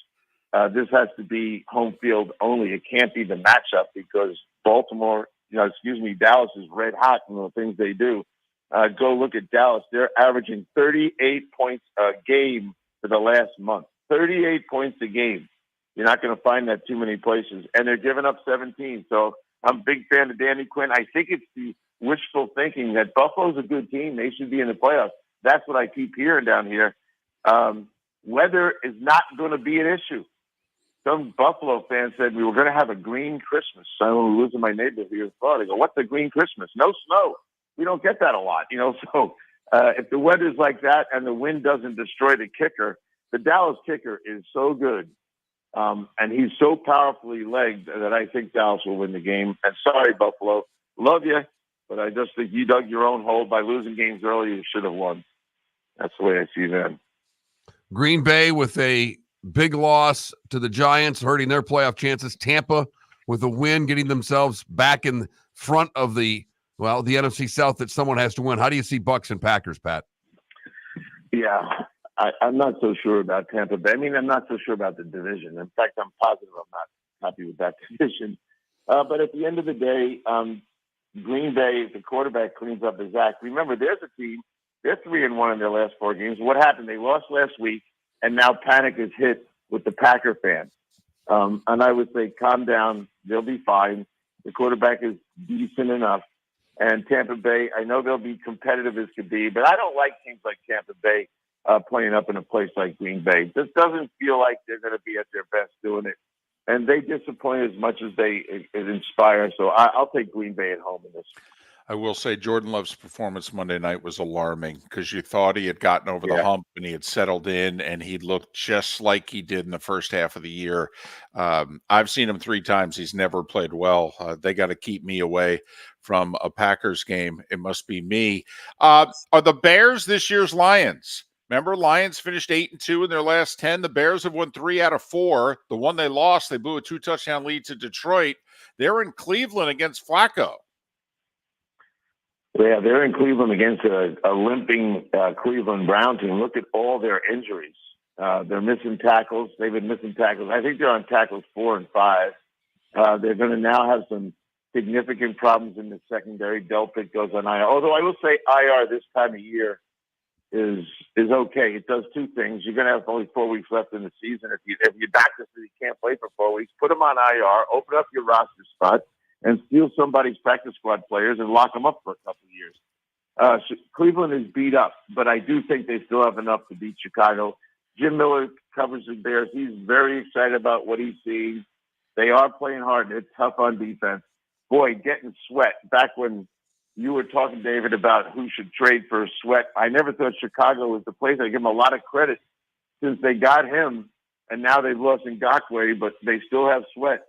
This has to be home field only. It can't be the matchup because Dallas is red hot in the things they do. Go look at Dallas. They're averaging 38 points a game for the last month. 38 points a game. You're not going to find that too many places. And they're giving up 17. So I'm a big fan of Danny Quinn. I think it's the wishful thinking that Buffalo's a good team. They should be in the playoffs. That's what I keep hearing down here. Weather is not going to be an issue. Some Buffalo fans said we were going to have a green Christmas. I was losing my neighbor here in Florida. I go, what's a green Christmas? No snow. We don't get that a lot, So if the weather's like that and the wind doesn't destroy the kicker, the Dallas kicker is so good. And he's so powerfully legged that I think Dallas will win the game. And sorry, Buffalo. Love you. But I just think you dug your own hole by losing games early. You should have won. That's the way I see them. Green Bay with a big loss to the Giants, hurting their playoff chances. Tampa with a win, getting themselves back in front of the NFC South that someone has to win. How do you see Bucs and Packers, Pat? Yeah, I'm not so sure about Tampa Bay. I'm not so sure about the division. In fact, I'm positive I'm not happy with that division. But at the end of the day, Green Bay, the quarterback cleans up his act. Remember, there's a team. They're 3-1 in their last 4 games. What happened? They lost last week, and now panic is hit with the Packer fans. And I would say, calm down. They'll be fine. The quarterback is decent enough. And Tampa Bay, I know they'll be competitive as could be, but I don't like teams like Tampa Bay playing up in a place like Green Bay. This doesn't feel like they're going to be at their best doing it. And they disappoint as much as they inspire. So I'll take Green Bay at home in this. I will say Jordan Love's performance Monday night was alarming because you thought he had gotten over the hump and he had settled in and he looked just like he did in the first half of the year. I've seen him 3 times. He's never played well. They got to keep me away from a Packers game. It must be me. Are the Bears this year's Lions? Remember, Lions finished 8-2 in their last 10. The Bears have won 3 out of 4. The one they lost, they blew a 2-touchdown lead to Detroit. They're in Cleveland against Flacco. Yeah, they're in Cleveland against a limping Cleveland Brown team. Look at all their injuries. They're missing tackles. They've been missing tackles. I think they're on tackles 4 and 5. They're going to now have some significant problems in the secondary. Delpit goes on IR. Although I will say IR this time of year is okay. It does two things. You're going to have only 4 weeks left in the season. If your doctor says you can't play for 4 weeks, put them on IR, open up your roster spot, and steal somebody's practice squad players and lock them up for a couple of years. Cleveland is beat up, but I do think they still have enough to beat Chicago. Jim Miller covers the Bears. He's very excited about what he's seeing. They are playing hard. They're tough on defense. Boy, getting Sweat. Back when you were talking, David, about who should trade for Sweat, I never thought Chicago was the place. I give them a lot of credit since they got him, and now they've lost Ngakoue, but they still have Sweat.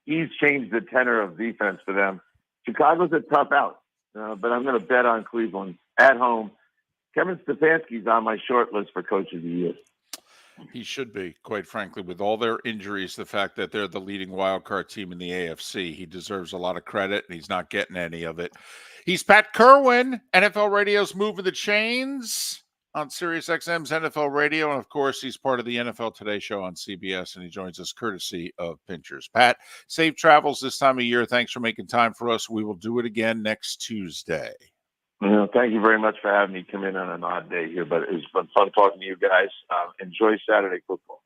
He's changed the tenor of defense for them. Chicago's a tough out, but I'm going to bet on Cleveland at home. Kevin Stefanski's on my short list for Coach of the Year. He should be, quite frankly, with all their injuries, the fact that they're the leading wild card team in the AFC. He deserves a lot of credit, and he's not getting any of it. He's Pat Kirwan, NFL Radio's Moving the Chains on SiriusXM's NFL Radio, and of course, he's part of the NFL Today show on CBS, and he joins us courtesy of Pinchers. Pat, safe travels this time of year. Thanks for making time for us. We will do it again next Tuesday. Thank you very much for having me come in on an odd day here, but it's been fun talking to you guys. Enjoy Saturday football.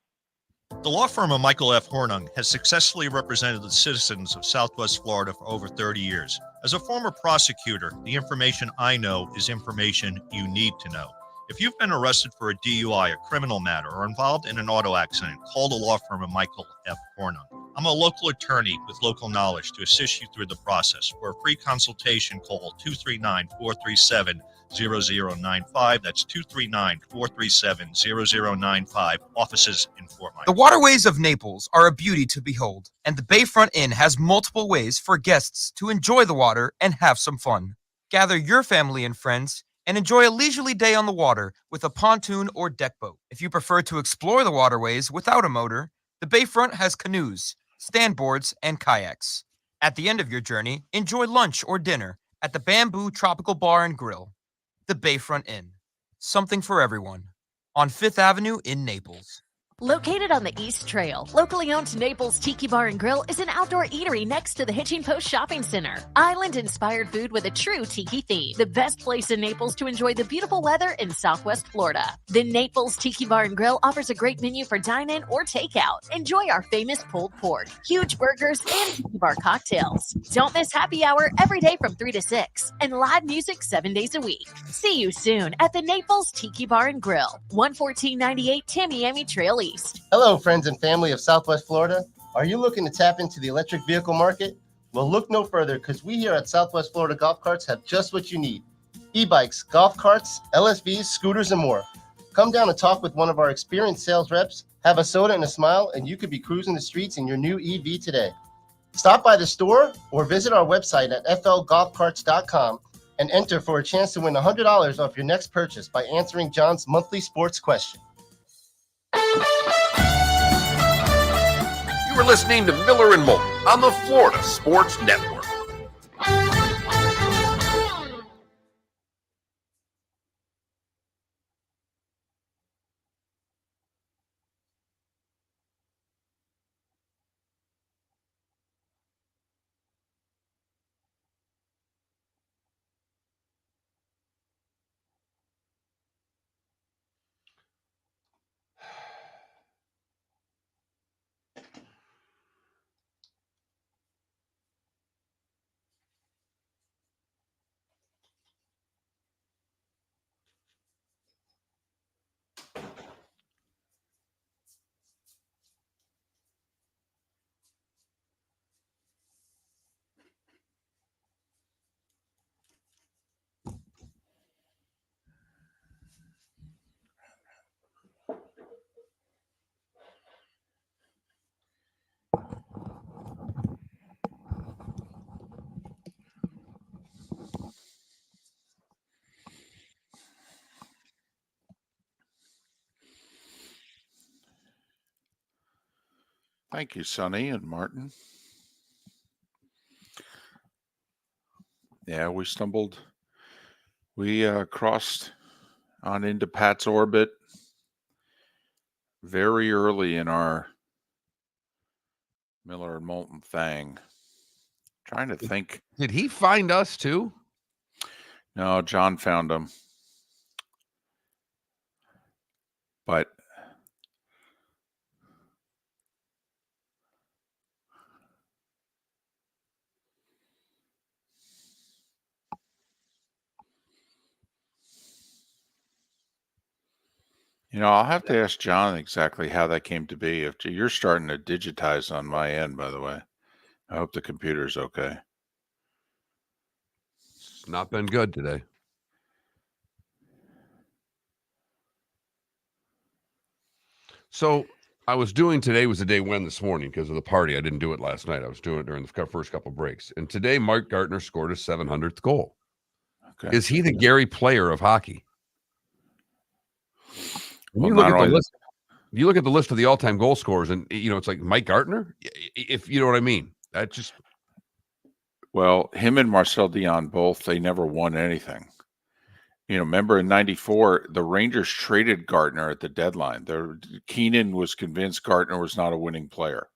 The law firm of Michael F. Hornung has successfully represented the citizens of Southwest Florida for over 30 years. As a former prosecutor, the information I know is information you need to know. If you've been arrested for a DUI, a criminal matter, or involved in an auto accident, call the law firm of Michael F. Hornung. I'm a local attorney with local knowledge to assist you through the process. For a free consultation, call 239-437-0095. That's 239-437-0095. Offices in Fort Myers. The waterways of Naples are a beauty to behold, and the Bayfront Inn has multiple ways for guests to enjoy the water and have some fun. Gather your family and friends and enjoy a leisurely day on the water with a pontoon or deck boat. If you prefer to explore the waterways without a motor, the Bayfront has canoes, standboards, and kayaks. At the end of your journey, enjoy lunch or dinner at the Bamboo Tropical Bar and Grill. The Bayfront Inn. Something for everyone. On 5th Avenue in Naples. Located on the East Trail, locally owned Naples Tiki Bar and Grill is an outdoor eatery next to the Hitching Post Shopping Center. Island-inspired food with a true tiki theme. The best place in Naples to enjoy the beautiful weather in Southwest Florida. The Naples Tiki Bar and Grill offers a great menu for dine-in or takeout. Enjoy our famous pulled pork, huge burgers, and tiki bar cocktails. Don't miss happy hour every day from 3 to 6 and live music 7 days a week. See you soon at the Naples Tiki Bar and Grill, 11498 Tamiami Trail East. Hello, friends and family of Southwest Florida. Are you looking to tap into the electric vehicle market? Well, look no further, because we here at Southwest Florida Golf Carts have just what you need. E-bikes, golf carts, LSVs, scooters, and more. Come down and talk with one of our experienced sales reps, have a soda and a smile, and you could be cruising the streets in your new EV today. Stop by the store or visit our website at flgolfcarts.com and enter for a chance to win $100 off your next purchase by answering John's monthly sports question. You were listening to Miller and Moulton on the Florida Sports Network. Thank you, Sonny and Martin. Yeah, we stumbled. We crossed on into Pat's orbit. very early in our Miller and Moulton thing. Trying to think. Did he find us too? No, John found him. But I'll have to ask John exactly how that came to be. If you're starting to digitize on my end, by the way, I hope the computer's okay. It's not been good today. So today was the day when this morning because of the party. I didn't do it last night. I was doing it during the first couple breaks. And today, Mike Gartner scored his 700th goal. Okay. Is he the Gary Player of hockey? When you look at the list, you look at the list of the all-time goal scorers, and it's like Mike Gartner, if you know what I mean. That just him and Marcel Dion both, they never won anything. Remember in '94, the Rangers traded Gartner at the deadline. Keenan was convinced Gartner was not a winning player.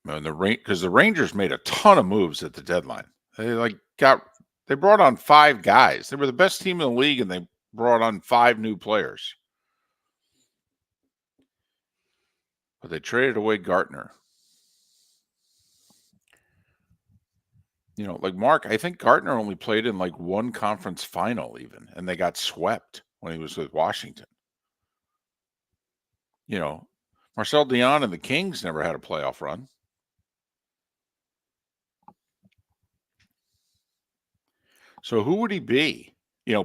Because the Rangers made a ton of moves at the deadline. They brought on 5 guys. They were the best team in the league, and they brought on 5 new players. But they traded away Gartner. Mark, I think Gartner only played in one conference final even, and they got swept when he was with Washington. Marcel Dion and the Kings never had a playoff run. So who would he be?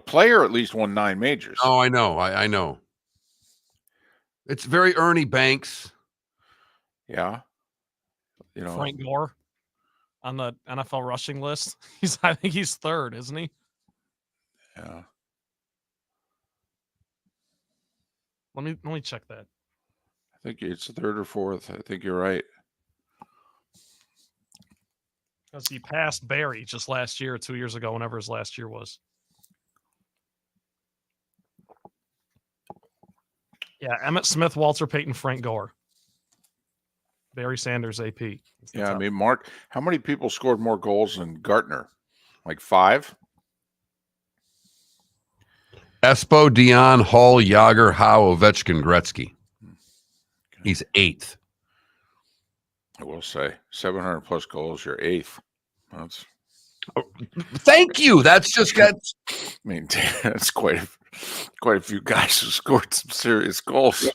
Player at least won 9 majors. Oh, I know. I know. It's very Ernie Banks. Yeah. Frank Gore on the NFL rushing list. I think he's 3rd, isn't he? Yeah. Let me check that. I think it's 3rd or 4th. I think you're right. Because he passed Barry just last year, 2 years ago, whenever his last year was. Yeah, Emmett Smith, Walter Payton, Frank Gore. Barry Sanders, AP. Yeah, I mean, Mark, how many people scored more goals than Gartner? 5? Espo, Dion, Hall, Yager, Howe, Ovechkin, Gretzky. He's 8th. I will say 700 plus goals. You're 8th. Thank you. That's just got. I mean, that's quite a few guys who scored some serious goals.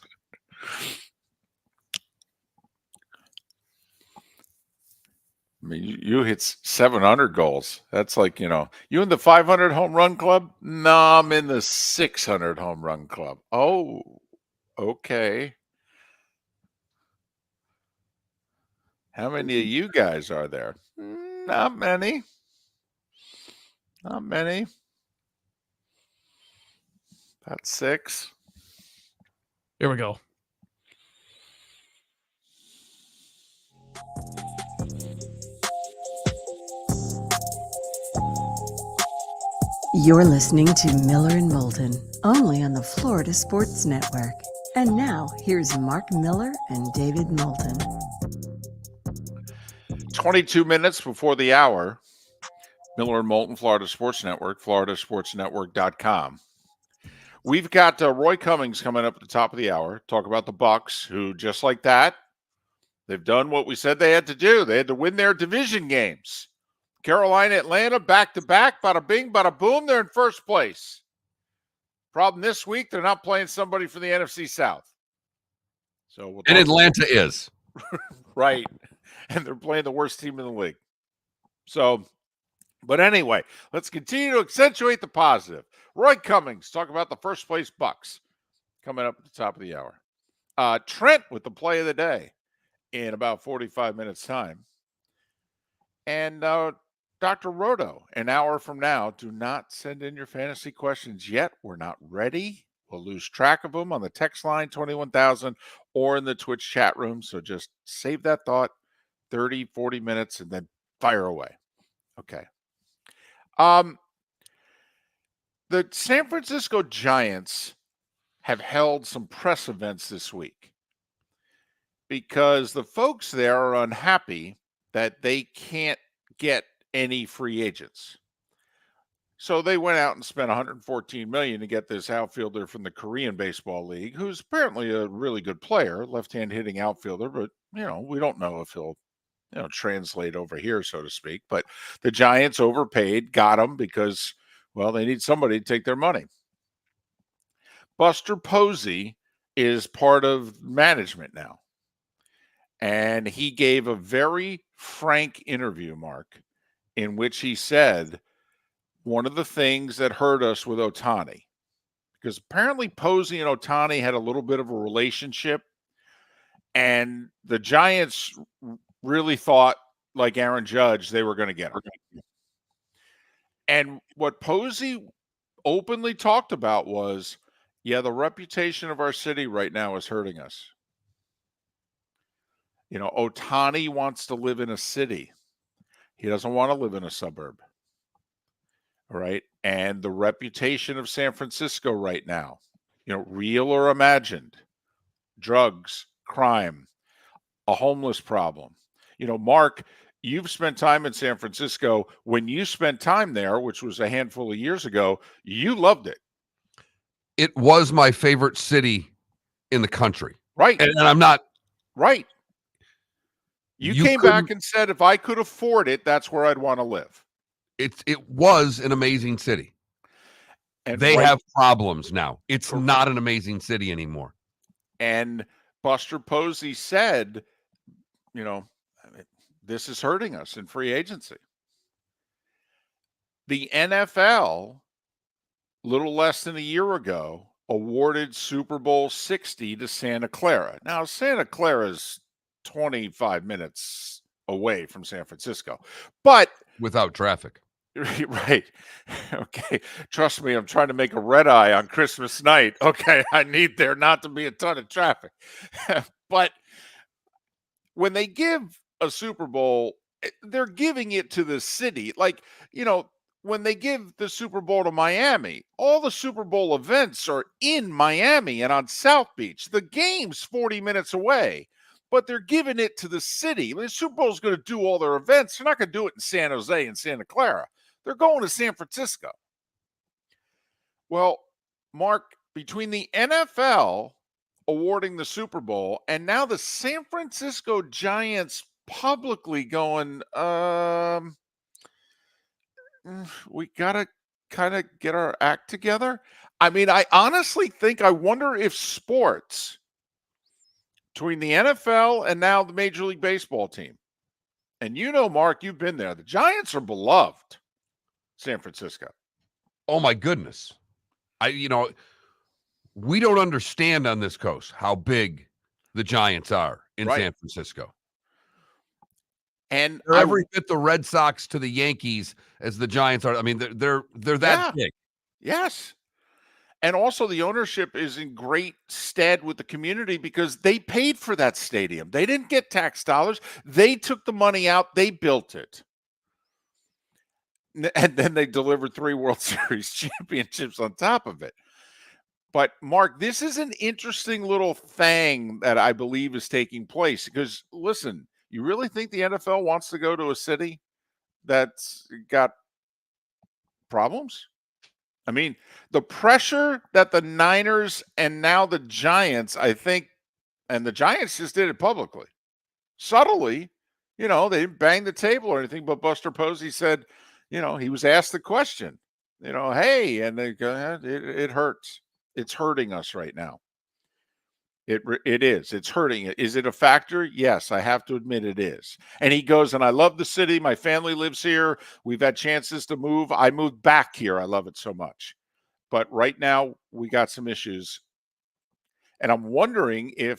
I mean, you hit 700 goals. That's you in the 500 home run club? No, I'm in the 600 home run club. Oh, okay. How many of you guys are there? Not many. Not many. About 6. Here we go. You're listening to Miller and Moulton, only on the Florida Sports Network. And now, here's Mark Miller and David Moulton. 22 minutes before the hour. Miller and Moulton, Florida Sports Network, floridasportsnetwork.com. We've got Roy Cummings coming up at the top of the hour. Talk about the Bucs, who, just like that, they've done what we said they had to do. They had to win their division games. Carolina, Atlanta, back-to-back, bada bing, bada boom, they're in first place. Problem this week, they're not playing somebody from the NFC South. So And Atlanta is. Right. And they're playing the worst team in the league. So, but anyway, let's continue to accentuate the positive. Roy Cummings, talk about the first place Bucs coming up at the top of the hour. Trent with the play of the day in about 45 minutes' time. And Dr. Roto, an hour from now. Do not send in your fantasy questions yet. We're not ready. We'll lose track of them on the text line, 21,000, or in the Twitch chat room. So just save that thought, 30, 40 minutes, and then fire away. Okay. The San Francisco Giants have held some press events this week because the folks there are unhappy that they can't get any free agents. So they went out and spent $114 million to get this outfielder from the Korean Baseball League, who's apparently a really good player, left-hand hitting outfielder, but we don't know if he'll translate over here, so to speak. But the Giants overpaid, got him because, well, they need somebody to take their money. Buster Posey is part of management now. And he gave a very frank interview, Mark, in which he said one of the things that hurt us with Ohtani, because apparently Posey and Ohtani had a little bit of a relationship, and the Giants really thought, like Aaron Judge, they were going to get him. And what Posey openly talked about was, the reputation of our city right now is hurting us. Ohtani wants to live in a city. He doesn't want to live in a suburb. All right. And the reputation of San Francisco right now, real or imagined, drugs, crime, a homeless problem. Mark, you've spent time in San Francisco. When you spent time there, which was a handful of years ago, you loved it. It was my favorite city in the country. Right. And I'm not. Right. You came back and said, if I could afford it, that's where I'd want to live. It was an amazing city. And they have problems now. It's not an amazing city anymore. And Buster Posey said, this is hurting us in free agency. The NFL, little less than a year ago, awarded Super Bowl 60 to Santa Clara. Now, Santa Clara is 25 minutes away from San Francisco, but without traffic. Right. Okay. Trust me, I'm trying to make a red eye on Christmas night. Okay. I need there not to be a ton of traffic. But when they give a Super Bowl, they're giving it to the city. Like, when they give the Super Bowl to Miami, all the Super Bowl events are in Miami and on South Beach. The game's 40 minutes away, but they're giving it to the city. The Super Bowl is going to do all their events. They're not going to do it in San Jose and Santa Clara. They're going to San Francisco. Well, Mark, between the NFL awarding the Super Bowl and now the San Francisco Giants publicly going, we got to kind of get our act together. I mean, I honestly think, I wonder if sports between the NFL and now the Major League Baseball team, and Mark, you've been there. The Giants are beloved. San Francisco. Oh my goodness. We don't understand on this coast how big the Giants are in San Francisco. And they're every bit the Red Sox to the Yankees as the Giants are. I mean, they're that big. Yes. And also the ownership is in great stead with the community because they paid for that stadium. They didn't get tax dollars. They took the money out. They built it. And then they delivered 3 World Series championships on top of it. But, Mark, this is an interesting little thing that I believe is taking place. Because, listen, you really think the NFL wants to go to a city that's got problems? I mean, the pressure that the Niners and now the Giants, I think, and the Giants just did it publicly, subtly, they didn't bang the table or anything, but Buster Posey said, he was asked the question, hey, and they go, it hurts. It's hurting us right now. It is. It's hurting. Is it a factor? Yes, I have to admit it is. And he goes, and I love the city. My family lives here. We've had chances to move. I moved back here. I love it so much. But right now, we got some issues. And I'm wondering if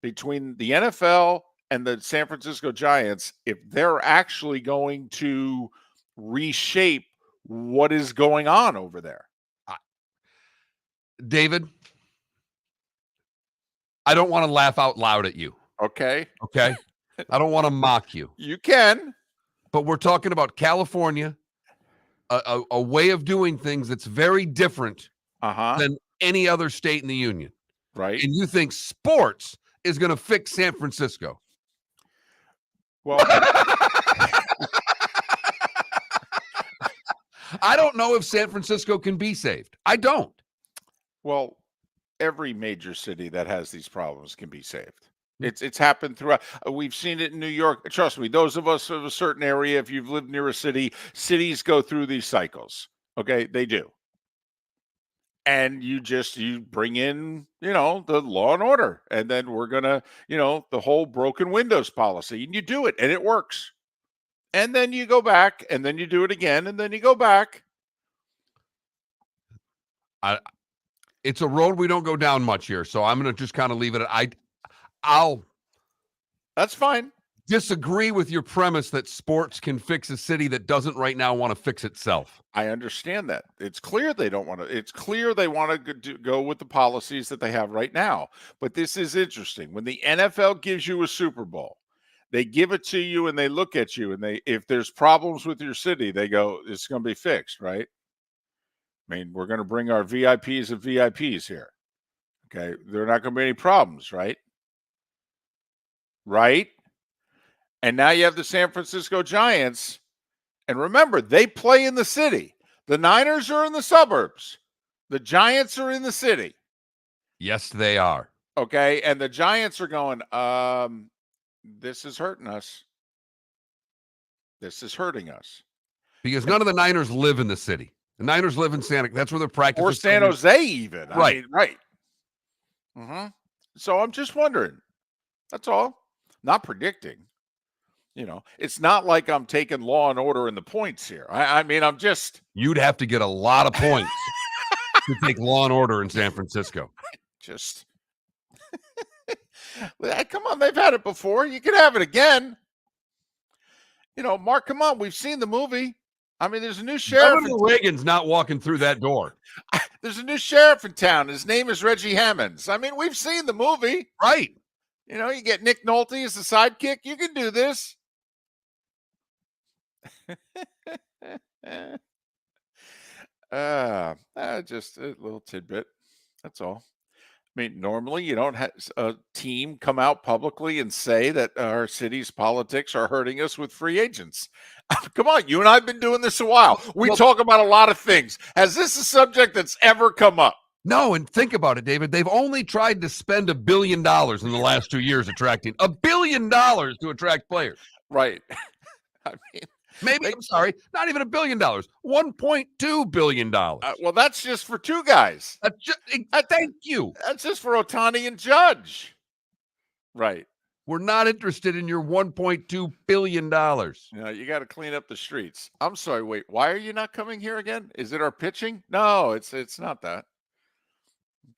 between the NFL and the San Francisco Giants, if they're actually going to reshape what is going on over there. David, I don't want to laugh out loud at you. Okay. I don't want to mock you. You can. But we're talking about California a way of doing things that's very different Uh-huh. than any other state in the union. Right. And you think sports is going to fix San Francisco. Well, I don't know if San Francisco can be saved. I don't. well, every major city that has these problems can be saved. It's happened throughout. We've seen it in New York. Trust me, those of us of a certain area, if you've lived near a city, cities go through these cycles. Okay, they do. And you bring in, the law and order, and then we're gonna, the whole broken windows policy, and you do it, and it works. And then you go back, and then you do it again, and then you go back. It's a road we don't go down much here, so I'm going to just kind of leave it at I'll That's fine. disagree with your premise that sports can fix a city that doesn't right now want to fix itself. I understand that. It's clear they don't want to. It's clear they want to go with the policies that they have right now. But this is interesting. When the NFL gives you a Super Bowl, they give it to you and they look at you, and if there's problems with your city, they go, it's going to be fixed, right? I mean, we're going to bring our VIPs and VIPs here. Okay. There are not going to be any problems, right? Right? And now you have the San Francisco Giants. And remember, they play in the city. The Niners are in the suburbs. The Giants are in the city. Yes, they are. Okay. And the Giants are going, this is hurting us. This is hurting us. Because none of the Niners live in the city. The Niners live in Santa. That's where their practice Or San Jose even. Right. Right. Mm-hmm. So I'm just wondering. That's all. Not predicting. It's not like I'm taking law and order in the points here. I mean, I'm just. You'd have to get a lot of points to take law and order in San Francisco. Just. Come on, they've had it before. You can have it again. Mark, come on. We've seen the movie. I mean, there's a new sheriff. Reagan's not walking through that door. There's a new sheriff in town. His name is Reggie Hammonds. I mean, we've seen the movie. Right. You get Nick Nolte as the sidekick. You can do this. Just a little tidbit. That's all. I mean, normally you don't have a team come out publicly and say that our city's politics are hurting us with free agents. Come on, you and I have been doing this a while. We talk about a lot of things. Has this a subject that's ever come up? No, and think about it, David. They've only tried to spend $1 billion in the last 2 years attracting $1 billion to attract players. Right. I mean, maybe, I'm sorry, not even $1 billion, $1.2 billion. Well, that's just for two guys. Thank you. That's just for Ohtani and Judge. Right. We're not interested in your $1.2 billion. You got to clean up the streets. I'm sorry. Wait, why are you not coming here again? Is it our pitching? No, it's not that.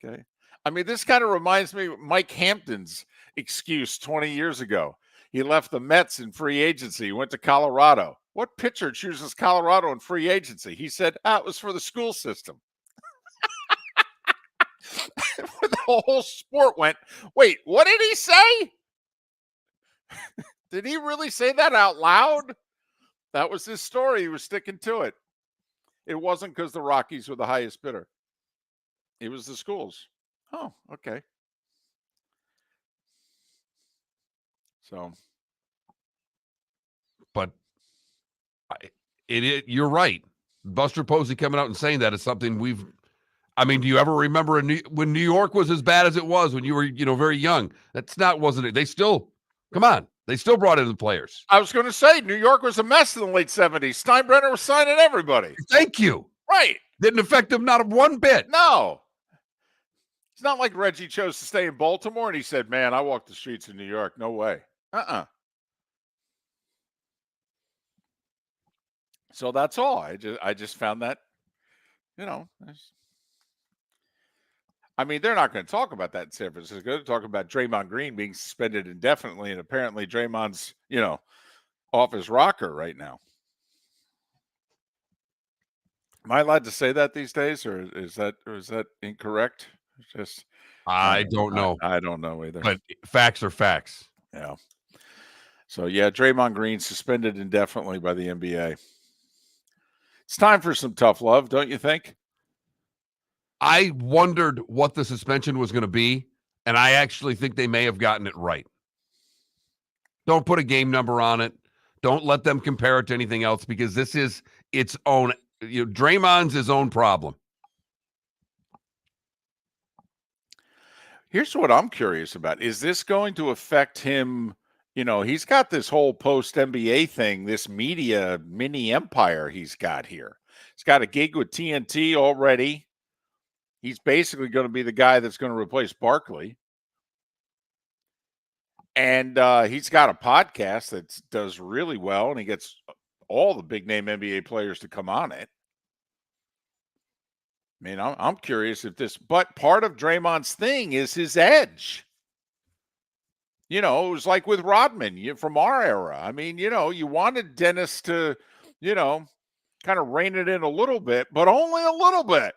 Okay. I mean, this kind of reminds me of Mike Hampton's excuse 20 years ago. He left the Mets in free agency. He went to Colorado. What pitcher chooses Colorado in free agency? He said, it was for the school system. The whole sport went, wait, what did he say? Did he really say that out loud? That was his story. He was sticking to it. It wasn't because the Rockies were the highest bidder. It was the schools. Oh, okay. So, but you're right. Buster Posey coming out and saying that is something do you ever remember when New York was as bad as it was when you were, very young? Wasn't it? They still brought in the players. I was going to say New York was a mess in the late 70s. Steinbrenner was signing everybody. Thank you. Right. Didn't affect them not one bit. No. It's not like Reggie chose to stay in Baltimore and he said, man, I walked the streets of New York. No way. So that's all. I just found that, I mean, they're not going to talk about that in San Francisco. They're talking about Draymond Green being suspended indefinitely, and apparently Draymond's, off his rocker right now. Am I allowed to say that these days, or is that incorrect? I don't know. I don't know either. But facts are facts. Yeah. So yeah, Draymond Green suspended indefinitely by the NBA. It's time for some tough love, don't you think? I wondered what the suspension was going to be, and I actually think they may have gotten it right. Don't put a game number on it. Don't let them compare it to anything else, because this is its own, Draymond's his own problem. Here's what I'm curious about. Is this going to affect him? He's got this whole post-NBA thing, this media mini empire he's got here. He's got a gig with TNT already. He's basically going to be the guy that's going to replace Barkley. And he's got a podcast that does really well, and he gets all the big-name NBA players to come on it. I mean, I'm curious if but part of Draymond's thing is his edge. It was like with Rodman from our era. I mean, you wanted Dennis to, kind of rein it in a little bit, but only a little bit.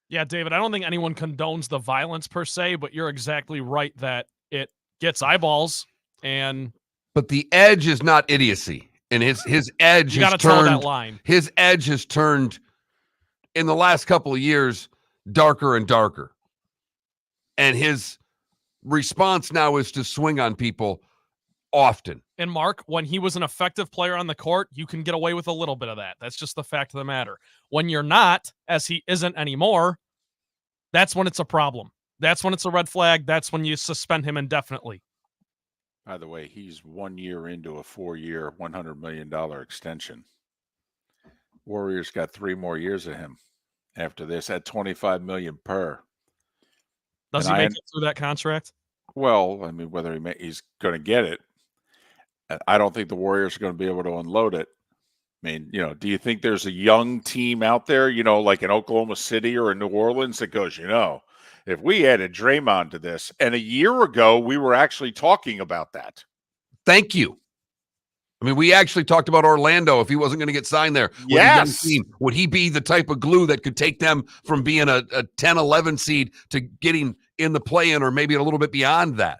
Yeah, David, I don't think anyone condones the violence per se, but you're exactly right that it gets eyeballs. But the edge is not idiocy. And his edge has turned that line. His edge has turned in the last couple of years darker and darker. And his response now is to swing on people often. And Mark, when he was an effective player on the court, you can get away with a little bit of that. That's just the fact of the matter. When you're not, as he isn't anymore, that's when it's a problem. That's when it's a red flag. That's when you suspend him indefinitely. By the way, he's 1 year into a 4-year, $100 million extension. Warriors got 3 more years of him after this at $25 million per. Does he make it through that contract? Well, I mean, whether he's going to get it, I don't think the Warriors are going to be able to unload it. I mean, do you think there's a young team out there, like in Oklahoma City or in New Orleans that goes, if we added Draymond to this, and a year ago we were actually talking about that. Thank you. I mean, we actually talked about Orlando if he wasn't going to get signed there. Yes. Team, would he be the type of glue that could take them from being a 10-11 seed to getting in the play-in or maybe a little bit beyond that?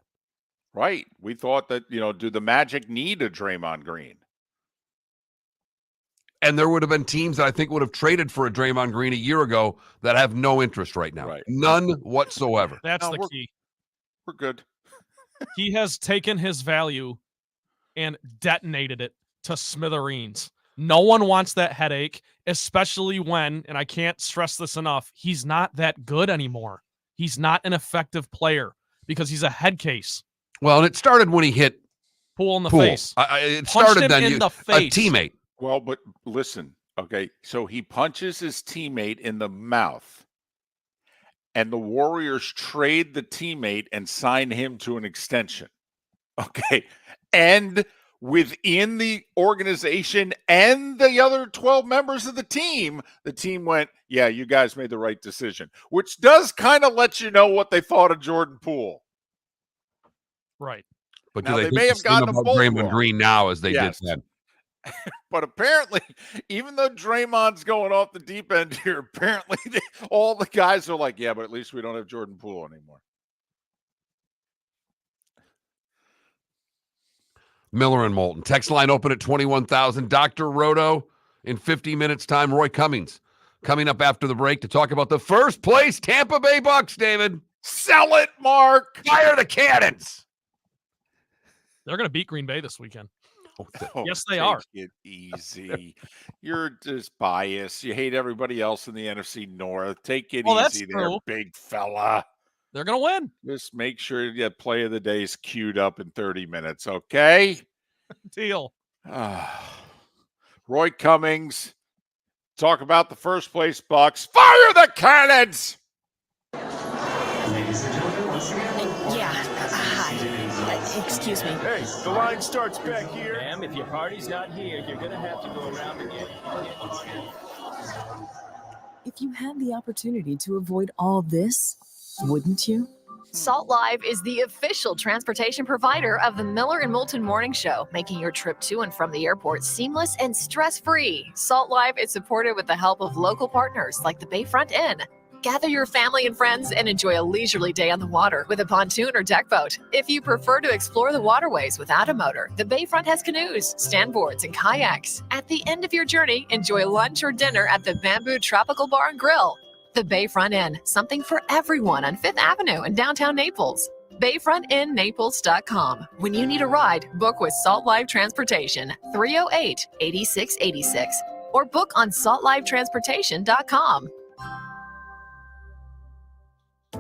Right. We thought that, do the Magic need a Draymond Green? And there would have been teams that I think would have traded for a Draymond Green a year ago that have no interest right now. Right. None whatsoever. That's the key. We're good. He has taken his value and detonated it to smithereens. No one wants that headache, especially when, and I can't stress this enough, he's not that good anymore. He's not an effective player because he's a head case. Well, and it started when he hit Poole in the face. It started then. In the face. A teammate. Well, but listen, okay, so he punches his teammate in the mouth, and the Warriors trade the teammate and sign him to an extension. Okay, and within the organization and the other 12 members of the team went, yeah, you guys made the right decision, which does kind of let you know what they thought of Jordan Poole. Right. But now, do they may have gotten about both Draymond wrong. Green now as they Yes. did then? But apparently, even though Draymond's going off the deep end here, apparently all the guys are like, yeah, but at least we don't have Jordan Poole anymore. Miller and Moulton. Text line open at 21,000. Dr. Roto in 50 minutes time. Roy Cummings coming up after the break to talk about the first place Tampa Bay Bucs, David. Sell it, Mark. Fire the cannons. They're going to beat Green Bay this weekend. Oh, yes, they are. Take it easy. You're just biased. You hate everybody else in the NFC North. Take it that's easy there, true. big fella. They're going to win. Just make sure that play of the day is queued up in 30 minutes, okay? Deal. Roy Cummings, talk about the first place Bucs. Fire the cannons! Yeah, hi. Excuse me. Hey, the line starts back here. Ma'am, if your party's not here, you're going to have to go around again. If you had the opportunity to avoid all this, wouldn't you? Salt Live is the official transportation provider of the Miller and Moulton Morning Show, making your trip to and from the airport seamless and stress-free. Salt Live is supported with the help of local partners like the Bayfront Inn. Gather your family and friends and enjoy a leisurely day on the water with a pontoon or deck boat. If you prefer to explore the waterways without a motor, the bayfront has canoes, standboards, and kayaks. At the end of your journey, enjoy lunch or dinner at the Bamboo Tropical Bar and Grill. The Bayfront Inn, something for everyone on 5th Avenue in downtown Naples. BayfrontInNaples.com. When you need a ride, book with Salt Life Transportation, 308-8686, or book on saltlifetransportation.com.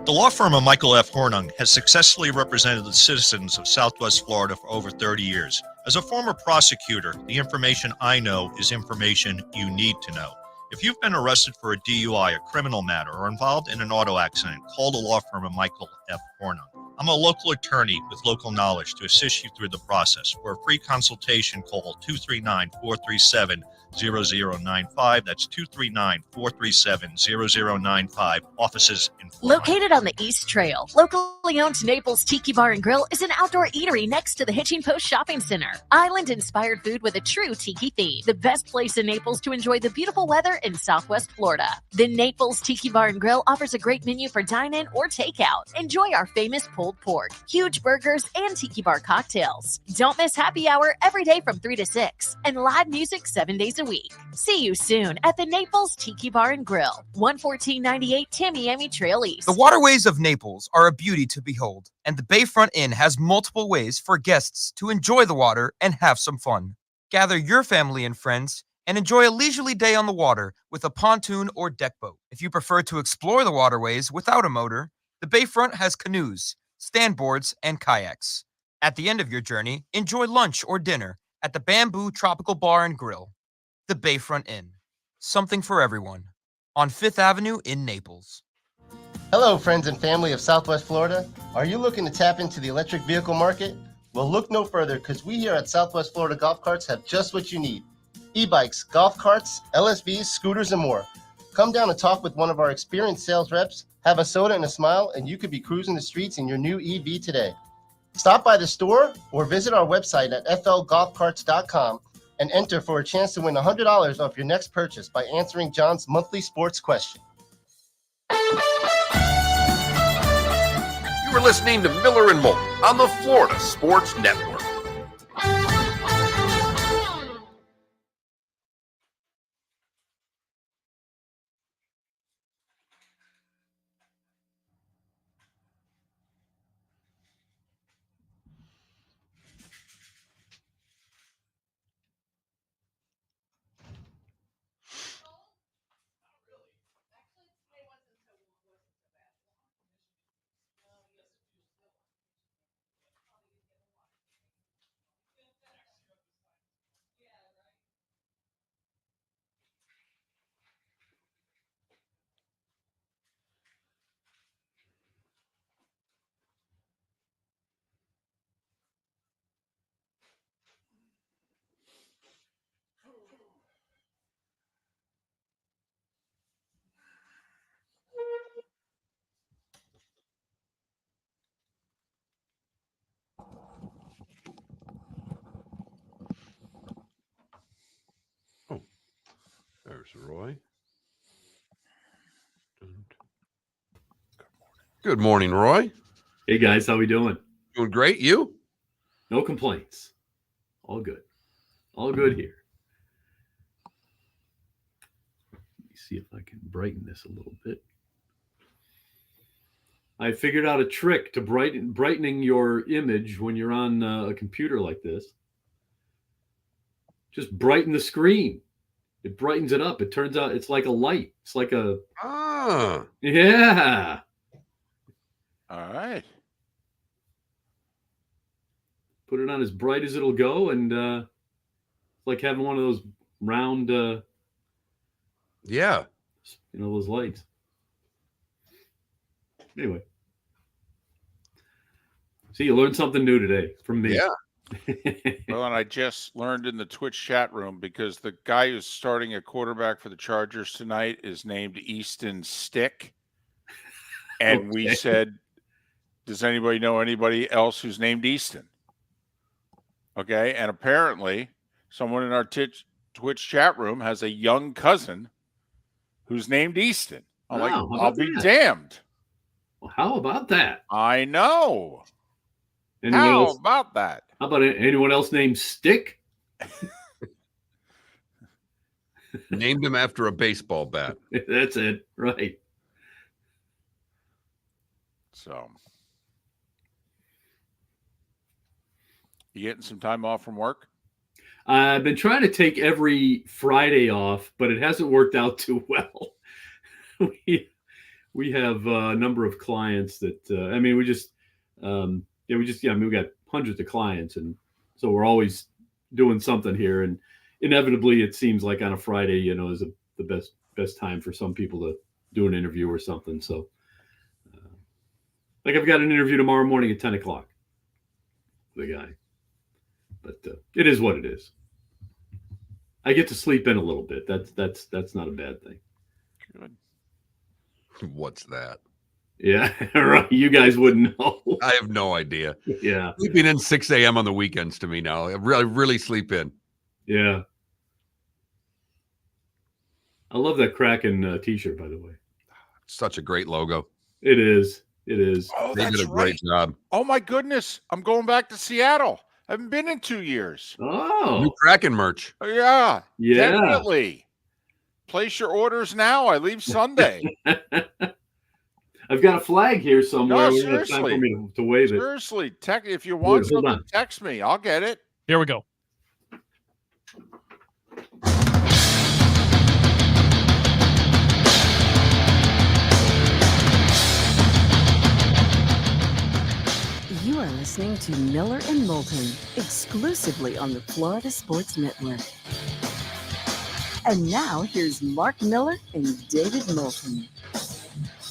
The law firm of Michael F. Hornung has successfully represented the citizens of Southwest Florida for over 30 years. As a former prosecutor, the information I know is information you need to know. If you've been arrested for a DUI, a criminal matter, or involved in an auto accident, call the law firm of Michael F. Hornung. I'm a local attorney with local knowledge to assist you through the process. For a free consultation, call 239-437-0095. That's 239-437-0095. Offices in Florida. Located on the East Trail, locally owned Naples Tiki Bar and Grill is an outdoor eatery next to the Hitching Post Shopping Center. Island-inspired food with a true tiki theme. The best place in Naples to enjoy the beautiful weather in Southwest Florida. The Naples Tiki Bar and Grill offers a great menu for dine-in or takeout. Enjoy our famous pulled pork, huge burgers, and tiki bar cocktails. Don't miss happy hour every day from 3 to 6 and live music 7 days a week. See you soon at the Naples Tiki Bar and Grill, 11498 Tamiami Trail East. The waterways of Naples are a beauty to behold, and the Bayfront Inn has multiple ways for guests to enjoy the water and have some fun. Gather your family and friends and enjoy a leisurely day on the water with a pontoon or deck boat. If you prefer to explore the waterways without a motor, the Bayfront has canoes, standboards, and kayaks. At the end of your journey, enjoy lunch or dinner at the Bamboo Tropical Bar and Grill. The Bayfront Inn, something for everyone, on 5th Avenue in Naples. Hello, friends and family of Southwest Florida. Are you looking to tap into the electric vehicle market? Well, look no further, because we here at Southwest Florida Golf Carts have just what you need. E-bikes, golf carts, LSVs, scooters, and more. Come down and talk with one of our experienced sales reps, have a soda and a smile, and you could be cruising the streets in your new EV today. Stop by the store or visit our website at flgolfcarts.com and enter for a chance to win $100 off your next purchase by answering John's monthly sports question. You were listening to Miller and Moulton on the Florida Sports Network. There's Roy. Good morning, Roy. Hey guys, how we doing? Doing great. You? No complaints. All good. All good here. Let me see if I can brighten this a little bit. I figured out a trick to brightening your image when you're on a computer like this. Just brighten the screen. It brightens it up. It turns out it's like a light. It's like a... Yeah. All right. Put it on as bright as it'll go, and it's like having one of those round... yeah. You know, those lights. Anyway. See, you learned something new today from me. Yeah. Well, and I just learned in the Twitch chat room, because the guy who's starting a quarterback for the Chargers tonight is named Easton Stick. And we said, does anybody know anybody else who's named Easton? Okay. And apparently someone in our Twitch chat room has a young cousin who's named Easton. I'm like, how I'll about be that? damned. Well, how about that? I know. Anyone How else? about that? How about anyone else named Stick? Named him after a baseball bat. That's it, right? So, you getting some time off from work? I've been trying to take every Friday off, but it hasn't worked out too well. we have a number of clients that we got hundreds of clients, and so we're always doing something here, and inevitably it seems like on a Friday, is the best time for some people to do an interview or something. So like I've got an interview tomorrow morning at 10 o'clock with a guy, but it is what it is. I get to sleep in a little bit. That's not a bad thing. Good. What's that? Yeah, right. You guys wouldn't know. I have no idea. Yeah. Sleeping in 6 a.m. on the weekends to me now. I really sleep in. Yeah. I love that Kraken t-shirt, by the way. Such a great logo. It is. It is. Oh, They that's did a great job. Oh, my goodness. I'm going back to Seattle. I haven't been in 2 years. Oh. New Kraken merch. Yeah. Yeah. Definitely. Place your orders now. I leave Sunday. I've got a flag here somewhere. No, We don't have time for seriously. me to wave it. Seriously. If you want Hold something, on. text me. I'll get it. Here we go. You are listening to Miller and Moulton, exclusively on the Florida Sports Network. And now here's Mark Miller and David Moulton.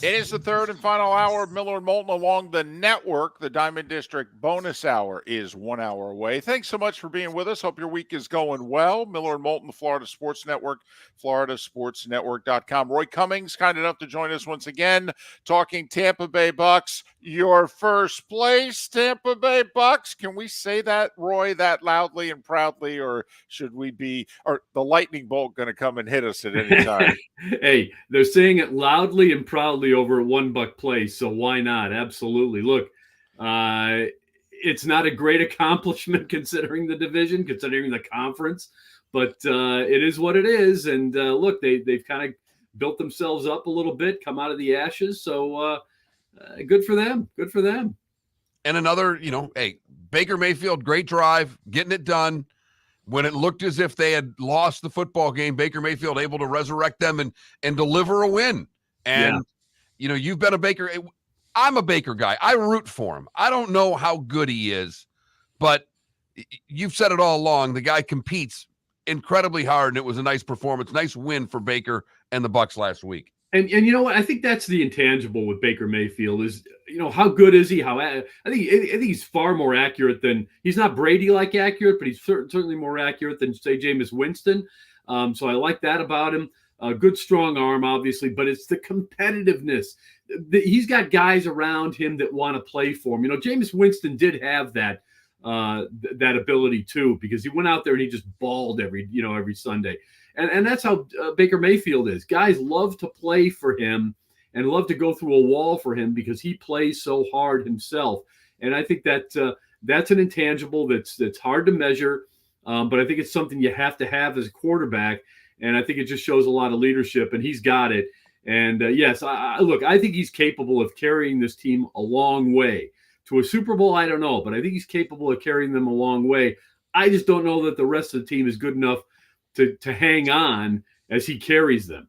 It is the third and final hour of Miller and Moulton along the network. The Diamond District bonus hour is 1 hour away. Thanks so much for being with us. Hope your week is going well. Miller and Moulton, the Florida Sports Network, floridasportsnetwork.com. Roy Cummings, kind enough to join us once again, talking Tampa Bay Bucs. Your first place, Tampa Bay Bucs. Can we say that, Roy, that loudly and proudly, or should we be, or the lightning bolt going to come and hit us at any time? Hey, they're saying it loudly and proudly over at $1 Place, so why not? Absolutely. Look, it's not a great accomplishment considering the division, considering the conference, but it is what it is. And look, they've kind of built themselves up a little bit, come out of the ashes. So good for them. Good for them. And another, hey, Baker Mayfield, great drive, getting it done. When it looked as if they had lost the football game, Baker Mayfield able to resurrect them and deliver a win. And, you've been a Baker. I'm a Baker guy. I root for him. I don't know how good he is, but you've said it all along. The guy competes incredibly hard, and it was a nice performance, nice win for Baker and the Bucs last week. And you know what? I think that's the intangible with Baker Mayfield is, how good is he? I think he's far more accurate than – he's not Brady-like accurate, but he's certainly more accurate than, say, Jameis Winston. So I like that about him. A good, strong arm, obviously, but it's the competitiveness. He's got guys around him that want to play for him. Jameis Winston did have that ability too, because he went out there and he just balled every Sunday. And that's how Baker Mayfield is. Guys love to play for him and love to go through a wall for him because he plays so hard himself. And I think that that's an intangible that's hard to measure, but I think it's something you have to have as a quarterback. And I think it just shows a lot of leadership, and he's got it. And yes, I think he's capable of carrying this team a long way. To a Super Bowl, I don't know, but I think he's capable of carrying them a long way. I just don't know that the rest of the team is good enough to hang on as he carries them.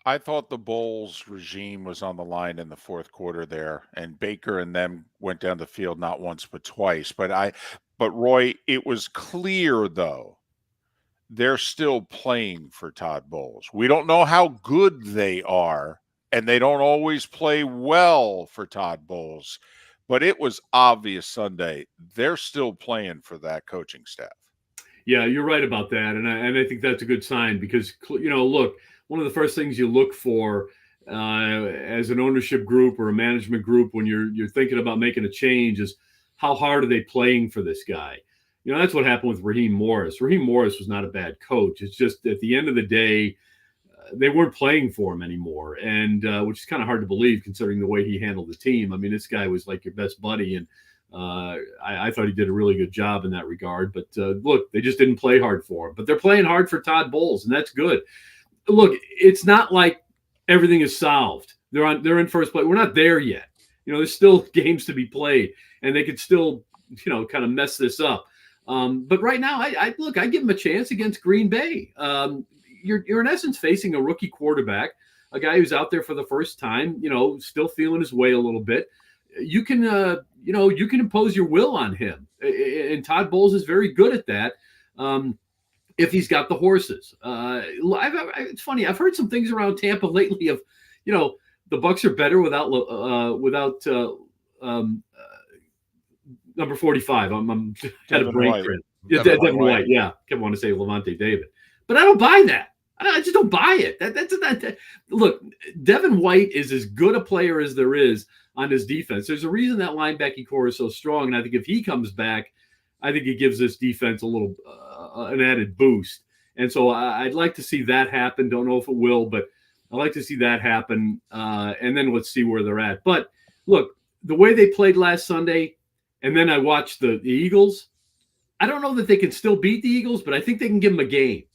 I thought the Bulls regime was on the line in the fourth quarter there, and Baker and them went down the field not once but twice. But Roy, it was clear though, they're still playing for Todd Bowles. We don't know how good they are, and they don't always play well for Todd Bowles, but it was obvious Sunday they're still playing for that coaching staff. Yeah, you're right about that, and I think that's a good sign because look, one of the first things you look for as an ownership group or a management group when you're thinking about making a change is how hard are they playing for this guy. That's what happened with Raheem Morris. Raheem Morris was not a bad coach. It's just at the end of the day, they weren't playing for him anymore, and which is kind of hard to believe considering the way he handled the team. I mean, this guy was like your best buddy, and I thought he did a really good job in that regard. But look, they just didn't play hard for him. But they're playing hard for Todd Bowles, and that's good. Look, it's not like everything is solved. They're in first place. We're not there yet. There's still games to be played, and they could still, kind of mess this up. But right now, I give them a chance against Green Bay. You're in essence facing a rookie quarterback, a guy who's out there for the first time, still feeling his way a little bit. You can impose your will on him, and Todd Bowles is very good at that. If he's got the horses. It's funny. I've heard some things around Tampa lately of, the Bucs are better without number 45. I'm had a brain cramp. Devin White. Yeah, I want to say Levante David, but I don't buy that. I just don't buy it. That look, Devin White is as good a player as there is on his defense. There's a reason that linebacking core is so strong, and I think if he comes back, I think it gives this defense a little an added boost. And so I'd like to see that happen. Don't know if it will, but I'd like to see that happen. And then let's see where they're at. But look, the way they played last Sunday, and then I watched the Eagles, I don't know that they can still beat the Eagles, but I think they can give them a game.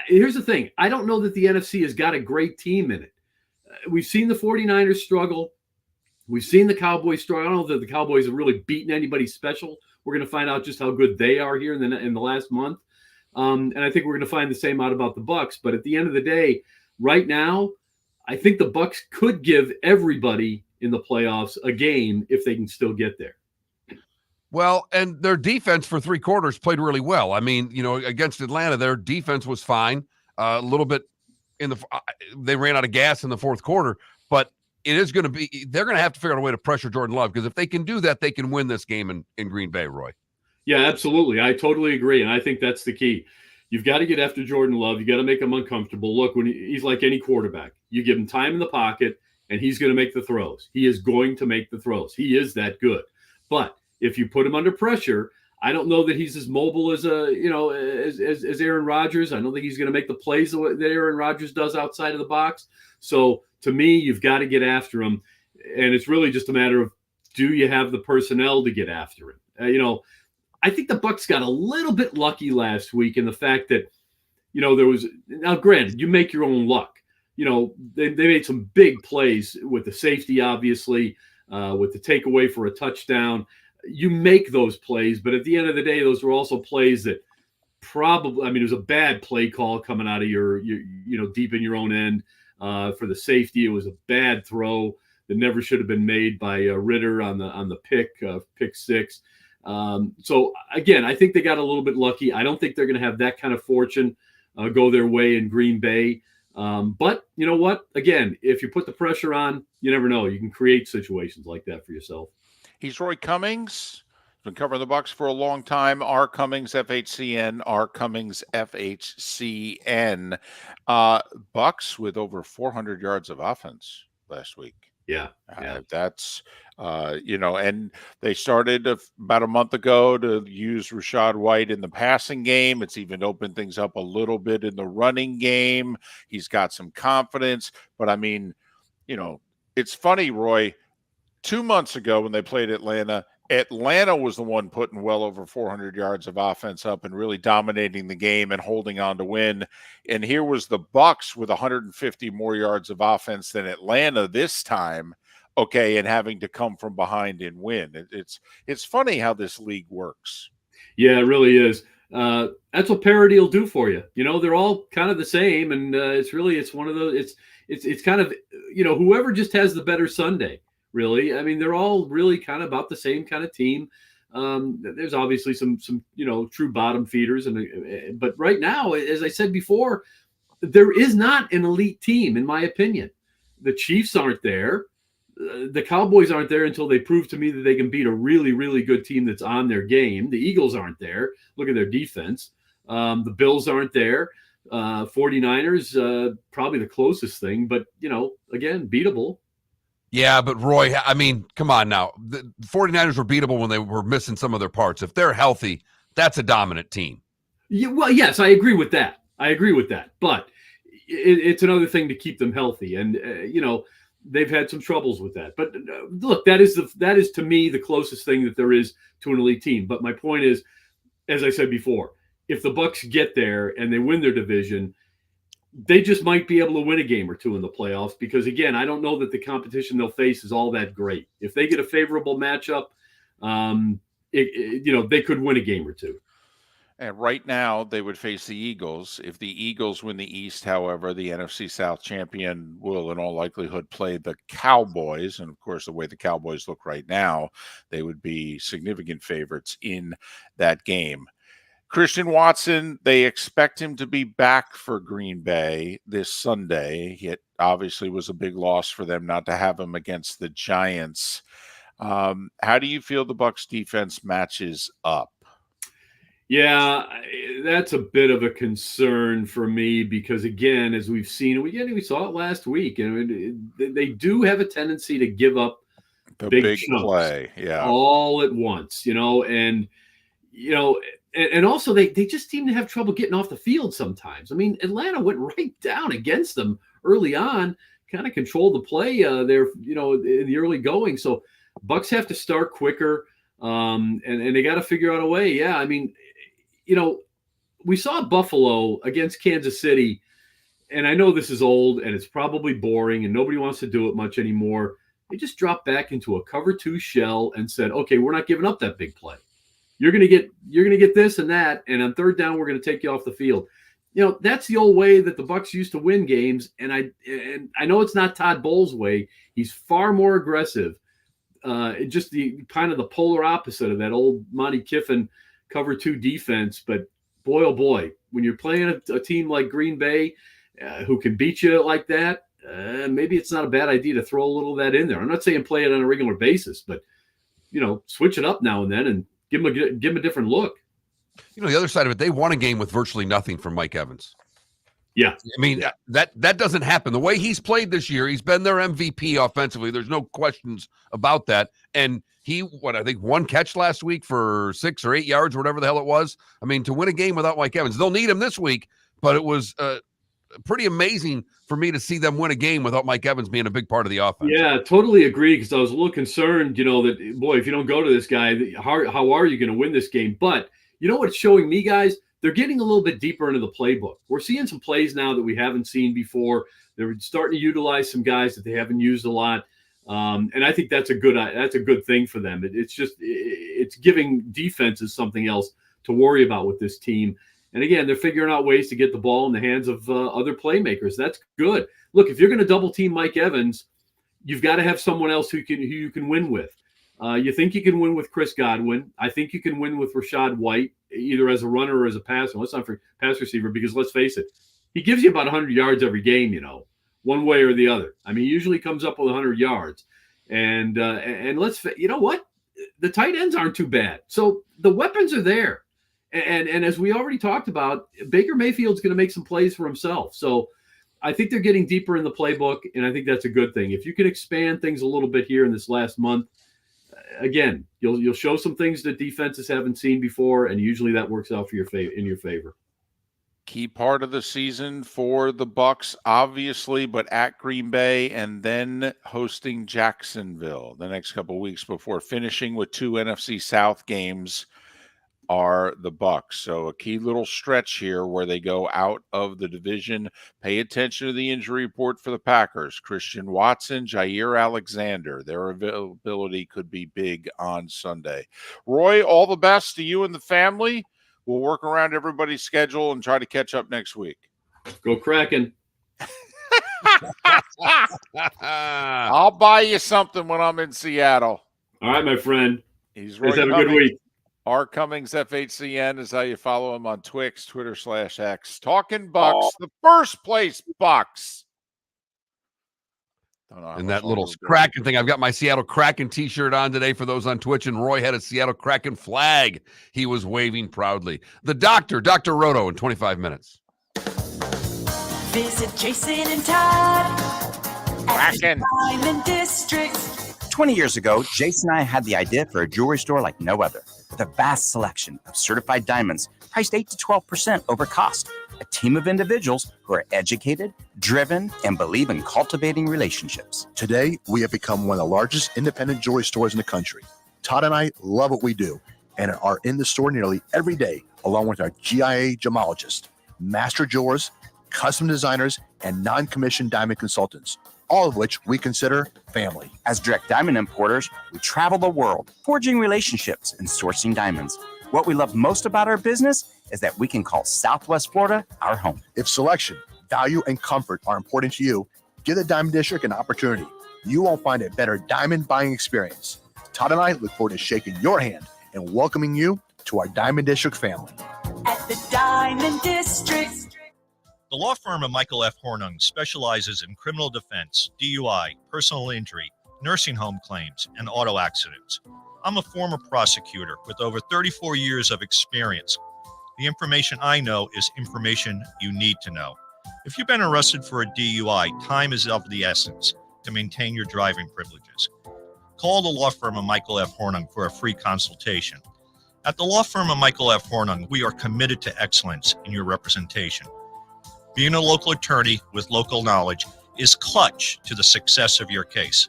Here's the thing. I don't know that the NFC has got a great team in it. We've seen the 49ers struggle. We've seen the Cowboys struggle. I don't know that the Cowboys have really beaten anybody special. We're going to find out just how good they are here in the last month. And I think we're going to find the same out about the Bucs. But at the end of the day, right now, I think the Bucs could give everybody in the playoffs a game if they can still get there. Well, and their defense for 3 quarters played really well. I mean, against Atlanta, their defense was fine. A little bit they ran out of gas in the fourth quarter, but they're going to have to figure out a way to pressure Jordan Love, because if they can do that, they can win this game in Green Bay, Roy. Yeah, absolutely. I totally agree. And I think that's the key. You've got to get after Jordan Love. You got to make him uncomfortable. Look, when he's like any quarterback, you give him time in the pocket and he's going to make the throws. He is going to make the throws. He is that good. But if you put him under pressure, I don't know that he's as mobile as as Aaron Rodgers. I don't think he's going to make the plays that Aaron Rodgers does outside of the box. So to me, you've got to get after him, and it's really just a matter of, do you have the personnel to get after him? I think the Bucs got a little bit lucky last week in the fact that, there was, now granted, you make your own luck. They made some big plays with the safety, obviously, with the takeaway for a touchdown. You make those plays, but at the end of the day, those were also plays that probably, it was a bad play call coming out of your deep in your own end for the safety. It was a bad throw that never should have been made by Ritter on the pick 6. So again, I think they got a little bit lucky. I don't think they're going to have that kind of fortune go their way in Green Bay. But you know what? Again, if you put the pressure on, you never know. You can create situations like that for yourself. He's Roy Cummings. Been covering the Bucs for a long time. R. Cummings, FHCN. R. Cummings, FHCN. Bucs with over 400 yards of offense last week. Yeah. That's, and they started about a month ago to use Rachaad White in the passing game. It's even opened things up a little bit in the running game. He's got some confidence. But, it's funny, Roy. 2 months ago when they played Atlanta was the one putting well over 400 yards of offense up and really dominating the game and holding on to win. And here was the Bucs with 150 more yards of offense than Atlanta this time, and having to come from behind and win. It's funny how this league works. Yeah, it really is. That's what parity will do for you. They're all kind of the same, and it's one of those. It's kind of whoever just has the better Sunday. Really, they're all really kind of about the same kind of team. There's obviously some true bottom feeders, but right now, as I said before, there is not an elite team, in my opinion. The Chiefs aren't there. The Cowboys aren't there until they prove to me that they can beat a really, really good team that's on their game. The Eagles aren't there. Look at their defense. The Bills aren't there. 49ers, probably the closest thing, but again, beatable. Yeah, but Roy, come on now. The 49ers were beatable when they were missing some of their parts. If they're healthy, that's a dominant team. Yeah, well, yes, I agree with that. But, it's another thing to keep them healthy. And, they've had some troubles with that. But look, that is to me the closest thing that there is to an elite team. But my point is, as I said before, if the Bucs get there and they win their division, they just might be able to win a game or two in the playoffs because, again, I don't know that the competition they'll face is all that great. If they get a favorable matchup, they could win a game or two. And right now, they would face the Eagles. If the Eagles win the East, however, the NFC South champion will, in all likelihood, play the Cowboys. And, of course, the way the Cowboys look right now, they would be significant favorites in that game. Christian Watson, they expect him to be back for Green Bay this Sunday. It obviously was a big loss for them not to have him against the Giants. How do you feel the Bucs defense matches up? Yeah, that's a bit of a concern for me because, again, as we've seen, we saw it last week, and they do have a tendency to give up the big chunks play, all at once, and also they just seem to have trouble getting off the field sometimes. I mean, Atlanta went right down against them early on, kind of controlled the play there, in the early going. So Bucs have to start quicker, and they got to figure out a way. Yeah, I mean, we saw Buffalo against Kansas City, and I know this is old and it's probably boring and nobody wants to do it much anymore. They just dropped back into a cover 2 shell and said, okay, we're not giving up that big play. You're going to get this and that, and on third down, we're going to take you off the field. That's the old way that the Bucs used to win games, and I know it's not Todd Bowles' way. He's far more aggressive. Just the kind of the polar opposite of that old Monty Kiffin cover 2 defense. But boy, oh boy, when you're playing a team like Green Bay who can beat you like that, maybe it's not a bad idea to throw a little of that in there. I'm not saying play it on a regular basis, but switch it up now and then and give him a different look. The other side of it, they won a game with virtually nothing from Mike Evans. Yeah. I mean, that doesn't happen. The way he's played this year, he's been their MVP offensively. There's no questions about that. And he, I think 1 catch last week for 6 or 8 yards, or whatever the hell it was. I mean, to win a game without Mike Evans, they'll need him this week, but it was pretty amazing for me to see them win a game without Mike Evans being a big part of the offense. Yeah, totally agree, because I was a little concerned, that, boy, if you don't go to this guy, how are you going to win this game? But you know what's showing me, guys? They're getting a little bit deeper into the playbook. We're seeing some plays now that we haven't seen before. They're starting to utilize some guys that they haven't used a lot. And I think that's a good thing for them. It's giving defenses something else to worry about with this team. And again, they're figuring out ways to get the ball in the hands of other playmakers. That's good. Look, if you're going to double team Mike Evans, you've got to have someone else who you can win with. You think you can win with Chris Godwin. I think you can win with Rachaad White, either as a runner or as a passer. Let's not for pass receiver, because let's face it, he gives you about 100 yards every game, one way or the other. I mean, he usually comes up with 100 yards. And you know what? The tight ends aren't too bad. So the weapons are there. And as we already talked about, Baker Mayfield's going to make some plays for himself. So I think they're getting deeper in the playbook, and I think that's a good thing. If you can expand things a little bit here in this last month, again, you'll show some things that defenses haven't seen before, and usually that works out in your favor. Key part of the season for the Bucs, obviously, but at Green Bay and then hosting Jacksonville the next couple of weeks before finishing with 2 NFC South games are the Bucs. So a key little stretch here where they go out of the division. Pay attention to the injury report for the Packers. Christian Watson, Jair Alexander, their availability could be big on Sunday. Roy, all the best to you and the family. We'll work around everybody's schedule and try to catch up next week. Go Kraken. I'll buy you something when I'm in Seattle. All right, my friend. He's Roy Have Cummings. a good week. R. Cummings, FHCN is how you follow him on Twix, Twitter/X. Talking Bucs, the first place Bucs. And that little Kraken thing. I've got my Seattle Kraken t-shirt on today for those on Twitch, and Roy had a Seattle Kraken flag he was waving proudly. The Doctor, Dr. Roto, in 25 minutes. Visit Jason and Todd at the Diamond District. 20 years ago, Jason and I had the idea for a jewelry store like no other, with a vast selection of certified diamonds priced 8 to 12% over cost. a team of individuals who are educated, driven, and believe in cultivating relationships. Today, we have become one of the largest independent jewelry stores in the country. Todd and I love what we do and are in the store nearly every day, along with our GIA gemologists, master jewelers, custom designers, and non-commissioned diamond consultants, all of which we consider family. As direct diamond importers, we travel the world, forging relationships and sourcing diamonds. What we love most about our business is that we can call Southwest Florida our home. If selection, value, and comfort are important to you, give the Diamond District an opportunity. You won't find a better diamond buying experience. Todd and I look forward to shaking your hand and welcoming you to our Diamond District family. At the Diamond District. The law firm of Michael F. Hornung specializes in criminal defense, DUI, personal injury, nursing home claims, and auto accidents. I'm a former prosecutor with over 34 years of experience. The information I know is information you need to know. If you've been arrested for a DUI, time is of the essence to maintain your driving privileges. Call the law firm of Michael F. Hornung for a free consultation. At the law firm of Michael F. Hornung, we are committed to excellence in your representation. Being a local attorney with local knowledge is clutch to the success of your case.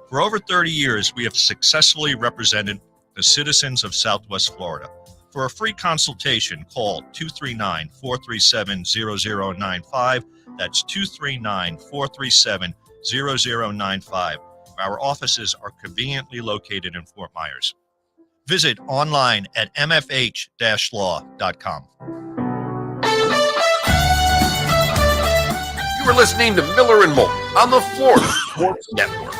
For over 30 years, we have successfully represented the citizens of Southwest Florida. For a free consultation, call 239-437-0095. That's 239-437-0095. Our offices are conveniently located in Fort Myers. Visit online at mfh-law.com. You are listening to Miller and Moulton on the Florida Sports Network.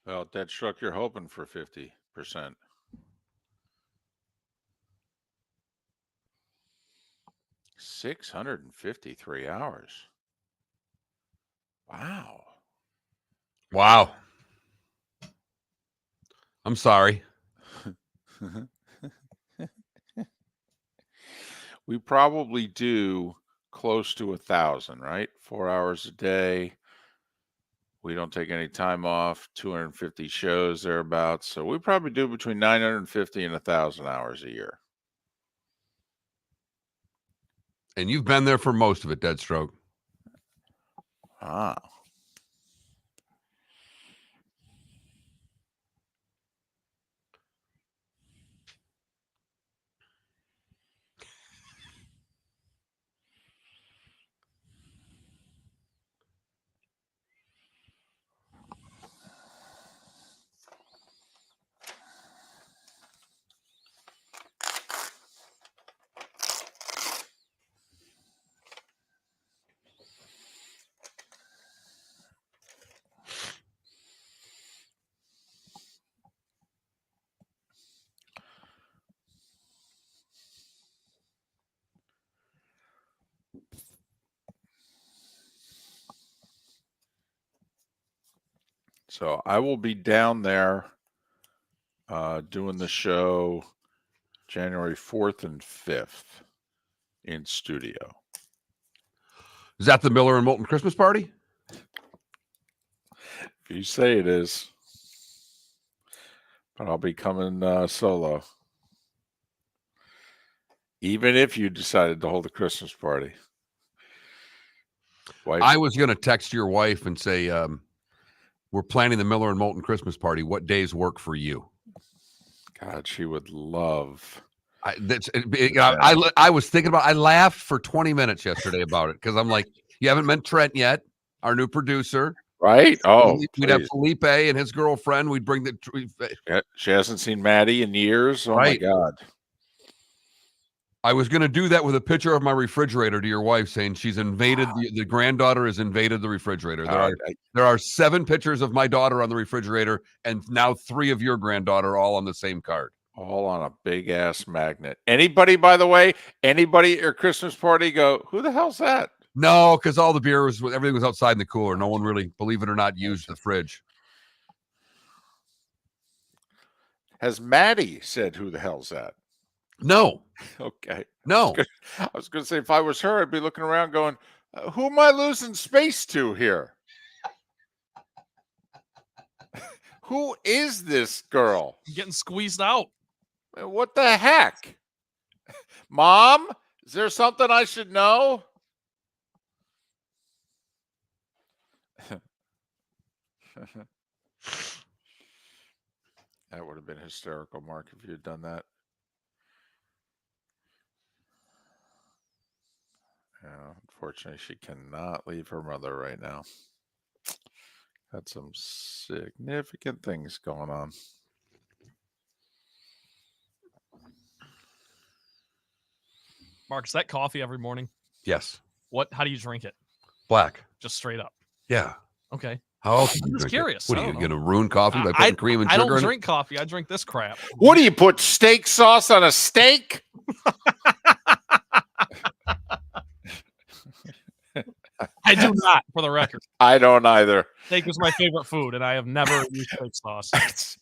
Well, Dead Struck, you're hoping for 50%. 653 hours. Wow. Wow. I'm sorry. We probably do close to 1,000, right? 4 hours a day. We don't take any time off, 250 shows thereabouts. So we probably do between 950 and 1,000 hours a year. And you've been there for most of it, Deadstroke. Ah. So I will be down there doing the show January 4th and 5th in studio. Is that the Miller and Moulton Christmas party? If you say it is. But I'll be coming solo. Even if you decided to hold a Christmas party. Wife, I was going to text your wife and say, we're planning the Miller and Moulton Christmas party. What days work for you? God, she would love. I was thinking about. I laughed for 20 minutes yesterday about it because I'm like, you haven't met Trent yet, our new producer, right? Oh, we'd have Felipe and his girlfriend. We'd bring the. She hasn't seen Maddie in years. Oh right. My God. I was going to do that with a picture of my refrigerator to your wife, saying she's invaded the granddaughter has invaded the refrigerator. There are 7 pictures of my daughter on the refrigerator, and now 3 of your granddaughter all on the same card. All on a big ass magnet. Anybody, by the way, anybody at your Christmas party go, who the hell's that? No, because all the beer was everything was outside in the cooler. No one really, believe it or not, used the fridge. Has Maddie said, who the hell's that? No. Okay. No. I was going to say, if I was her, I'd be looking around going, who am I losing space to here? Who is this girl? Getting squeezed out. What the heck? Mom, is there something I should know? That would have been hysterical, Mark, if you had done that. Yeah, unfortunately, she cannot leave her mother right now. Got some significant things going on. Mark, is that coffee every morning? Yes. How do you drink it? Black. Just straight up. Yeah. Okay. How else? I'm just curious. What are you going to ruin coffee by putting cream and I sugar don't in drink coffee. I drink this crap. What do you put steak sauce on a steak? I do not, for the record. I don't either. Steak is my favorite food, and I have never used steak sauce.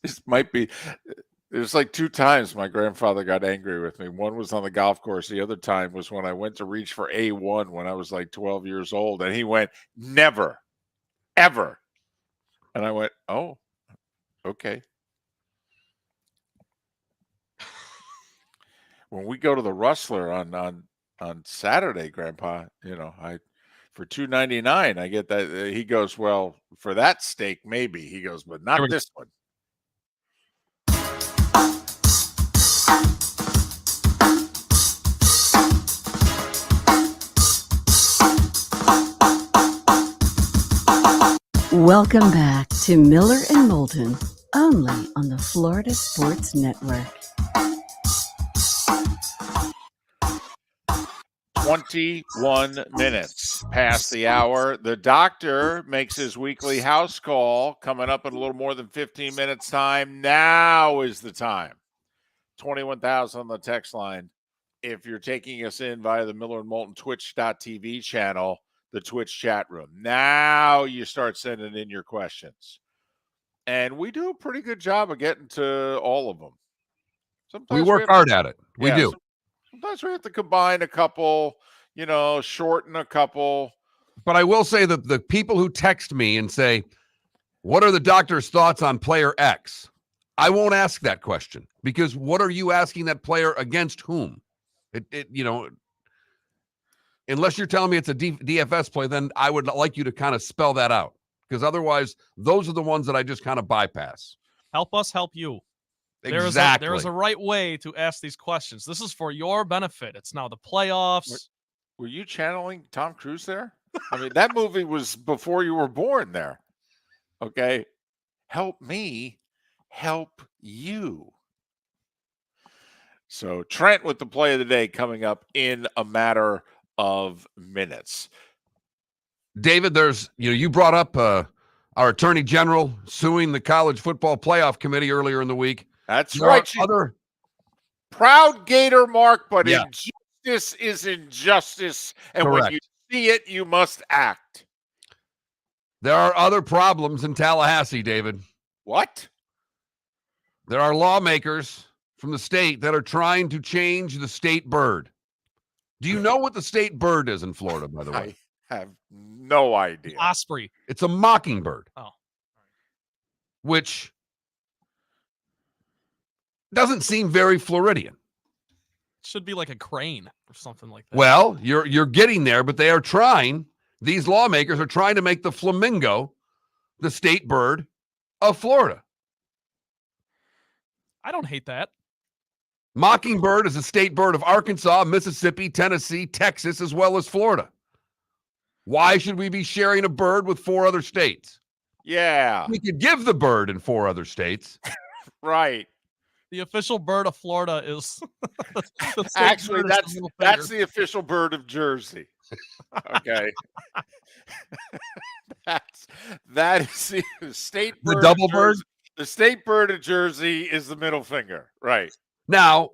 It might be. There's like 2 times my grandfather got angry with me. One was on the golf course. The other time was when I went to reach for A1 when I was like 12 years old. And he went, never, ever. And I went, oh, okay. When we go to the Rustler on Saturday, Grandpa, for $2.99, I get that. He goes, well, for that steak, maybe. He goes, but not this one. Welcome back to Miller and Moulton, only on the Florida Sports Network. 21 minutes past the hour. The doctor makes his weekly house call coming up in a little more than 15 minutes time. Now is the time. 21,000 on the text line. If you're taking us in via the Miller and Moulton Twitch.tv channel, the Twitch chat room. Now you start sending in your questions. And we do a pretty good job of getting to all of them. We work hard at it. We do. Sometimes we have to combine a couple, shorten a couple. But I will say that the people who text me and say, what are the doctor's thoughts on player X? I won't ask that question because what are you asking that player against whom? Unless you're telling me it's a DFS play, then I would like you to kind of spell that out because otherwise those are the ones that I just kind of bypass. Help us help you. Exactly. There is a right way to ask these questions. This is for your benefit. It's now the playoffs. Were you channeling Tom Cruise there? I mean, that movie was before you were born there. Okay. Help me help you. So Trent with the play of the day coming up in a matter of minutes. David, you brought up our attorney general suing the college football playoff committee earlier in the week. That's right. Proud Gator, Mark, but injustice is injustice. And Correct. When you see it, you must act. There are other problems in Tallahassee, David. What? There are lawmakers from the state that are trying to change the state bird. Do you know what the state bird is in Florida, by the way? I have no idea. Osprey. It's a mockingbird. Oh. Which doesn't seem very Floridian. Should be like a crane or something like that. Well, you're getting there, but they are trying. These lawmakers are trying to make the flamingo the state bird of Florida. I don't hate that. Mockingbird is a state bird of Arkansas, Mississippi, Tennessee, Texas, as well as Florida. Why should we be sharing a bird with 4 other states? Yeah. We could give the bird in 4 other states. Right. The official bird of Florida is actually that's the official bird of Jersey. Okay. that is the state bird. The double bird? The state bird of Jersey is the middle finger. Right. Now,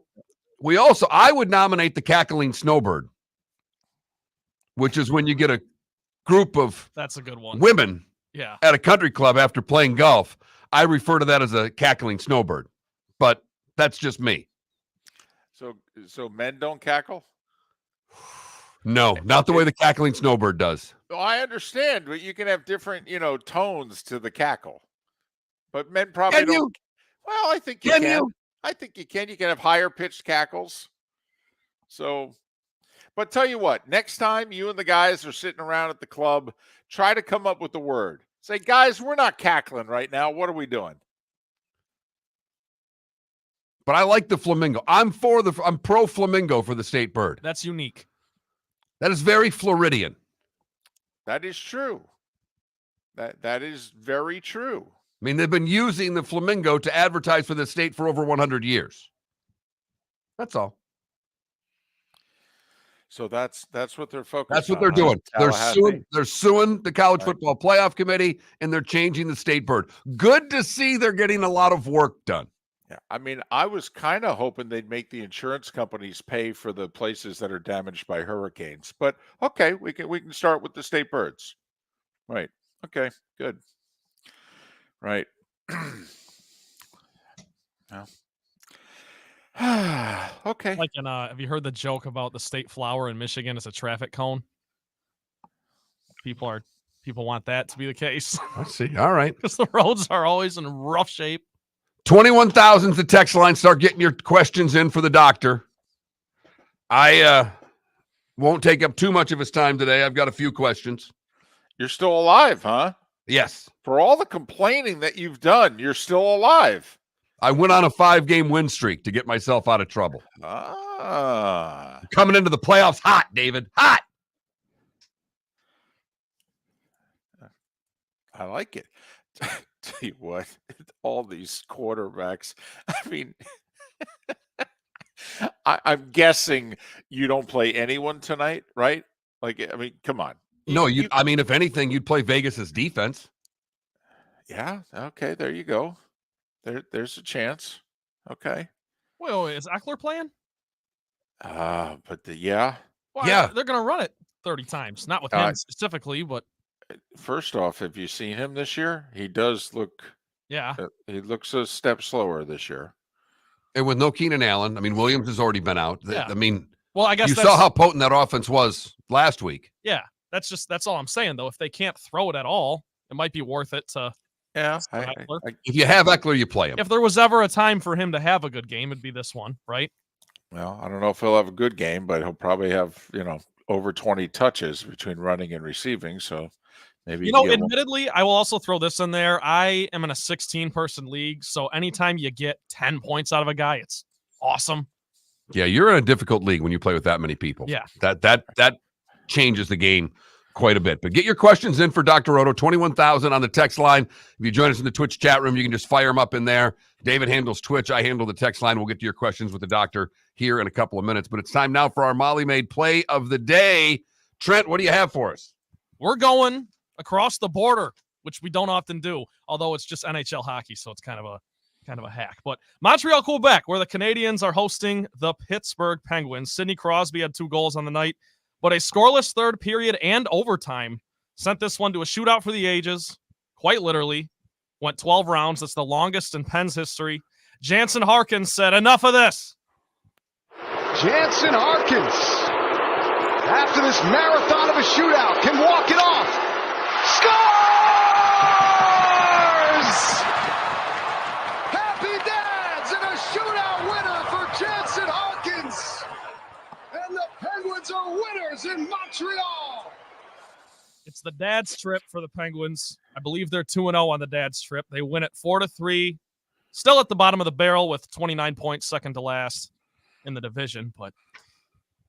I would nominate the cackling snowbird, which is when you get a group of That's a good one. women Yeah. at a country club after playing golf. I refer to that as a cackling snowbird, but that's just me. So men don't cackle? No, not the way the cackling snowbird does. Well, I understand, but you can have different, tones to the cackle. But men probably Can don't. you? Well, I think you Can can. you? I think you can. You can have higher pitched cackles. So, but tell you what, next time you and the guys are sitting around at the club, try to come up with the word. Say, guys, we're not cackling right now. What are we doing? But I like the flamingo. I'm pro flamingo for the state bird. That's unique. That is very Floridian. That is true. That is very true. I mean, they've been using the flamingo to advertise for the state for over 100 years. That's all. So that's what they're focused on. That's what they're doing. They're suing the College Football Playoff Committee, and they're changing the state bird. Good to see they're getting a lot of work done. Yeah, I mean, I was kind of hoping they'd make the insurance companies pay for the places that are damaged by hurricanes. But okay, we can start with the state birds. Right. Okay, good. Right. Well. Okay. Like have you heard the joke about the state flower in Michigan as a traffic cone? People want that to be the case. I see. All right. Because the roads are always in rough shape. 21,000's the text line. Start getting your questions in for the doctor. I won't take up too much of his time today. I've got a few questions. You're still alive, huh? Yes. For all the complaining that you've done, you're still alive. I went on a 5-game win streak to get myself out of trouble. Coming into the playoffs hot, David. Hot. I like it. Tell you what, all these quarterbacks. I mean, I'm guessing you don't play anyone tonight, right? Like, I mean, come on. No, I mean, if anything, you'd play Vegas's defense. Yeah. Okay. There you go. There's a chance. Okay. Well, is Eckler playing? Yeah. Well, yeah. They're going to run it 30 times. Not with him specifically, but. First off, have you seen him this year? He does look. Yeah. He looks a step slower this year. And with no Keenan Allen, I mean, Williams has already been out. Yeah. I mean, well, I guess you saw how potent that offense was last week. Yeah. That's all I'm saying, though. If they can't throw it at all, it might be worth it to. Yeah. If you have Eckler, you play him. If there was ever a time for him to have a good game, it'd be this one, right? Well, I don't know if he'll have a good game, but he'll probably have, over 20 touches between running and receiving. So maybe, admittedly, I will also throw this in there. I am in a 16-person league. So anytime you get 10 points out of a guy, it's awesome. Yeah. You're in a difficult league when you play with that many people. Yeah. That changes the game quite a bit. But get your questions in for Dr. Roto, 21,000 on the text line. If you join us in the Twitch chat room, you can just fire them up in there. David handles Twitch. I handle the text line. We'll get to your questions with the doctor here in a couple of minutes. But it's time now for our Molly Made play of the day. Trent, what do you have for us? We're going across the border, which we don't often do, although it's just NHL hockey, so it's kind of a hack. But Montreal, Quebec, where the Canadiens are hosting the Pittsburgh Penguins. Sidney Crosby had 2 goals on the night, but a scoreless third period and overtime sent this one to a shootout for the ages, quite literally. Went 12 rounds. That's the longest in Penn's history. Jansen Harkins said, "Enough of this." Jansen Harkins, after this marathon of a shootout, can walk it off. Scores! Happy Dads and a shootout winner for Jansen Harkins. And the Penguins are winners in Montreal. It's the dad's trip for the Penguins. I believe they're 2-0 on the dad's trip. They win it 4-3. Still at the bottom of the barrel with 29 points, second to last in the division. But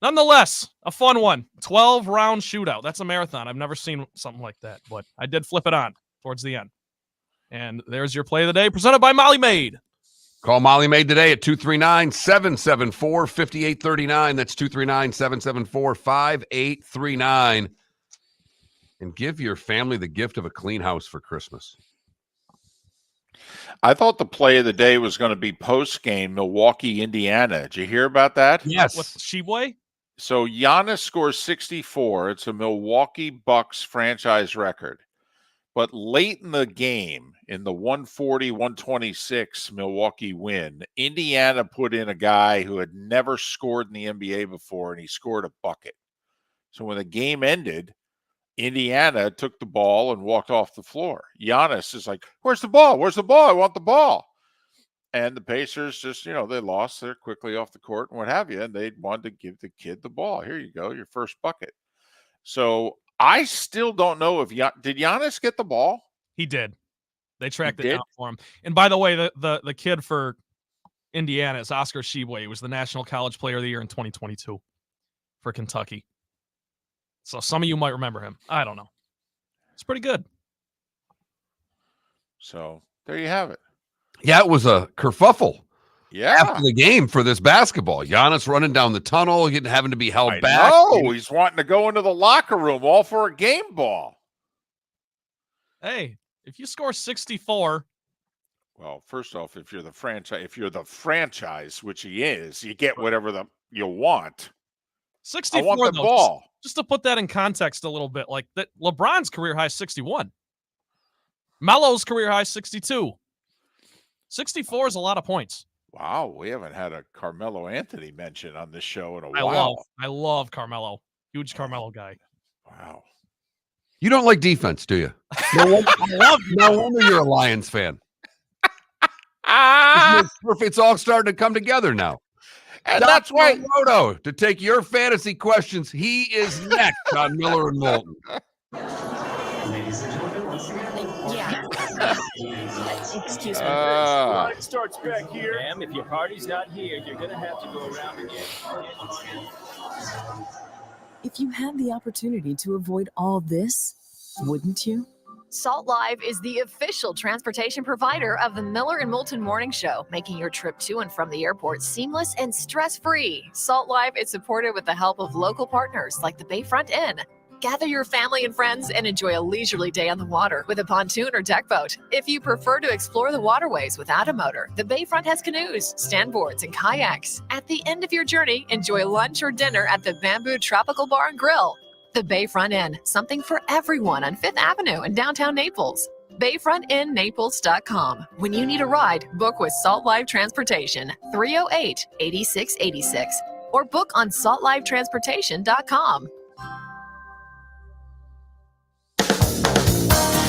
nonetheless, a fun one. 12-round shootout. That's a marathon. I've never seen something like that. But I did flip it on towards the end. And there's your play of the day, presented by Molly Maid. Call Molly Maid today at 239-774-5839. That's 239-774-5839. And give your family the gift of a clean house for Christmas. I thought the play of the day was going to be post game Milwaukee, Indiana. Did you hear about that? Yes. What's Sheboy? So Giannis scores 64. It's a Milwaukee Bucs franchise record. But late in the game, in the 140-126 Milwaukee win, Indiana put in a guy who had never scored in the NBA before, and he scored a bucket. So when the game ended, Indiana took the ball and walked off the floor. Giannis is like, "Where's the ball? Where's the ball? I want the ball." And the Pacers just, they lost. They're quickly off the court and what have you. And they wanted to give the kid the ball. Here you go, your first bucket. So I still don't know if did Giannis get the ball? He did. They tracked it down for him. And by the way, the kid for Indiana is Oscar Sheboy. He was the National College Player of the Year in 2022 for Kentucky. So some of you might remember him. I don't know. It's pretty good. So there you have it. Yeah, it was a kerfuffle. Yeah. After the game for this basketball. Giannis running down the tunnel, having to be held back. No, he's wanting to go into the locker room all for a game ball. Hey, if you score 64. Well, first off, if you're the franchise, which he is, you get whatever you want. 64, I want the ball. Just to put that in context a little bit, like that LeBron's career high is 61. Melo's career high is 62. 64 is a lot of points. Wow, we haven't had a Carmelo Anthony mention on this show in a while. I love Carmelo. Huge Carmelo guy. Wow. You don't like defense, do you? No wonder you're a Lions fan. It's all starting to come together now. And that's why Roto, to take your fantasy questions, he is next on Miller and Moulton. Ladies and gentlemen, once again. Yeah. Excuse me. Ride starts back here. Ma'am, if your party's not here, you're going to have to go around again. If you had the opportunity to avoid all this, wouldn't you? Salt Live is the official transportation provider of the Miller and Moulton Morning Show, making your trip to and from the airport seamless and stress-free. Salt Live is supported with the help of local partners like the Bayfront Inn. Gather your family and friends and enjoy a leisurely day on the water with a pontoon or deck boat. If you prefer to explore the waterways without a motor, the Bayfront has canoes, standboards, and kayaks. At the end of your journey, enjoy lunch or dinner at the Bamboo Tropical Bar and Grill. The Bayfront Inn, something for everyone on 5th Avenue in downtown Naples. BayfrontInNaples.com. When you need a ride, book with Salt Live Transportation, 308-8686, or book on saltlivetransportation.com.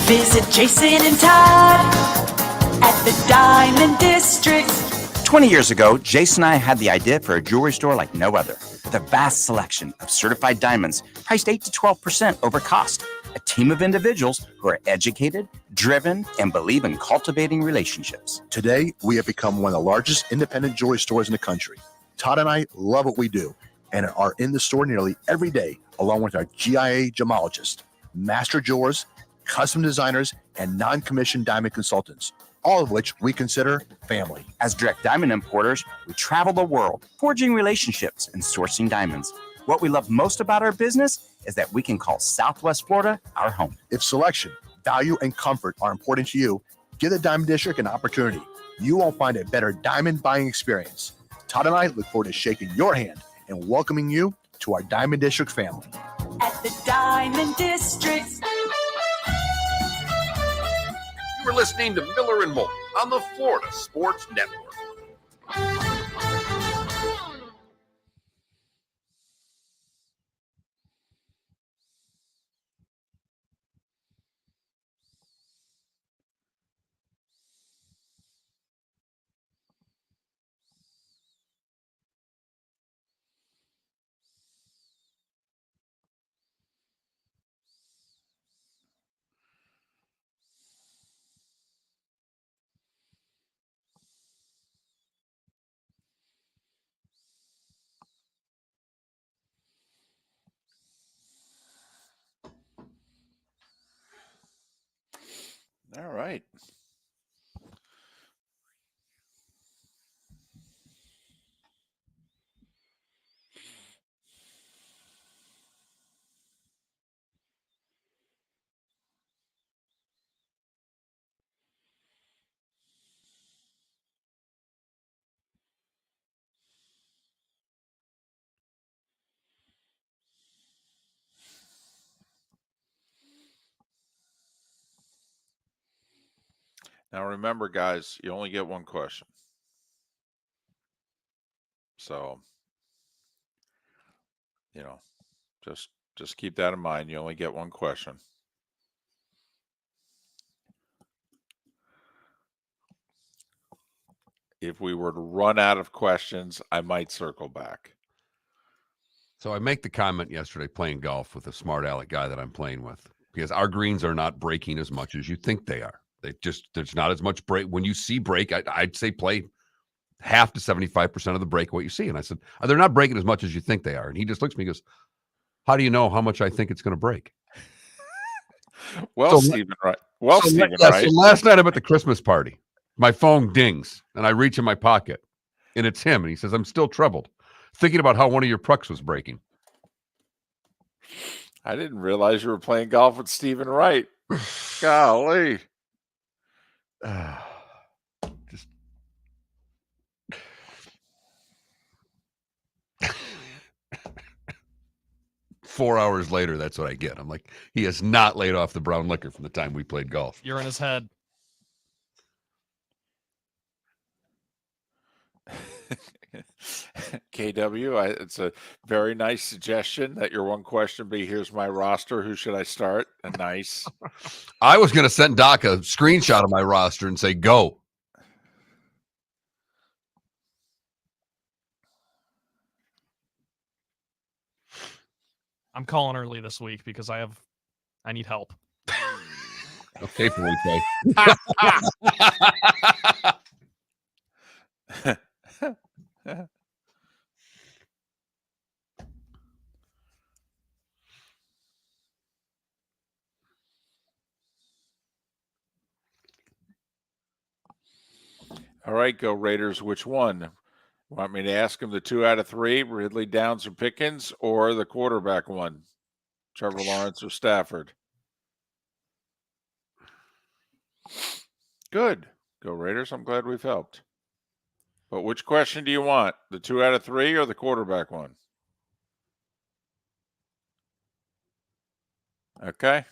Visit Jason and Todd at the Diamond District. 20 years ago, Jason and I had the idea for a jewelry store like no other, with a vast selection of certified diamonds priced 8 to 12% over cost. A team of individuals who are educated, driven, and believe in cultivating relationships. Today, we have become one of the largest independent jewelry stores in the country. Todd and I love what we do and are in the store nearly every day, along with our GIA gemologists, master jewelers, custom designers, and non-commissioned diamond consultants, all of which we consider family. As direct diamond importers, we travel the world, forging relationships and sourcing diamonds. What we love most about our business is that we can call Southwest Florida our home. If selection, value, and comfort are important to you, give the Diamond District an opportunity. You won't find a better diamond buying experience. Todd and I look forward to shaking your hand and welcoming you to our Diamond District family. At the Diamond District. We're listening to Miller and Moulton on the Florida Sports Network. All right. Now remember, guys, you only get one question. So, just keep that in mind. You only get one question. If we were to run out of questions, I might circle back. So I make the comment yesterday playing golf with a smart aleck guy that I'm playing with, because our greens are not breaking as much as you think they are. There's not as much break. When you see break, I'd say play half to 75% of the break what you see. And I said, they're not breaking as much as you think they are. And he just looks at me and goes, how do you know how much I think it's going to break? Well, Stephen, right. Well, Stephen, right. So last night I'm at the Christmas party. My phone dings and I reach in my pocket and it's him. And he says, I'm still troubled, thinking about how one of your pucks was breaking. I didn't realize you were playing golf with Stephen Wright. Golly. Just 4 hours later, that's what I get. I'm like, he has not laid off the brown liquor from the time we played golf. You're in his head. KW, it's a very nice suggestion that your one question be, here's my roster. Who should I start? Nice. I was going to send Doc a screenshot of my roster and say, go. I'm calling early this week because I need help. Okay, Felipe. All right, go Raiders. Which one? Want me to ask him the 2 out of 3, Ridley, Downs, or Pickens, or the quarterback one, Trevor Lawrence or Stafford? Good. Go Raiders. I'm glad we've helped. But which question do you want? The 2 out of 3 or the quarterback one? Okay.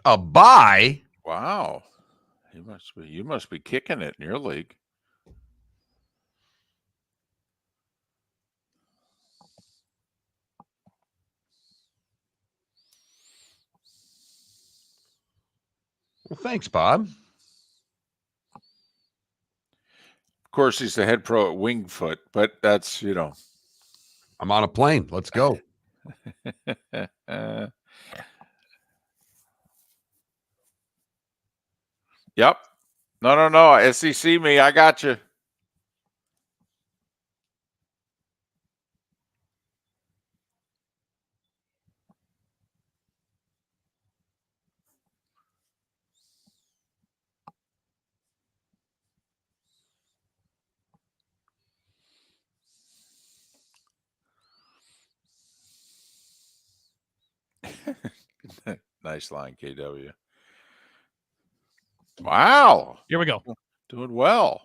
A bye? Wow. You must be kicking it in your league. Well, thanks, Bob. Of course, he's the head pro at Wingfoot, but that's, I'm on a plane. Let's go. Yep. No. SEC me. I got you. Nice line, KW. Wow. Here we go. Doing well.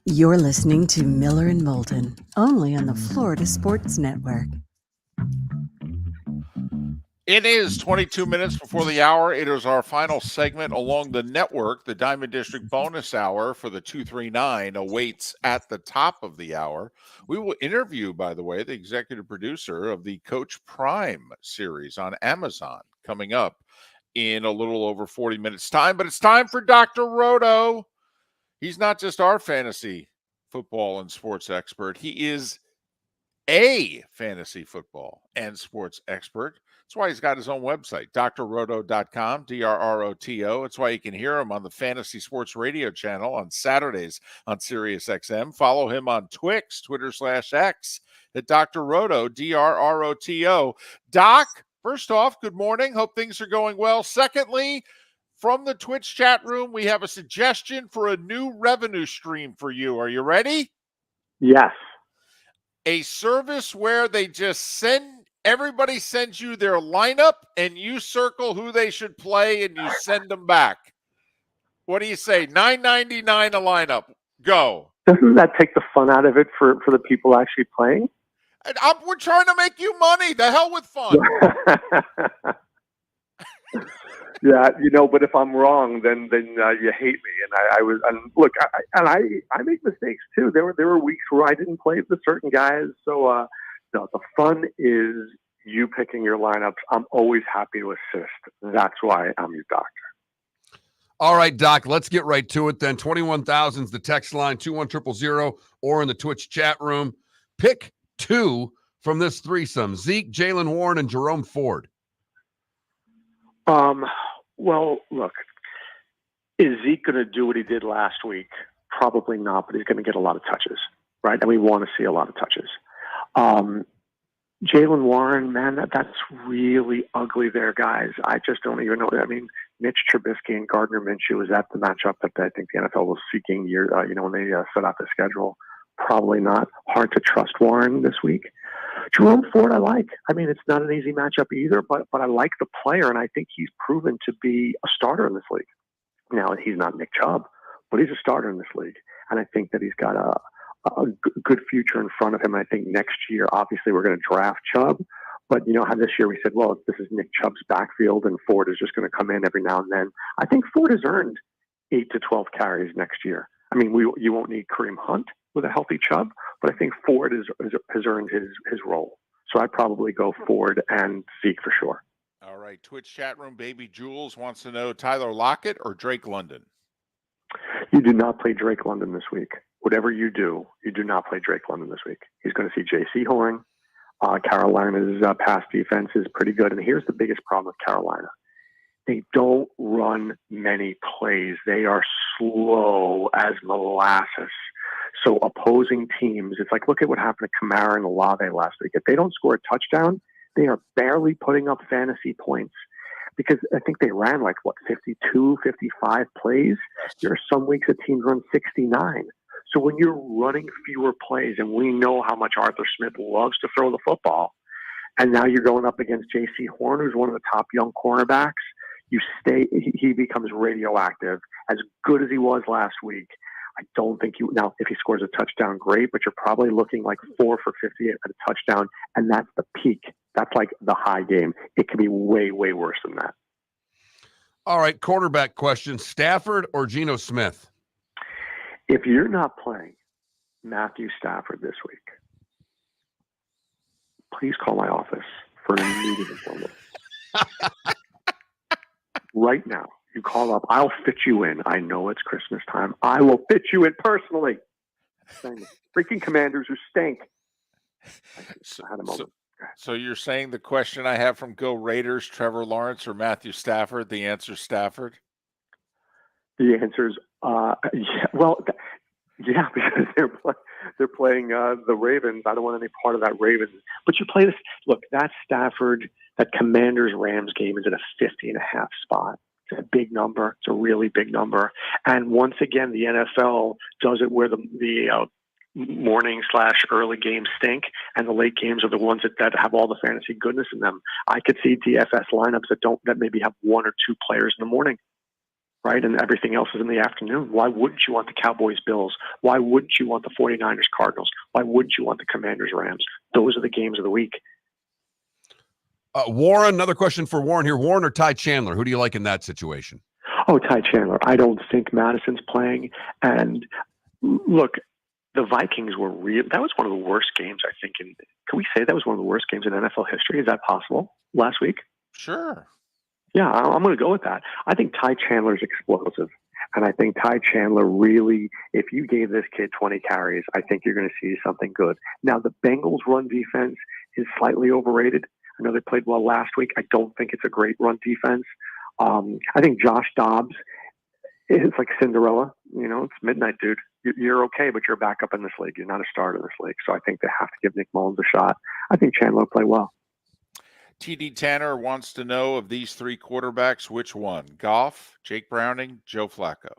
You're listening to Miller and Moulton, only on the Florida Sports Network. It is 22 minutes before the hour. It is our final segment along the network. The Diamond District bonus hour for the 239 awaits at the top of the hour. We will interview, by the way, the executive producer of the Coach Prime series on Amazon coming up in a little over 40 minutes time. But it's time for Dr. Roto. He's not just our fantasy football and sports expert. He is a fantasy football and sports expert. That's why he's got his own website, drroto.com, DRROTO. It's why you can hear him on the Fantasy Sports Radio channel on Saturdays on Sirius XM. Follow him on Twix, Twitter/X, at Dr. Roto, DRROTO. Doc, first off, good morning. Hope things are going well. Secondly, from the Twitch chat room, we have a suggestion for a new revenue stream for you. Are you ready? Yes. A service where they just everybody sends you their lineup and you circle who they should play and you send them back. What do you say? $9.99 a lineup. Go. Doesn't that take the fun out of it for the people actually playing? We're trying to make you money. The hell with fun. Yeah, but if I'm wrong, then you hate me. And look, I make mistakes too. There were weeks where I didn't play the certain guys. So no, the fun is you picking your lineups. I'm always happy to assist. That's why I'm your doctor. All right, Doc, let's get right to it then. 21,000 is the text line, 21000, or in the Twitch chat room. Pick 2 from this threesome: Zeke, Jalen Warren, and Jerome Ford. Well, look, is Zeke going to do what he did last week? Probably not, but he's going to get a lot of touches, right? And we want to see a lot of touches. Jalen Warren, man, that's really ugly there, guys. I just don't even know. I mean, Mitch Trubisky and Gardner Minshew, is that the matchup that I think the NFL was seeking when they set out the schedule? Probably not. Hard to trust Warren this week. Jerome Ford, I like. I mean, it's not an easy matchup either, but I like the player, and I think he's proven to be a starter in this league. Now, he's not Nick Chubb, but he's a starter in this league, and I think that he's got a good future in front of him. I think next year, obviously, we're going to draft Chubb, but how this year we said, well, this is Nick Chubb's backfield, and Ford is just going to come in every now and then. I think Ford has earned 8 to 12 carries next year. I mean, you won't need Kareem Hunt with a healthy Chubb, but I think Ford has earned his role. So I'd probably go Ford and Zeke for sure. All right. Twitch chat room, Baby Jules wants to know Tyler Lockett or Drake London. You do not play Drake London this week. Whatever you do not play Drake London this week. He's going to see J.C. Horn. Carolina's pass defense is pretty good. And here's the biggest problem with Carolina. They don't run many plays. They are slow as molasses. So opposing teams, it's like, look at what happened to Kamara and Olave last week. If they don't score a touchdown, they are barely putting up fantasy points because I think they ran 52, 55 plays. There are some weeks that teams run 69. So when you're running fewer plays, and we know how much Arthur Smith loves to throw the football, and now you're going up against J.C. Horn, who's one of the top young cornerbacks, he becomes radioactive. As good as he was last week, I don't think now if he scores a touchdown, great, but you're probably looking 4 for 50 at a touchdown, and that's the peak. That's the high game. It could be way, way worse than that. All right, quarterback question: Stafford or Geno Smith? If you're not playing Matthew Stafford this week, please call my office for an immediate appointment. Right now. You call up. I'll fit you in. I know it's Christmas time. I will fit you in personally. Freaking Commanders who stink. I had a moment. So you're saying the question I have from Go Raiders, Trevor Lawrence or Matthew Stafford, the answer is Stafford? The answer is, yeah, because they're playing the Ravens. I don't want any part of that Ravens. But you play this. Look, that Stafford, that Commanders-Rams game is at a 50.5 spot. It's a big number. It's a really big number. And once again, the NFL does it where the morning/early games stink, and the late games are the ones that have all the fantasy goodness in them. I could see DFS lineups that maybe have 1 or 2 players in the morning, right? And everything else is in the afternoon. Why wouldn't you want the Cowboys-Bills? Why wouldn't you want the 49ers-Cardinals? Why wouldn't you want the Commanders-Rams? Those are the games of the week. Warren, another question for Warren here. Warren or Ty Chandler? Who do you like in that situation? Oh, Ty Chandler. I don't think Madison's playing. And look, the Vikings were that was one of the worst games, I think. Can we say that was one of the worst games in NFL history? Is that possible last week? Sure. Yeah, I'm going to go with that. I think Ty Chandler's explosive. And I think Ty Chandler really, if you gave this kid 20 carries, I think you're going to see something good. Now, the Bengals' run defense is slightly overrated. I know they played well last week. I don't think it's a great run defense. I think Josh Dobbs is like Cinderella. It's midnight, dude. You're okay, but you're back up in this league. You're not a starter in this league. So I think they have to give Nick Mullins a shot. I think Chandler will play well. TD Tanner wants to know, of these three quarterbacks, which one? Goff, Jake Browning, Joe Flacco.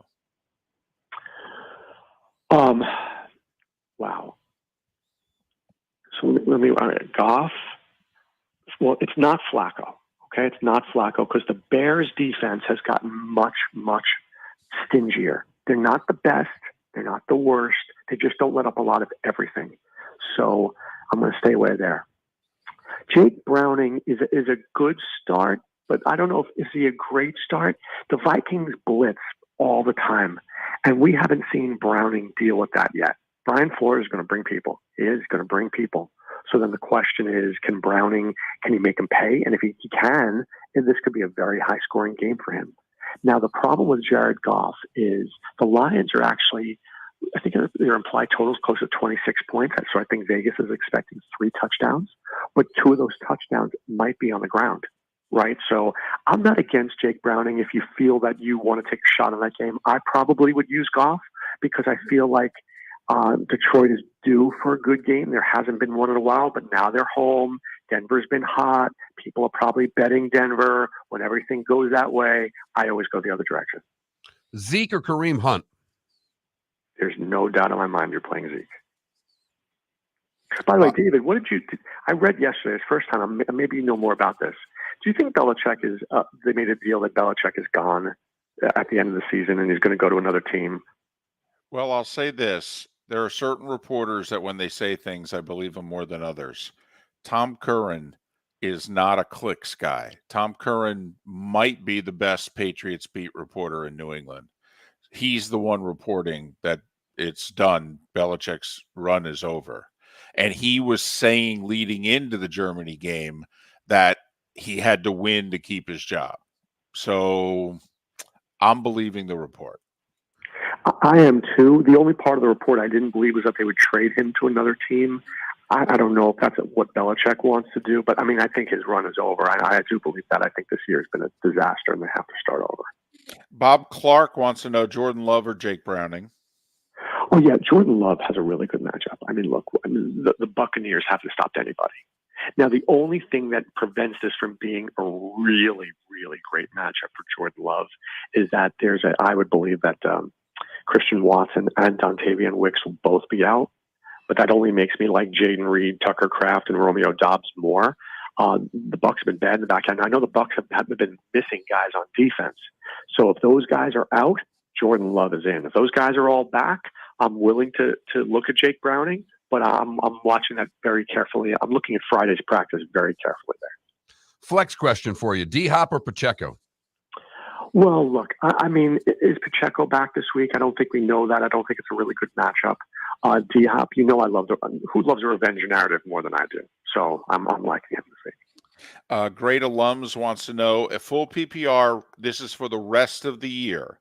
Wow. So let me, Goff. Well, it's not Flacco. Okay, it's not Flacco because the Bears' defense has gotten much, much stingier. They're not the best. They're not the worst. They just don't let up a lot of everything. So I'm going to stay away there. Jake Browning is a good start, but I don't know if is he a great start. The Vikings blitz all the time, and we haven't seen Browning deal with that yet. Brian Flores is going to bring people. He is going to bring people. So then the question is, can he make him pay? And if he can, then this could be a very high-scoring game for him. Now, the problem with Jared Goff is the Lions are actually, I think their implied total is close to 26 points. So I think Vegas is expecting 3 touchdowns, but 2 of those touchdowns might be on the ground, right? So I'm not against Jake Browning. If you feel that you want to take a shot in that game, I probably would use Goff because I feel like Detroit is due for a good game. There hasn't been one in a while, but now they're home. Denver's been hot. People are probably betting Denver. When everything goes that way, I always go the other direction. Zeke or Kareem Hunt? There's no doubt in my mind you're playing Zeke. By the way, David, what did you? I read yesterday, it's first time. Maybe you know more about this. Do you think Belichick is? They made a deal that Belichick is gone at the end of the season and he's going to go to another team. Well, I'll say this. There are certain reporters that when they say things, I believe them more than others. Tom Curran is not a clicks guy. Tom Curran might be the best Patriots beat reporter in New England. He's the one reporting that it's done. Belichick's run is over. And he was saying leading into the Germany game that he had to win to keep his job. So I'm believing the report. I am too. The only part of the report I didn't believe was that they would trade him to another team. I don't know if that's what Belichick wants to do, but I mean, I think his run is over. I do believe that. I think this year has been a disaster and they have to start over. Bob Clark wants to know Jordan Love or Jake Browning. Oh, yeah. Jordan Love has a really good matchup. I mean, look, the Buccaneers haven't stopped anybody. Now, the only thing that prevents this from being a really, really great matchup for Jordan Love is that I would believe that Christian Watson and Dontavian Wicks will both be out. But that only makes me like Jaden Reed, Tucker Kraft, and Romeo Doubs more. The Bucs have been bad in the back end. I know the Bucs have been missing guys on defense. So if those guys are out, Jordan Love is in. If those guys are all back, I'm willing to look at Jake Browning, but I'm watching that very carefully. I'm looking at Friday's practice very carefully there. Flex question for you: D-Hop or Pacheco? Well, look, I mean, is Pacheco back this week? I don't think we know that. I don't think it's a really good matchup. D-Hop, who loves a revenge narrative more than I do. So I'm liking him this week. Great Alums wants to know, if full PPR, this is for the rest of the year.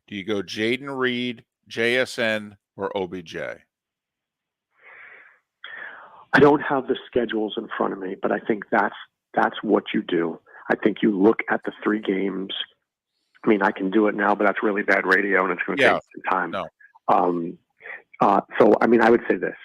Do you go Jaden Reed, JSN, or OBJ? I don't have the schedules in front of me, but I think that's what you do. I think you look at the 3 games. I mean, I can do it now, but that's really bad radio, and it's going to take some time. No. So, I mean, I would say this.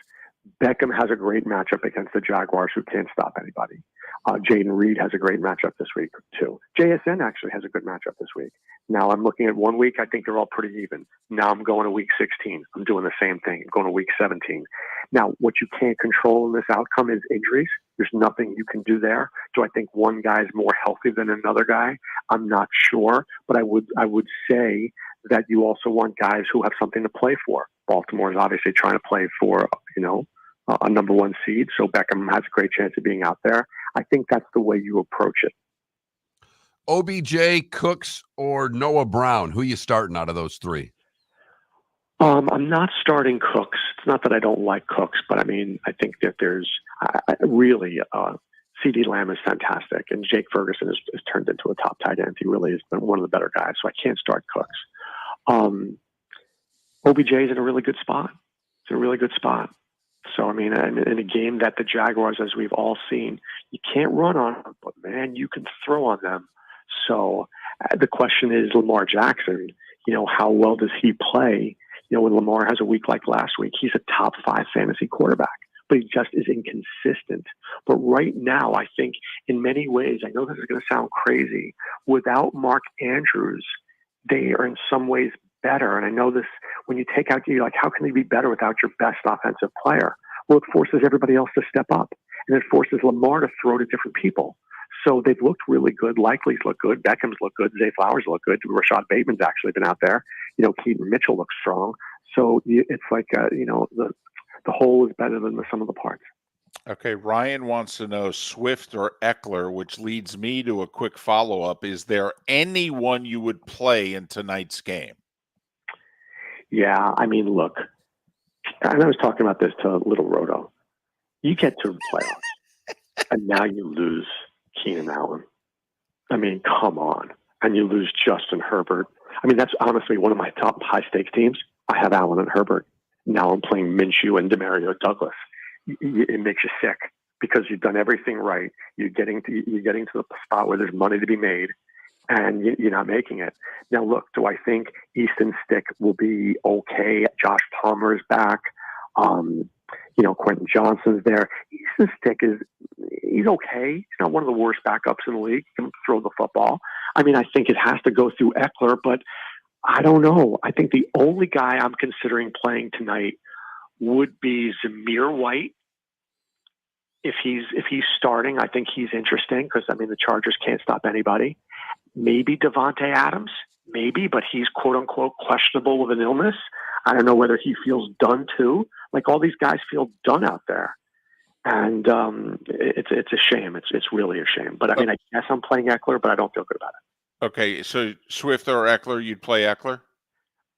Beckham has a great matchup against the Jaguars, who can't stop anybody. Jaden Reed has a great matchup this week, too. JSN actually has a good matchup this week. Now, I'm looking at 1 week. I think they're all pretty even. Now I'm going to week 16. I'm doing the same thing. I'm going to week 17. Now, what you can't control in this outcome is injuries. There's nothing you can do there. Do I think one guy is more healthy than another guy? I'm not sure, but I would say that you also want guys who have something to play for. Baltimore is obviously trying to play for, a number 1 seed, so Beckham has a great chance of being out there. I think that's the way you approach it. OBJ, Cooks, or Noah Brown? Who you starting out of those 3? I'm not starting Cooks. It's not that I don't like Cooks, but I mean, I think that there's really CeeDee Lamb is fantastic, and Jake Ferguson has turned into a top tight end. He really has been one of the better guys, so I can't start Cooks. OBJ is in a really good spot. It's a really good spot. So, I mean, in a game that the Jaguars, as we've all seen, you can't run on them, but, man, you can throw on them. So the question is, Lamar Jackson, how well does he play? When Lamar has a week like last week, he's a top 5 fantasy quarterback. but he just is inconsistent. But right now, I think in many ways, I know this is going to sound crazy, without Mark Andrews, they are in some ways better. And I know this, when you take out, you're like, how can they be better without your best offensive player? Well, it forces everybody else to step up, and it forces Lamar to throw to different people. So they've looked really good. Likely's look good. Beckham's look good. Zay Flowers look good. Rashad Bateman's actually been out there. Keaton Mitchell looks strong. So it's like, the whole is better than the sum of the parts. Okay, Ryan wants to know Swift or Eckler, which leads me to a quick follow-up. Is there anyone you would play in tonight's game? Yeah, I mean, look, and I was talking about this to Little Roto. You get to the playoffs, and now you lose Keenan Allen. I mean, come on. And you lose Justin Herbert. I mean, that's honestly one of my top high-stakes teams. I have Allen and Herbert. Now I'm playing Minshew and Demario Douglas. It makes you sick because you've done everything right. You're getting to the spot where there's money to be made, and you're not making it. Now, look, do I think Easton Stick will be okay? Josh Palmer is back. Quentin Johnson's there. Easton Stick he's okay. He's not one of the worst backups in the league. He can throw the football. I mean, I think it has to go through Eckler, but I don't know. I think the only guy I'm considering playing tonight would be Zamir White. If he's starting, I think he's interesting because, I mean, the Chargers can't stop anybody. Maybe Devontae Adams, maybe, but he's quote-unquote questionable with an illness. I don't know whether he feels done too. Like, all these guys feel done out there. And it's a shame. It's really a shame. But, I mean, I guess I'm playing Eckler, but I don't feel good about it. Okay, so Swift or Eckler, you'd play Eckler?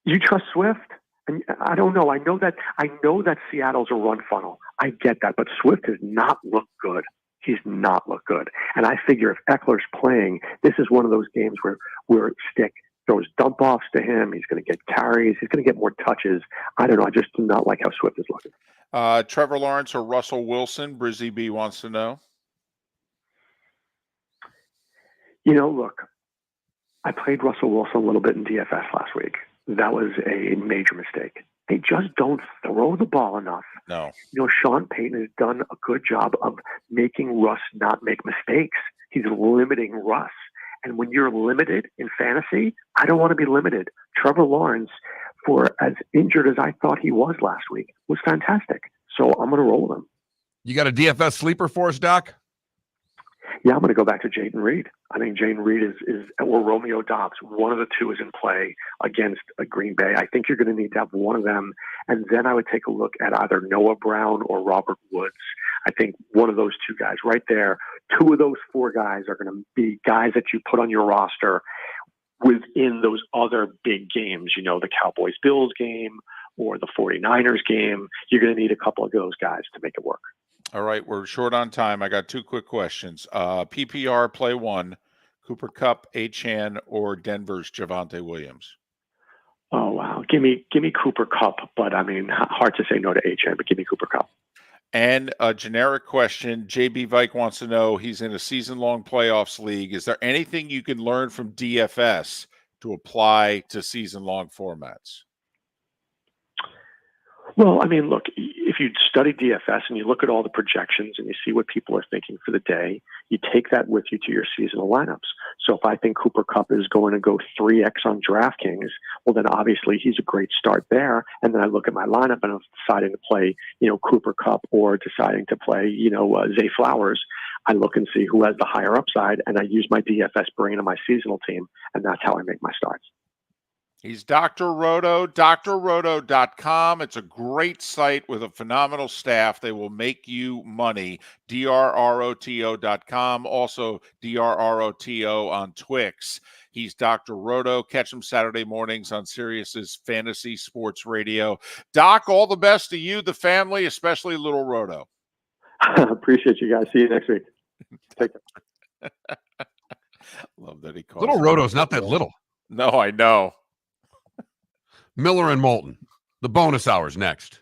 You trust Swift? I don't know. I know that Seattle's a run funnel. I get that, but Swift has not looked good. He's not looked good. And I figure if Eckler's playing, this is one of those games where Stick throws dump offs to him. He's going to get carries. He's going to get more touches. I don't know. I just do not like how Swift is looking. Trevor Lawrence or Russell Wilson? Brizzy B wants to know. Look, I played Russell Wilson a little bit in DFS last week. That was a major mistake. They just don't throw the ball enough. No. Sean Payton has done a good job of making Russ not make mistakes. He's limiting Russ. And when you're limited in fantasy, I don't want to be limited. Trevor Lawrence, for as injured as I thought he was last week, was fantastic. So I'm going to roll with him. You got a DFS sleeper for us, Doc? Yeah, I'm going to go back to Jayden Reed. I think Jayden Reed or Romeo Doubs. One of the two is in play against Green Bay. I think you're going to need to have one of them. And then I would take a look at either Noah Brown or Robert Woods. I think one of those two guys right there, two of those four guys are going to be guys that you put on your roster within those other big games, the Cowboys-Bills game or the 49ers game. You're going to need a couple of those guys to make it work. All right, we're short on time. I got two quick questions. PPR play one, Cooper Kupp, Achane, or Denver's Javonte Williams? Oh, wow. Give me Cooper Kupp, but I mean, hard to say no to Achane, but give me Cooper Kupp. And a generic question, JB Vike wants to know, he's in a season-long playoffs league. Is there anything you can learn from DFS to apply to season-long formats? Well, I mean, look, if you study DFS and you look at all the projections and you see what people are thinking for the day, you take that with you to your seasonal lineups. So if I think Cooper Kupp is going to go 3x on DraftKings, well, then obviously he's a great start there. And then I look at my lineup and I'm deciding to play, Cooper Kupp or deciding to play, Zay Flowers. I look and see who has the higher upside, and I use my DFS brain on my seasonal team, and that's how I make my starts. He's Dr. Roto, drroto.com. It's a great site with a phenomenal staff. They will make you money. drroto.com. Also, drroto on Twix. He's Dr. Roto. Catch him Saturday mornings on Sirius's Fantasy Sports Radio. Doc, all the best to you, the family, especially Little Roto. Appreciate you guys. See you next week. Take care. Love that he calls Little Roto's not that little. No, I know. Miller and Moulton. The bonus hours next.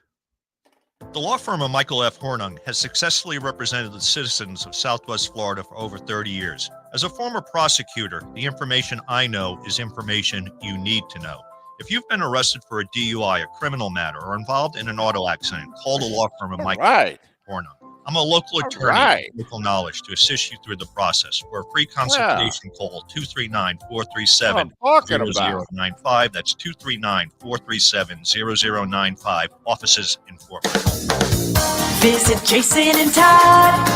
The law firm of Michael F. Hornung has successfully represented the citizens of Southwest Florida for over 30 years. As a former prosecutor, the information I know is information you need to know. If you've been arrested for a DUI, a criminal matter, or involved in an auto accident, call the law firm of Michael F. Hornung. I'm a local attorney right. with local knowledge to assist you through the process. For a free consultation, call 239-437-0095. That's 239-437-0095. Offices in Fort Worth. Visit Jason and Todd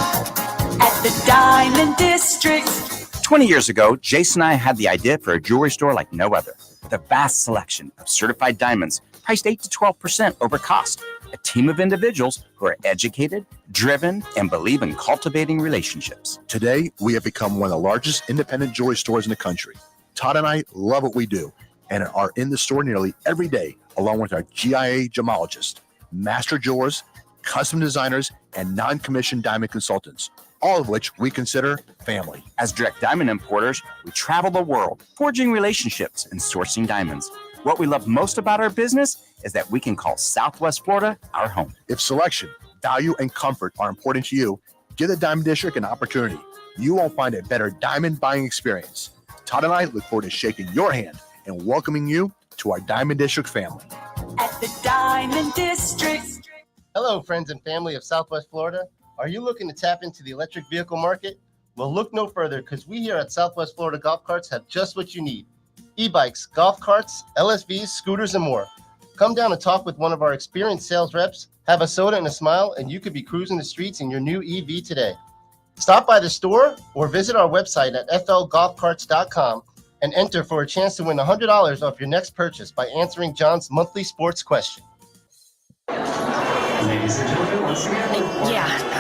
at the Diamond District. 20 years ago, Jason and I had the idea for a jewelry store like no other, with a vast selection of certified diamonds priced 8 to 12% over cost. A team of individuals who are educated, driven, and believe in cultivating relationships. Today, we have become one of the largest independent jewelry stores in the country. Todd and I love what we do and are in the store nearly every day, along with our GIA gemologists, master jewelers, custom designers, and non-commissioned diamond consultants, all of which we consider family. As direct diamond importers, we travel the world, forging relationships and sourcing diamonds. What we love most about our business is that we can call Southwest Florida our home. If selection, value, and comfort are important to you, give the Diamond District an opportunity. You won't find a better diamond buying experience. Todd and I look forward to shaking your hand and welcoming you to our Diamond District family. At the Diamond District. Hello, friends and family of Southwest Florida. Are you looking to tap into the electric vehicle market? Well, look no further, because we here at Southwest Florida Golf Carts have just what you need. E-bikes, golf carts, LSVs, scooters, and more. Come down and talk with one of our experienced sales reps, have a soda and a smile, and you could be cruising the streets in your new EV today. Stop by the store or visit our website at flgolfcarts.com and enter for a chance to win $100 off your next purchase by answering John's monthly sports question. Ladies and gentlemen, once again.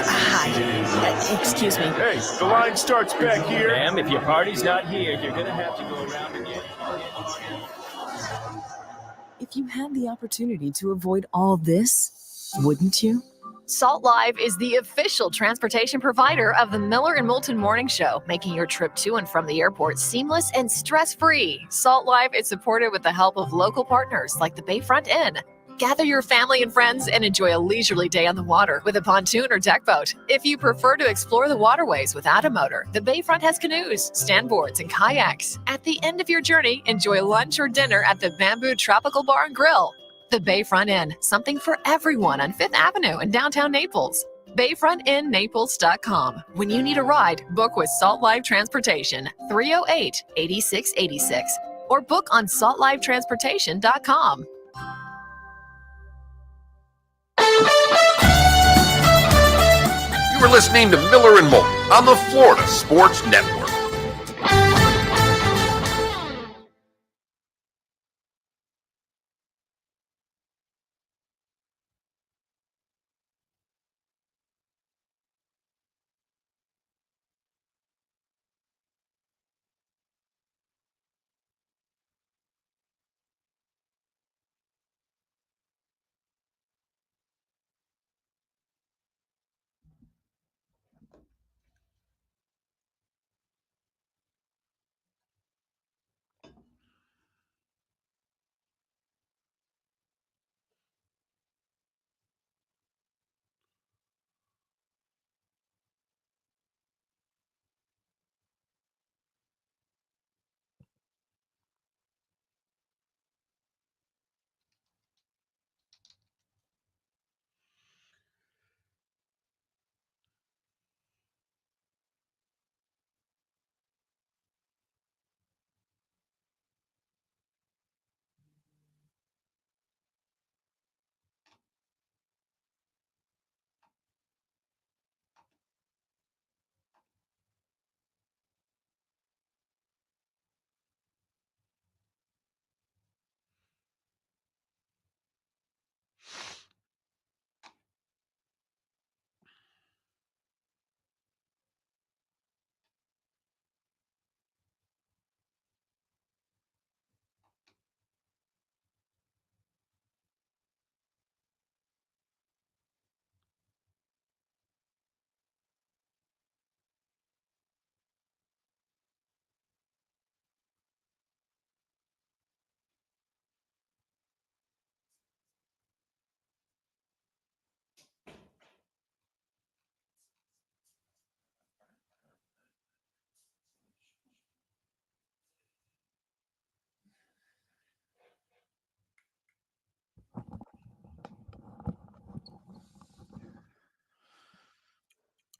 Hi. Excuse me. Hey, the line starts back here. Ma'am, if your party's not here, you're going to have to go around again. If you had the opportunity to avoid all this, wouldn't you? Salt Live is the official transportation provider of the Miller and Moulton Morning Show, making your trip to and from the airport seamless and stress-free. Salt Live is supported with the help of local partners like the Bayfront Inn. Gather your family and friends and enjoy a leisurely day on the water with a pontoon or deck boat. If you prefer to explore the waterways without a motor, the Bayfront has canoes, standboards, and kayaks. At the end of your journey, enjoy lunch or dinner at the Bamboo Tropical Bar and Grill. The Bayfront Inn, something for everyone on 5th Avenue in downtown Naples. BayfrontInNaples.com. When you need a ride, book with Salt Live Transportation, 308-8686, or book on saltlivetransportation.com. You are listening to Miller and Moulton on the Florida Sports Network.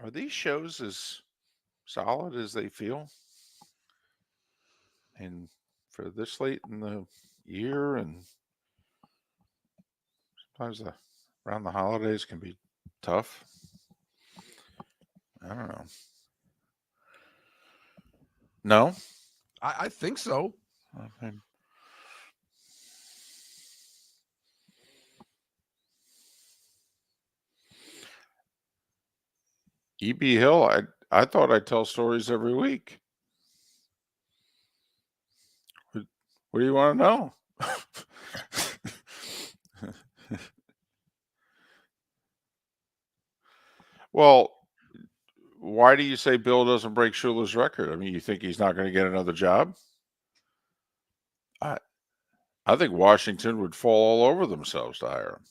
Are these shows as solid as they feel? And for this late in the year, and sometimes around the holidays can be tough. I don't know. No? I think so. Okay. E.B. Hill, I thought I'd tell stories every week. What do you want to know? Well, why do you say Bill doesn't break Schuler's record? I mean, you think he's not going to get another job? I think Washington would fall all over themselves to hire him.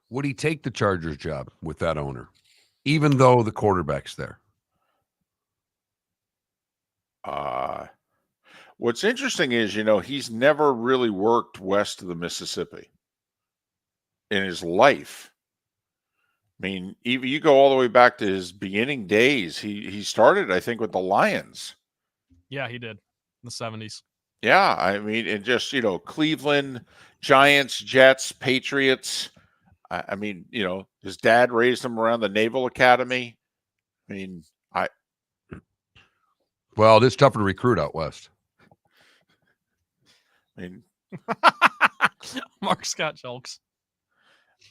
Would he take the Chargers job with that owner, even though the quarterback's there? What's interesting is, he's never really worked west of the Mississippi in his life. I mean, even you go all the way back to his beginning days. He started, I think, with the Lions. Yeah, he did in the 70s. Yeah, I mean, and just, Cleveland, Giants, Jets, Patriots. I mean, his dad raised him around the Naval Academy. I mean, Well, it's tougher to recruit out west. I mean, Mark Scott jokes.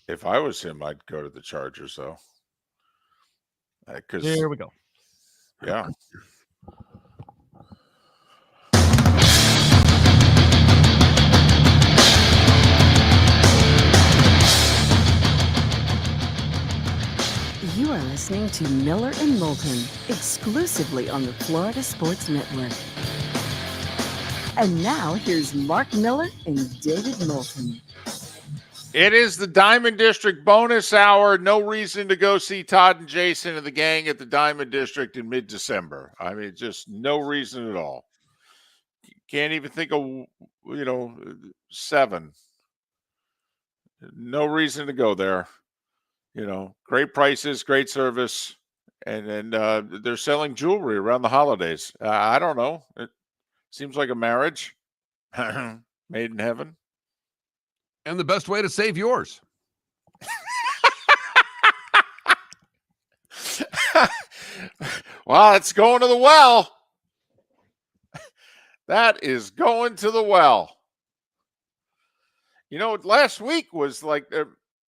if I was him, I'd go to the Chargers, though. Here we go. Yeah. You are listening to Miller and Moulton, exclusively on the Florida Sports Network. And now, here's Mark Miller and David Moulton. It is the Diamond District bonus hour. No reason to go see Todd and Jason and the gang at the Diamond District in mid-December. I mean, just no reason at all. Can't even think of, 7. No reason to go there. Great prices, great service, and they're selling jewelry around the holidays. I don't know. It seems like a marriage made in heaven. And the best way to save yours. Well, it's going to the well. That is going to the well. Last week was like,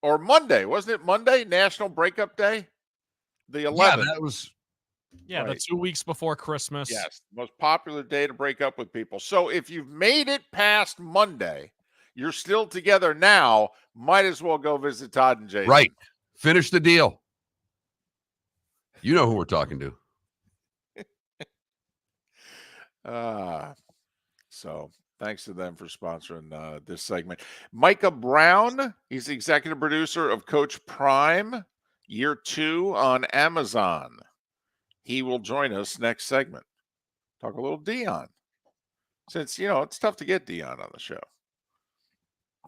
or Monday, wasn't it Monday? National Breakup Day? The 11th. Yeah, that was. Yeah, Right. the 2 weeks before Christmas. Yes, the most popular day to break up with people. So if you've made it past Monday, you're still together now, might as well go visit Todd and Jason. Right. Finish the deal. You know who we're talking to. So thanks to them for sponsoring this segment. Micah Brown, he's the executive producer of Coach Prime, Year 2 on Amazon. He will join us next segment. Talk a little Dion. Since, it's tough to get Dion on the show.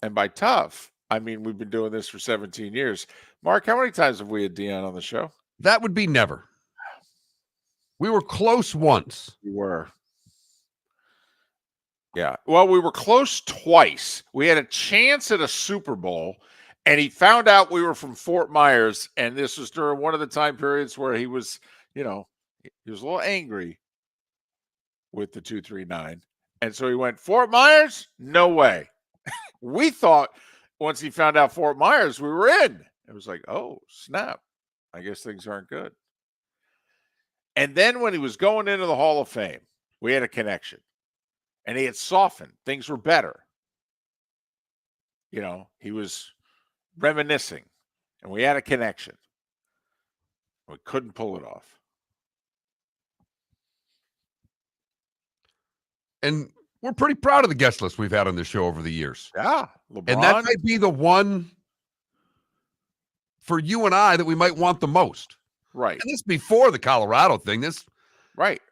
And by tough, I mean we've been doing this for 17 years. Mark, how many times have we had Dion on the show? That would be never. We were close once. We were. Yeah. Well, we were close twice. We had a chance at a Super Bowl, and he found out we were from Fort Myers, and this was during one of the time periods where he was, he was a little angry with the 239. And so he went, Fort Myers? No way. We thought once he found out Fort Myers, we were in. It was like, oh, snap. I guess things aren't good. And then when he was going into the Hall of Fame, we had a connection. And he had softened. Things were better. He was reminiscing. And we had a connection. We couldn't pull it off. And we're pretty proud of the guest list we've had on this show over the years. Yeah. LeBron. And that might be the one for you and I that we might want the most. Right. And this before the Colorado thing. Right.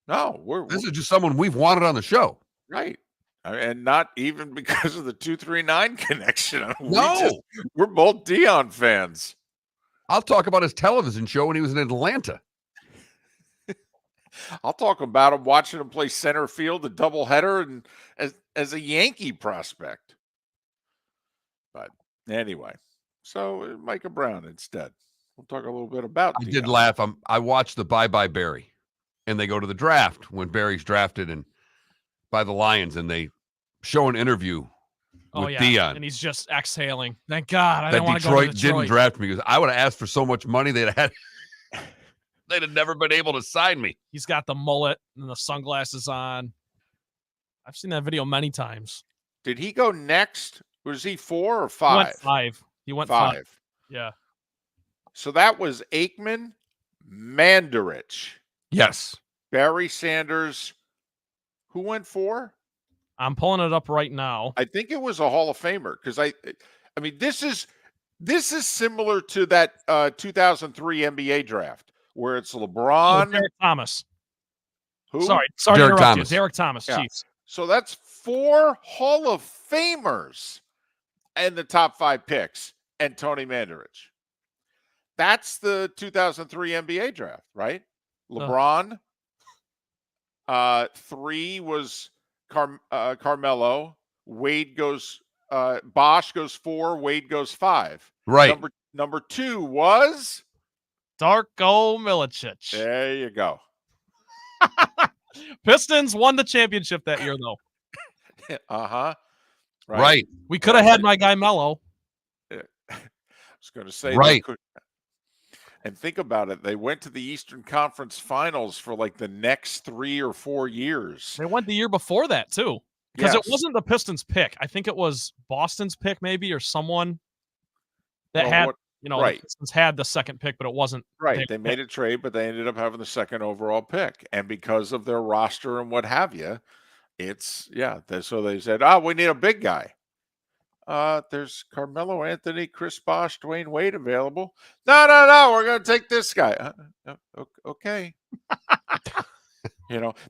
No, this is just someone we've wanted on the show. Right. And not even because of the 239 connection. No. We're both Dion fans. I'll talk about his television show when he was in Atlanta. I'll talk about him watching him play center field, a doubleheader, and as a Yankee prospect. But anyway, so Micah Brown instead. We'll talk a little bit about I Deion. did laugh. I watched the Bye Bye Barry, and they go to the draft when Barry's drafted and by the Lions, and they show an interview with Deion. And he's just exhaling. Thank God I That didn't want to go to Detroit Detroit. didn't draft me because I would have asked for so much money they'd have never been able to sign me. He's got the mullet and the sunglasses on. I've seen that video many times. Did he go next? Was he 4 or 5? He went 5. He went 5. Yeah. So that was Aikman, Mandarich. Yes. Barry Sanders. Who went 4? I'm pulling it up right now. I think it was a Hall of Famer because I mean this is similar to that 2003 NBA draft where it's LeBron, Derek Thomas. Who? Sorry, Derek to interrupt Thomas. you. Derek Thomas. Yeah. Jeez. So that's 4 Hall of Famers and the top 5 picks and Tony Mandarich. That's the 2003 NBA draft, right? LeBron. 3 was Carmelo. Wade goes. Bosch goes 4. Wade goes 5. Right. Number 2 was Darko Milicic. There you go. Pistons won the championship that year, though. Uh-huh. Right. We could have had my guy Melo. I was going to say, right. And think about it. They went to the Eastern Conference Finals for like the next 3 or 4 years. They went the year before that, too. Because Yes. it wasn't the Pistons' pick. I think it was Boston's pick, maybe, or someone that had, right. the Pistons had the second pick, but it wasn't. Right. They made a trade, but they ended up having the second overall pick. And because of their roster and what have you, so they said, we need a big guy. There's Carmelo Anthony, Chris Bosh, Dwayne Wade available. No, we're going to take this guy. Okay.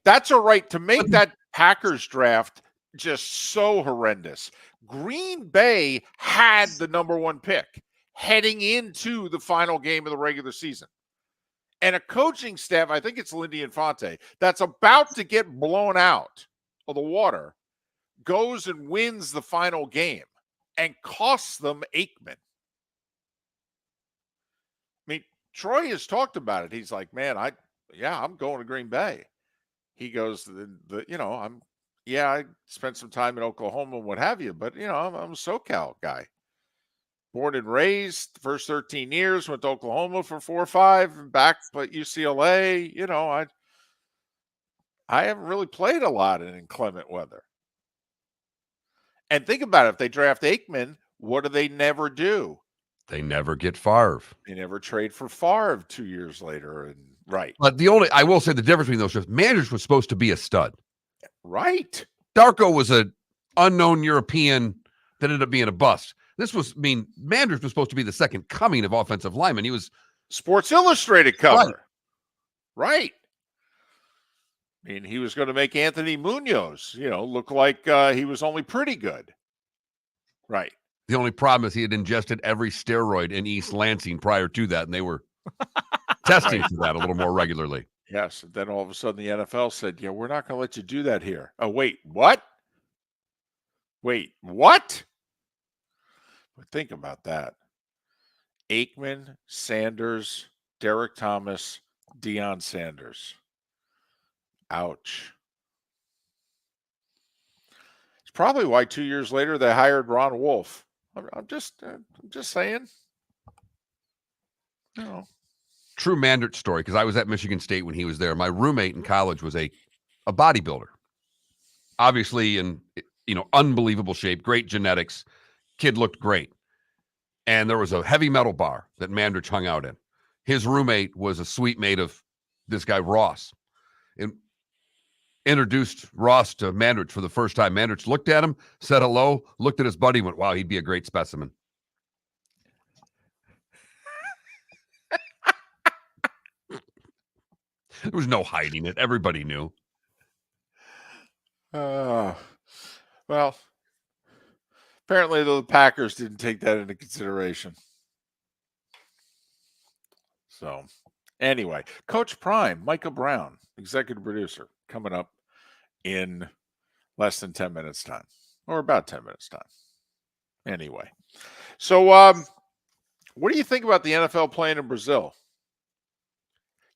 That's all right to make that Packers draft just so horrendous. Green Bay had the number 1 pick heading into the final game of the regular season. And a coaching staff, I think it's Lindy Infante, that's about to get blown out of the water, goes and wins the final game and costs them Aikman. I mean, Troy has talked about it. He's like, man, I'm going to Green Bay. He goes, I spent some time in Oklahoma and what have you, but I'm a SoCal guy. Born and raised, the first 13 years, went to Oklahoma for 4 or 5, and back at UCLA. I haven't really played a lot in inclement weather. And think about it. If they draft Aikman, what do they never do? They never get Favre. They never trade for Favre 2 years later. And right. But I will say the difference between those drafts, Manders was supposed to be a stud. Right. Darko was an unknown European that ended up being a bust. Manders was supposed to be the second coming of offensive lineman. He was Sports Illustrated cover. Right. I mean, he was going to make Anthony Munoz, look like he was only pretty good. Right. The only problem is he had ingested every steroid in East Lansing prior to that, and they were testing for that a little more regularly. Yes. And then all of a sudden the NFL said, we're not going to let you do that here. Oh, wait, what? But think about that. Aikman, Sanders, Derek Thomas, Deion Sanders. Ouch. It's probably why 2 years later they hired Ron Wolf. I'm just saying. True Mandarich story, because I was at Michigan State when he was there. My roommate in college was a bodybuilder. Obviously in unbelievable shape, great genetics. Kid looked great. And there was a heavy metal bar that Mandarich hung out in. His roommate was a suite mate of this guy, Ross. And introduced Ross to Mandarich for the first time. Mandarich looked at him, said hello, looked at his buddy, went, wow, he'd be a great specimen. There was no hiding it. Everybody knew. Well, apparently the Packers didn't take that into consideration. So, anyway, Coach Prime, Micah Brown, executive producer, coming up in less than 10 minutes time, or about 10 minutes time. Anyway, so what do you think about the NFL playing in Brazil?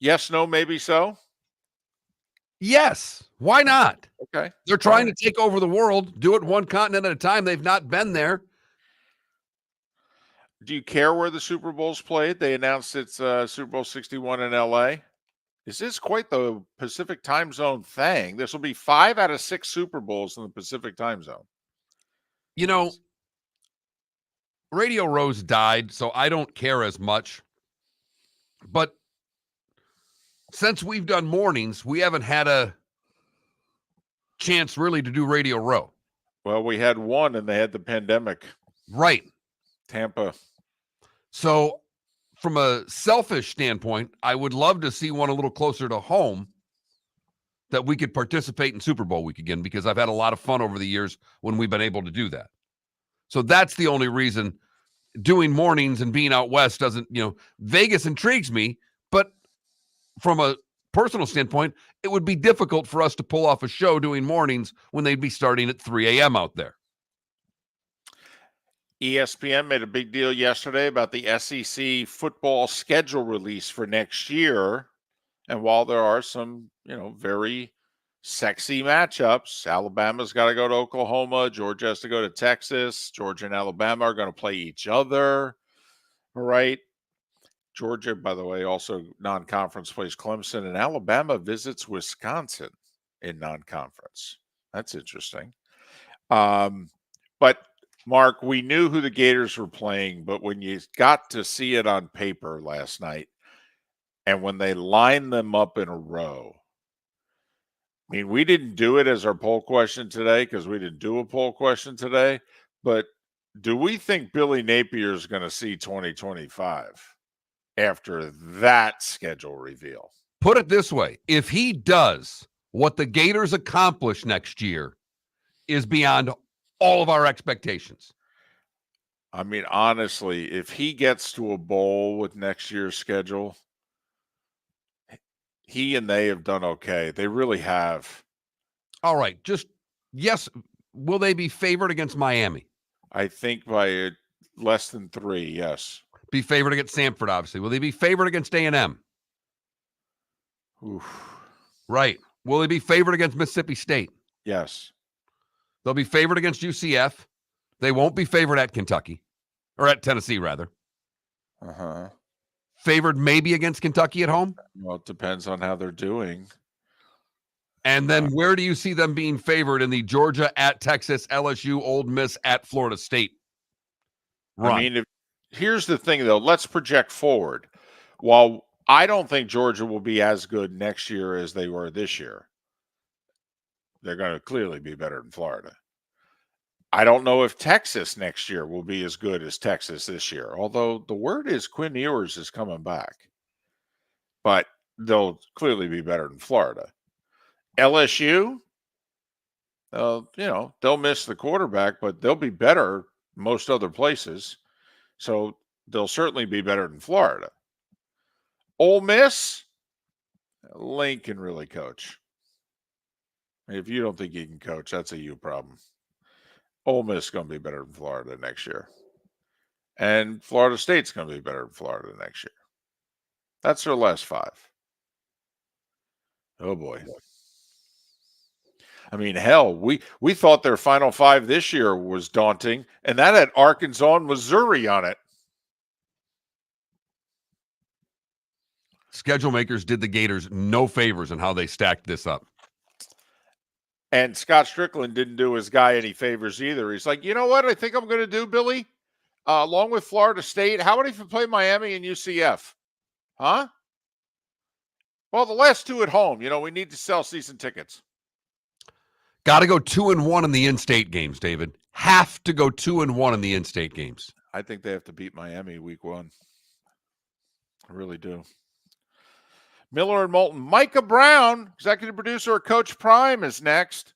Yes, no, maybe so. Yes. Why not? Okay. They're trying to take over the world, do it one continent at a time. They've not been there. Do you care where the Super Bowl's played? They announced it's Super Bowl 61 in LA. This is quite the Pacific time zone thing. This will be 5 out of 6 Super Bowls in the Pacific time zone. You know, Radio Row's died, so I don't care as much. But since we've done mornings, we haven't had a chance really to do Radio Row. Well, we had one, and they had the pandemic. Right. Tampa. So from a selfish standpoint, I would love to see one a little closer to home that we could participate in Super Bowl week again, because I've had a lot of fun over the years when we've been able to do that. So that's the only reason. Doing mornings and being out west doesn't, Vegas intrigues me, but from a personal standpoint, it would be difficult for us to pull off a show doing mornings when they'd be starting at 3 a.m. out there. ESPN made a big deal yesterday about the SEC football schedule release for next year. And while there are some, very sexy matchups, Alabama's got to go to Oklahoma, Georgia has to go to Texas, Georgia and Alabama are going to play each other, right? Georgia, by the way, also non-conference plays Clemson, and Alabama visits Wisconsin in non-conference. That's interesting. But Mark, we knew who the Gators were playing, but when you got to see it on paper last night, and when they lined them up in a row, I mean, we didn't do it as our poll question today because we didn't do a poll question today, but do we think Billy Napier is going to see 2025 after that schedule reveal? Put it this way. If he does, what the Gators accomplish next year is beyond all of our expectations. I mean, honestly, if he gets to a bowl with next year's schedule, he and they have done okay. They really have. All right. Yes. Will they be favored against Miami? I think by less than 3, yes. Be favored against Samford, obviously. Will they be favored against A&M? Oof. Right. Will they be favored against Mississippi State? Yes. They'll be favored against UCF. They won't be favored at Kentucky. Or at Tennessee, rather. Uh-huh. Favored maybe against Kentucky at home? Well, it depends on how they're doing. And then where do you see them being favored in the Georgia at Texas, LSU, Ole Miss at Florida State run? I mean, here's the thing, though. Let's project forward. While I don't think Georgia will be as good next year as they were this year, they're going to clearly be better than Florida. I don't know if Texas next year will be as good as Texas this year, although the word is Quinn Ewers is coming back. But they'll clearly be better than Florida. LSU, they'll miss the quarterback, but they'll be better most other places. So they'll certainly be better than Florida. Ole Miss, Lane can really coach. If you don't think he can coach, that's a you problem. Ole Miss is going to be better than Florida next year. And Florida State's going to be better than Florida next year. That's their last 5. Oh, boy. I mean, hell, we thought their final 5 this year was daunting, and that had Arkansas and Missouri on it. Schedule makers did the Gators no favors in how they stacked this up. And Scott Strickland didn't do his guy any favors either. He's like, you know what I think I'm going to do, Billy? Along with Florida State, how about if you play Miami and UCF? Huh? Well, the last 2 at home. We need to sell season tickets. Got to go 2-1 in the in-state games, David. Have to go 2-1 in the in-state games. I think they have to beat Miami week 1. I really do. Miller and Moulton. Micah Brown, executive producer of Coach Prime, is next.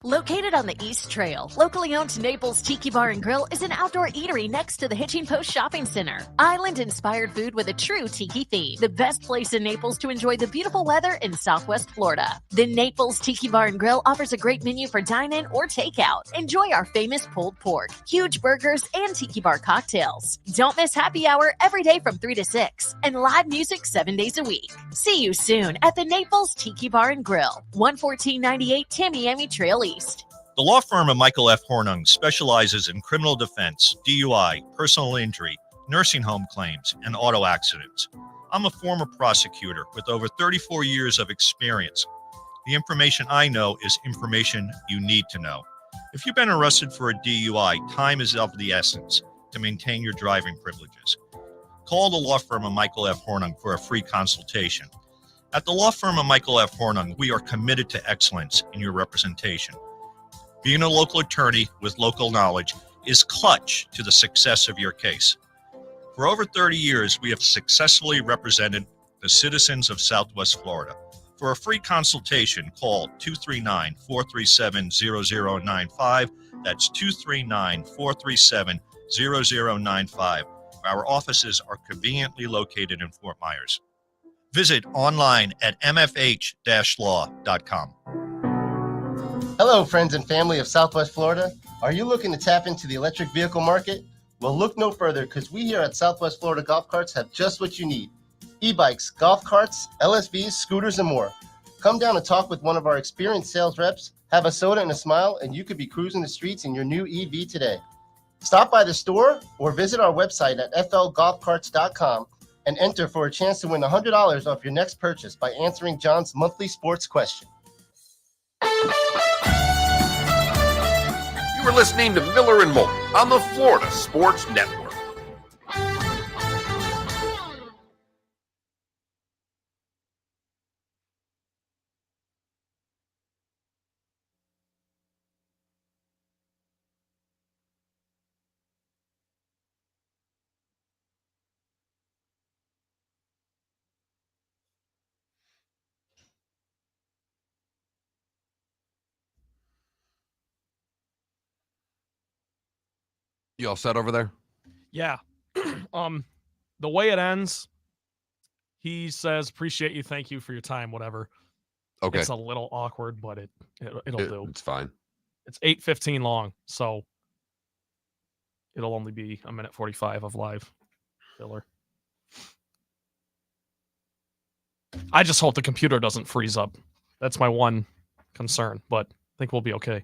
Located on the East Trail, locally owned Naples Tiki Bar and Grill is an outdoor eatery next to the Hitching Post Shopping Center. Island-inspired food with a true tiki theme. The best place in Naples to enjoy the beautiful weather in Southwest Florida. The Naples Tiki Bar and Grill offers a great menu for dine-in or takeout. Enjoy our famous pulled pork, huge burgers, and tiki bar cocktails. Don't miss happy hour every day from 3 to 6 and live music 7 days a week. See you soon at the Naples Tiki Bar and Grill, 11498 Tamiami Trail East. The law firm of Michael F. Hornung specializes in criminal defense, DUI, personal injury, nursing home claims, and auto accidents. I'm a former prosecutor with over 34 years of experience. The information I know is information you need to know. If you've been arrested for a DUI, time is of the essence to maintain your driving privileges. Call the law firm of Michael F. Hornung for a free consultation. At the law firm of Michael F. Hornung, we are committed to excellence in your representation. Being a local attorney with local knowledge is clutch to the success of your case. For over 30 years, we have successfully represented the citizens of Southwest Florida. For a free consultation, call 239-437-0095. That's 239-437-0095. Our offices are conveniently located in Fort Myers. Visit online at mfh-law.com. Hello, friends and family of Southwest Florida. Are you looking to tap into the electric vehicle market? Well, look no further, because we here at Southwest Florida Golf Carts have just what you need. E-bikes, golf carts, LSVs, scooters, and more. Come down and talk with one of our experienced sales reps, have a soda and a smile, and you could be cruising the streets in your new EV today. Stop by the store or visit our website at flgolfcarts.com and enter for a chance to win $100 off your next purchase by answering John's monthly sports question. You are listening to Miller and Moulton on the Florida Sports Network. You all set over there? Yeah. The way it ends, he says, "Appreciate you, thank you for your time," whatever. Okay. It's a little awkward, but it'll do. It's fine. It's 8:15 long, so it'll only be a minute 45 of live filler. I just hope the computer doesn't freeze up. That's my one concern, but I think we'll be okay.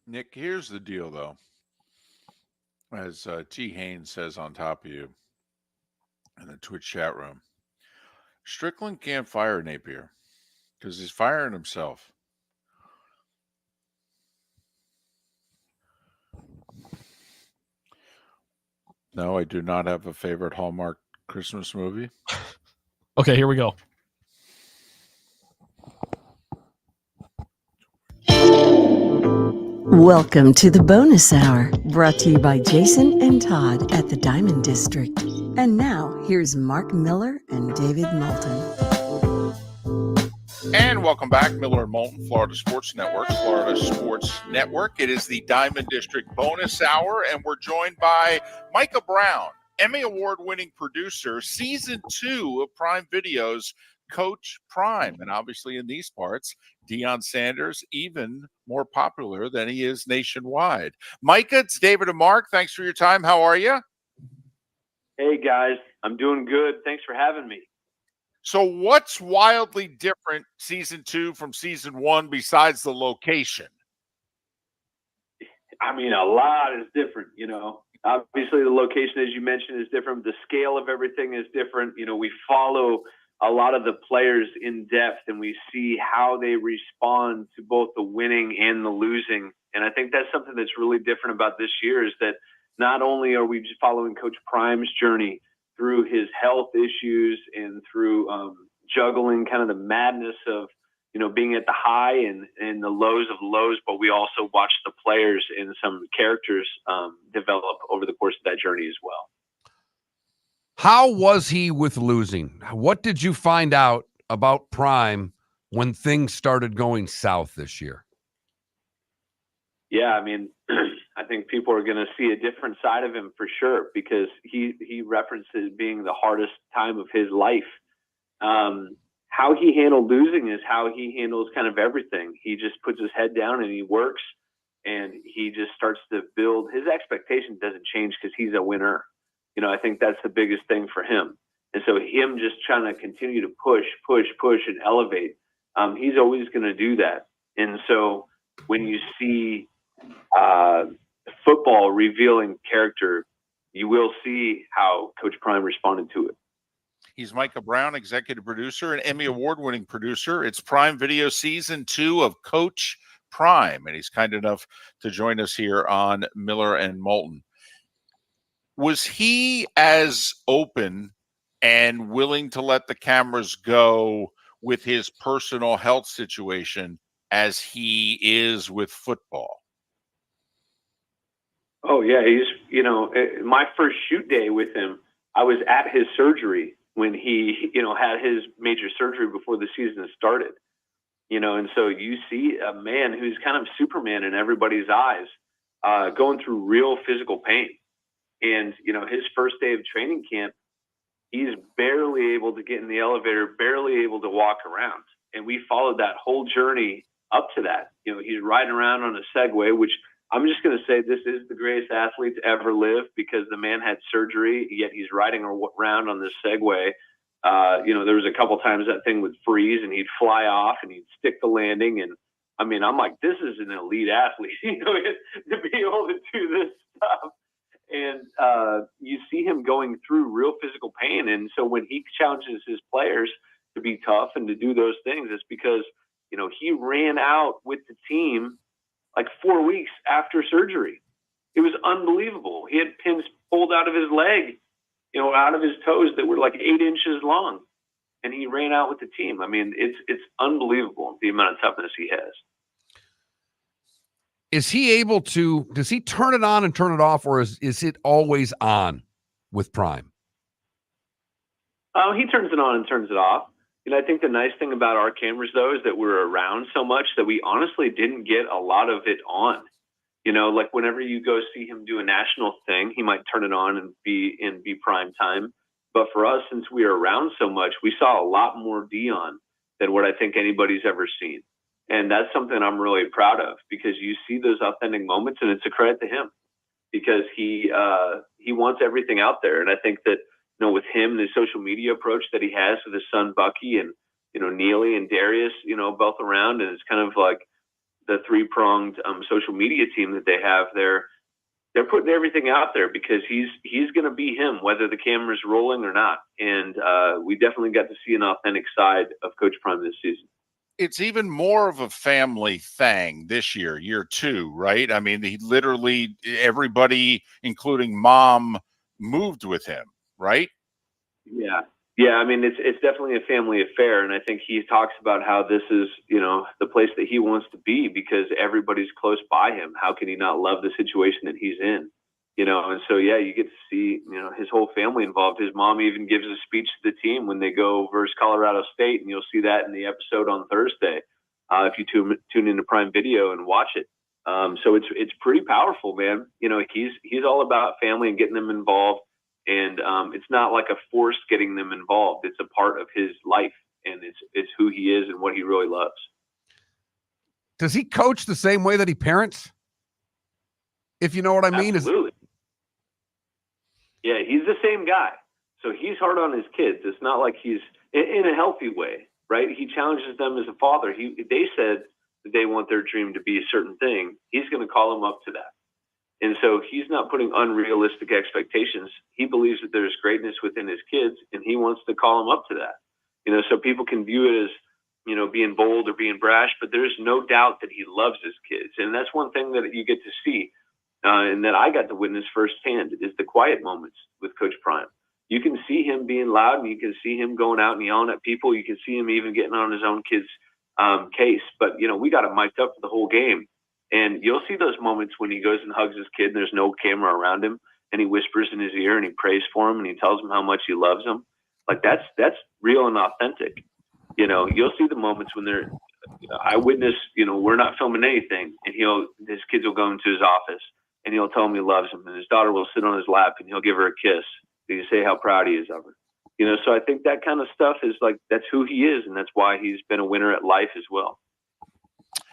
Nick, here's the deal, though. As T. Haynes says on top of you in the Twitch chat room, Strickland can't fire Napier because he's firing himself. No, I do not have a favorite Hallmark Christmas movie. Okay, here we go. Welcome to the bonus hour, brought to you by Jason and Todd at the Diamond District. And now, here's Mark Miller and David Moulton. And welcome back, Miller and Moulton, Florida Sports Network. It is the Diamond District bonus hour, and we're joined by Micah Brown, Emmy Award-winning producer, Season 2 of Prime Video's Coach Prime. And obviously in these parts, Deion Sanders, even more popular than he is nationwide. Micah, it's David and Mark. Thanks for your time. How are you? Hey, guys. I'm doing good. Thanks for having me. So what's wildly different Season 2 from Season 1 besides the location? I mean, a lot is different, you know. Obviously, the location, as you mentioned, is different. The scale of everything is different. You know, we follow a lot of the players in depth, and we see how they respond to both the winning and the losing. And I think that's something that's really different about this year, is that not only are we just following Coach Prime's journey through his health issues and through juggling kind of the madness of, you know, being at the high and the lows of lows, but we also watch the players and some characters develop over the course of that journey as well. How was he with losing? What did you find out about Prime when things started going south this year? Yeah, I mean, I think people are going to see a different side of him for sure, because he references being the hardest time of his life. How he handled losing is how he handles kind of everything. He just puts his head down and he works, and he just starts to build. His expectation doesn't change because he's a winner. You know, I think that's the biggest thing for him. And so him just trying to continue to push and elevate, he's always going to do that. And so when you see football revealing character, you will see how Coach Prime responded to it. He's Micah Brown, executive producer and Emmy Award-winning producer. It's Prime Video Season 2 of Coach Prime, and he's kind enough to join us here on Miller and Moulton. Was he as open and willing to let the cameras go with his personal health situation as he is with football? Oh, yeah. He's, you know, my first shoot day with him, I was at his surgery when he, you know, had his major surgery before the season started. You know, and so you see a man who's kind of Superman in everybody's eyes, going through real physical pain. And, you know, his first day of training camp, he's barely able to get in the elevator, barely able to walk around. And we followed that whole journey up to that. You know, he's riding around on a Segway, which I'm just going to say this is the greatest athlete to ever live, because the man had surgery, yet he's riding around on this Segway. You know, there was a couple times that thing would freeze and he'd fly off and he'd stick the landing. And I mean, I'm like, this is an elite athlete, you know, to be able to do this stuff. And you see him going through real physical pain. And so when he challenges his players to be tough and to do those things, it's because, you know, he ran out with the team like 4 weeks after surgery. It was unbelievable. He had pins pulled out of his leg, you know, out of his toes that were like 8 inches long. And he ran out with the team. I mean, it's unbelievable the amount of toughness he has. Is he able to, does he turn it on and turn it off, or is it always on with Prime? He turns it on and turns it off. I think the nice thing about our cameras, though, is that we're around so much that we honestly didn't get a lot of it on. Like whenever you go see him do a national thing, he might turn it on and be prime time. But for us, since we are around so much, we saw a lot more Deion than what I think anybody's ever seen. And that's something I'm really proud of, because you see those authentic moments, and it's a credit to him, because he wants everything out there. And I think that, with him, the social media approach that he has with his son Bucky and, Neely and Darius, both around, and it's kind of like the three-pronged social media team that they have there. They're putting everything out there because he's going to be him, whether the camera's rolling or not. And we definitely got to see an authentic side of Coach Prime this season. It's even more of a family thing this year 2, right? I mean, he literally, everybody, including mom, moved with him, right? Yeah. Yeah, I mean, it's definitely a family affair, and I think he talks about how this is, the place that he wants to be because everybody's close by him. How can he not love the situation that he's in? And so, yeah, you get to see, his whole family involved. His mom even gives a speech to the team when they go versus Colorado State, and you'll see that in the episode on Thursday if you tune into Prime Video and watch it. So it's pretty powerful, man. He's all about family and getting them involved. And it's not like a force getting them involved. It's a part of his life, and it's who he is and what he really loves. Does he coach the same way that he parents? If you know what I mean? Absolutely. Yeah, he's the same guy. So he's hard on his kids. It's not like he's in a healthy way, right? He challenges them as a father. They said that they want their dream to be a certain thing. He's going to call them up to that. And so he's not putting unrealistic expectations. He believes that there's greatness within his kids, and he wants to call them up to that. So people can view it as, being bold or being brash, but there's no doubt that he loves his kids. And that's one thing that you get to see and that I got to witness firsthand is the quiet moments with Coach Prime. You can see him being loud, and you can see him going out and yelling at people. You can see him even getting on his own kid's case. But, we got him mic'd up for the whole game. And you'll see those moments when he goes and hugs his kid and there's no camera around him, and he whispers in his ear and he prays for him and he tells him how much he loves him. Like that's real and authentic. You'll see the moments when they're, I witness, we're not filming anything, and his kids will go into his office and he'll tell him he loves him, and his daughter will sit on his lap and he'll give her a kiss. And he'll say how proud he is of her. So I think that kind of stuff is like, that's who he is, and that's why he's been a winner at life as well.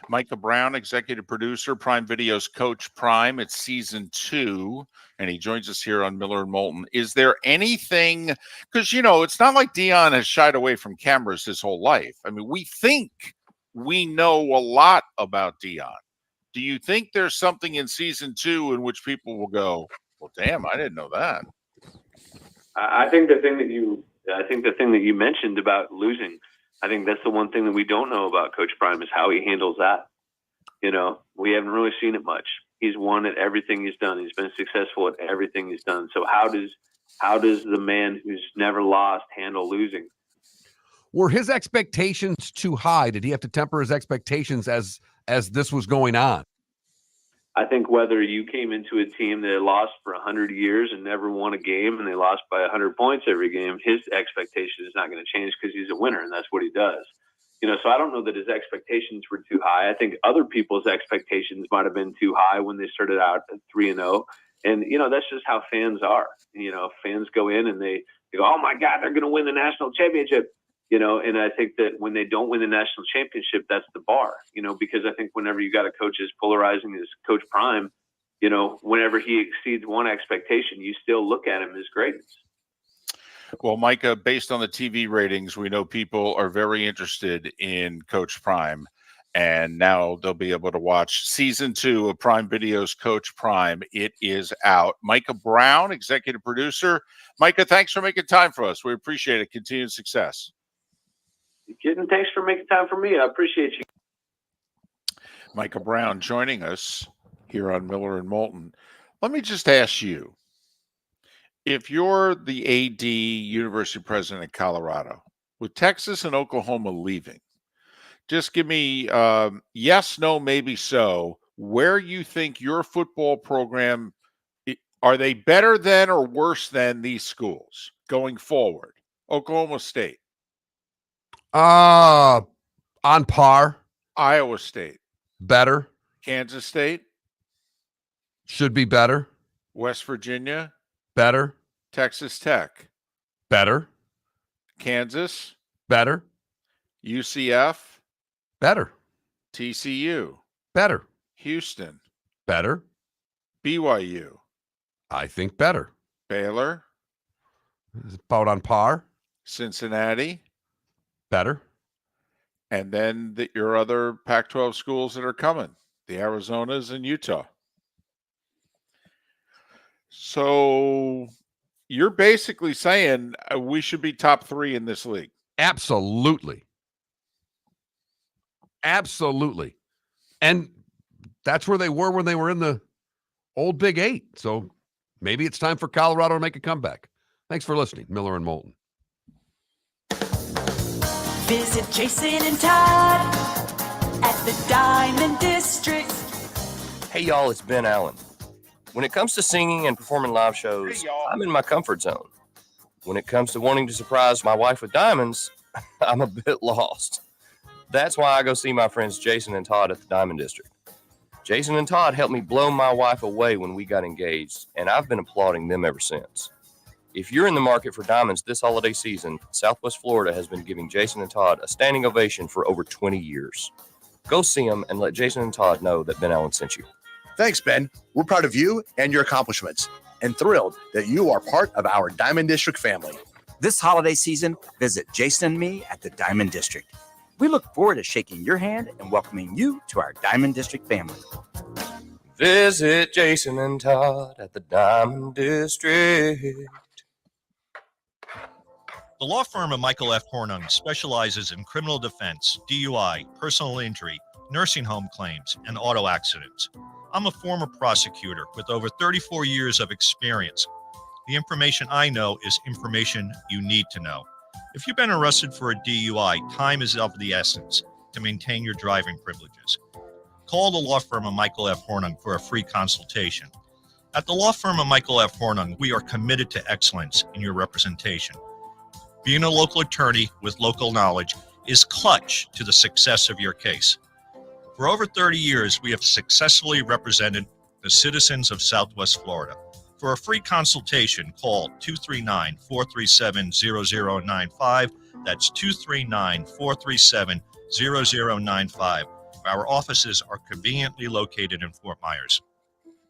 Micah Brown, executive producer, Prime Video's Coach Prime. It's season 2, and he joins us here on Miller and Moulton. Is there anything, because, it's not like Deion has shied away from cameras his whole life. I mean, we think we know a lot about Deion. Do you think there's something in season 2 in which people will go, well, damn, I didn't know that? I think the thing that you mentioned about losing, I think that's the one thing that we don't know about Coach Prime is how he handles that. We haven't really seen it much. He's won at everything he's done. He's been successful at everything he's done. So how does the man who's never lost handle losing? Were his expectations too high? Did he have to temper his expectations as this was going on? I think whether you came into a team that lost for 100 years and never won a game, and they lost by 100 points every game, his expectation is not going to change because he's a winner, and that's what he does. So I don't know that his expectations were too high. I think other people's expectations might have been too high when they started out at 3-0. And, that's just how fans are. Fans go in and they go, oh, my God, they're going to win the national championship. And I think that when they don't win the national championship, that's the bar, because I think whenever you got a coach as polarizing as Coach Prime, whenever he exceeds one expectation, you still look at him as greatness. Well, Micah, based on the TV ratings, we know people are very interested in Coach Prime, and now they'll be able to watch season 2 of Prime Video's Coach Prime. It is out. Micah Brown, executive producer. Micah, thanks for making time for us. We appreciate it. Continued success. Kidding. Thanks for making time for me. I appreciate you. Micah Brown joining us here on Miller and Moulton. Let me just ask you, if you're the AD University president of Colorado, with Texas and Oklahoma leaving, just give me yes, no, maybe so, where you think your football program, are they better than or worse than these schools going forward? Oklahoma State. On par. Iowa State. Better. Kansas State. Should be better. West Virginia. Better. Texas Tech. Better. Kansas. Better. UCF. Better. TCU. Better. Houston. Better. BYU. I think better. Baylor. About on par. Cincinnati. Better. And then your other Pac-12 schools that are coming, the Arizonas and Utah. So you're basically saying we should be top 3 in this league. Absolutely. Absolutely. And that's where they were when they were in the old Big 8. So maybe it's time for Colorado to make a comeback. Thanks for listening. Miller and Moulton. Visit Jason and Todd at the Diamond District. Hey, y'all, it's Ben Allen. When it comes to singing and performing live shows, I'm in my comfort zone. When it comes to wanting to surprise my wife with diamonds, I'm a bit lost. That's why I go see my friends Jason and Todd at the Diamond District. Jason and Todd helped me blow my wife away when we got engaged, and I've been applauding them ever since. If you're in the market for diamonds this holiday season, Southwest Florida has been giving Jason and Todd a standing ovation for over 20 years. Go see them and let Jason and Todd know that Ben Allen sent you. Thanks, Ben. We're proud of you and your accomplishments and thrilled that you are part of our Diamond District family. This holiday season, visit Jason and me at the Diamond District. We look forward to shaking your hand and welcoming you to our Diamond District family. Visit Jason and Todd at the Diamond District. The law firm of Michael F. Hornung specializes in criminal defense, DUI, personal injury, nursing home claims, and auto accidents. I'm a former prosecutor with over 34 years of experience. The information I know is information you need to know. If you've been arrested for a DUI, time is of the essence to maintain your driving privileges. Call the law firm of Michael F. Hornung for a free consultation. At the law firm of Michael F. Hornung, we are committed to excellence in your representation. Being a local attorney with local knowledge is clutch to the success of your case. For over 30 years, we have successfully represented the citizens of Southwest Florida. For a free consultation, call 239-437-0095. That's 239-437-0095. Our offices are conveniently located in Fort Myers.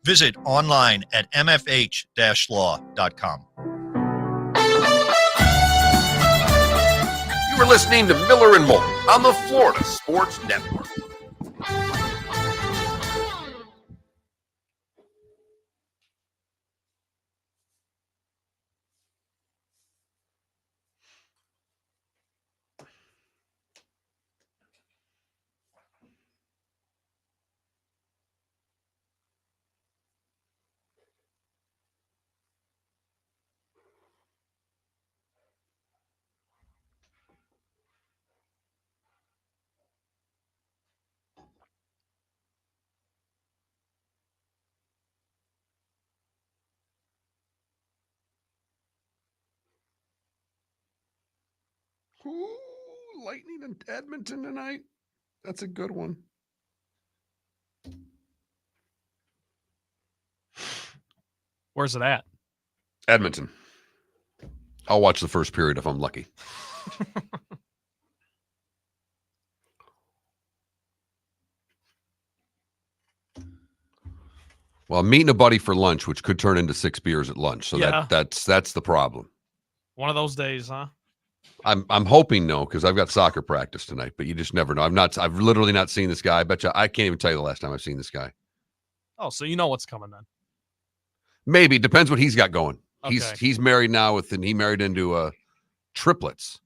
Visit online at mfh-law.com. You are listening to Miller and Moulton on the Florida Sports Network. Ooh, Lightning and Edmonton tonight. That's a good one. Where's it at? Edmonton. I'll watch the first period if I'm lucky. Well, I'm meeting a buddy for lunch, which could turn into 6 beers at lunch. So Yeah. that's the problem. One of those days, huh? I'm hoping no, because I've got soccer practice tonight, but you just never know. I've literally not seen this guy. I bet you I can't even tell you the last time I've seen this guy. Oh, so you know what's coming then. Maybe. Depends what he's got going. Okay. He's married now and he married into triplets.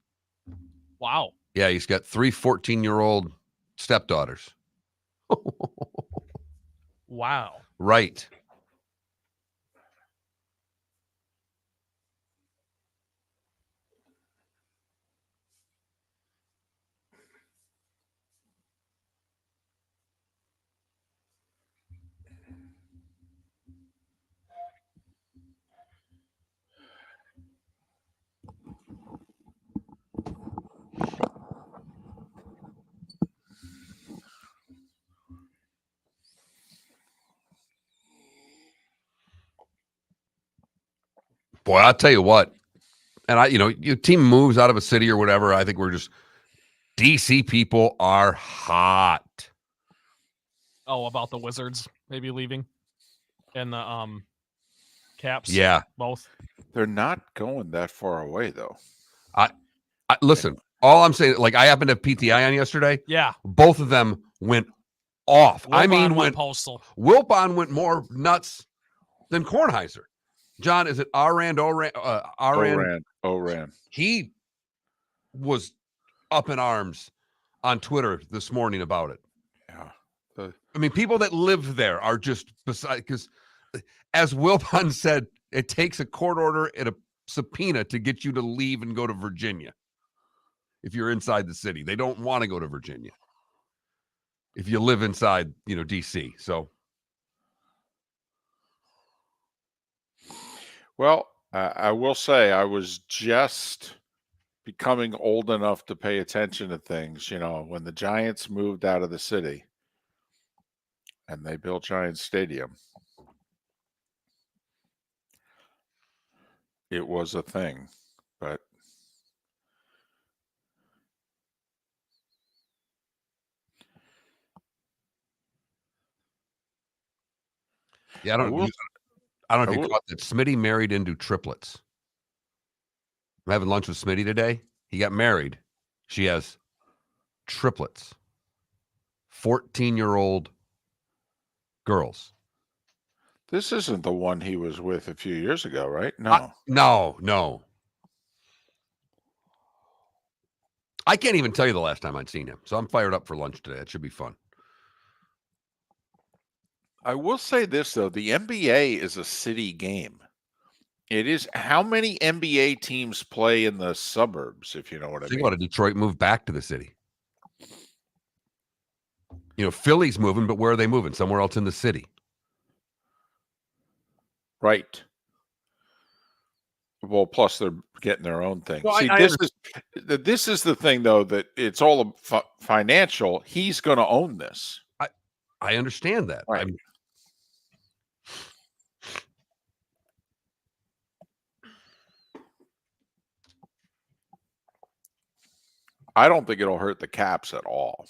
Wow. Yeah, he's got 3 14-year-old stepdaughters. Wow. Right. Boy, I'll tell you what. And your team moves out of a city or whatever. I think DC people are hot. Oh, about the Wizards maybe leaving and the Caps. Yeah, both. They're not going that far away, though. I listen. All I'm saying, like I happened to have PTI on yesterday. Yeah, both of them went off. Wilbon went postal. Wilbon went more nuts than Kornheiser. John, is it Oran? Oran. He was up in arms on Twitter this morning about it. Yeah. I mean, people that live there are just beside, because as Wilbon said, it takes a court order and a subpoena to get you to leave and go to Virginia. If you're inside the city, they don't want to go to Virginia. If you live inside, DC. So. Well, I will say I was just becoming old enough to pay attention to things, when the Giants moved out of the city and they built Giants Stadium. It was a thing, but Yeah, I don't know if you caught that. Smitty married into triplets. I'm having lunch with Smitty today. He got married. She has triplets. 14-year-old girls. This isn't the one he was with a few years ago, right? No. No. I can't even tell you the last time I'd seen him. So I'm fired up for lunch today. It should be fun. I will say this, though. The NBA is a city game. It is. How many NBA teams play in the suburbs, if you know what I mean? Think about it. Detroit moved back to the city. Philly's moving, but where are they moving? Somewhere else in the city. Right. Well, plus they're getting their own thing. No, See, this is the thing, though, that it's all financial. He's going to own this. I understand that. Right. I don't think it'll hurt the Caps at all.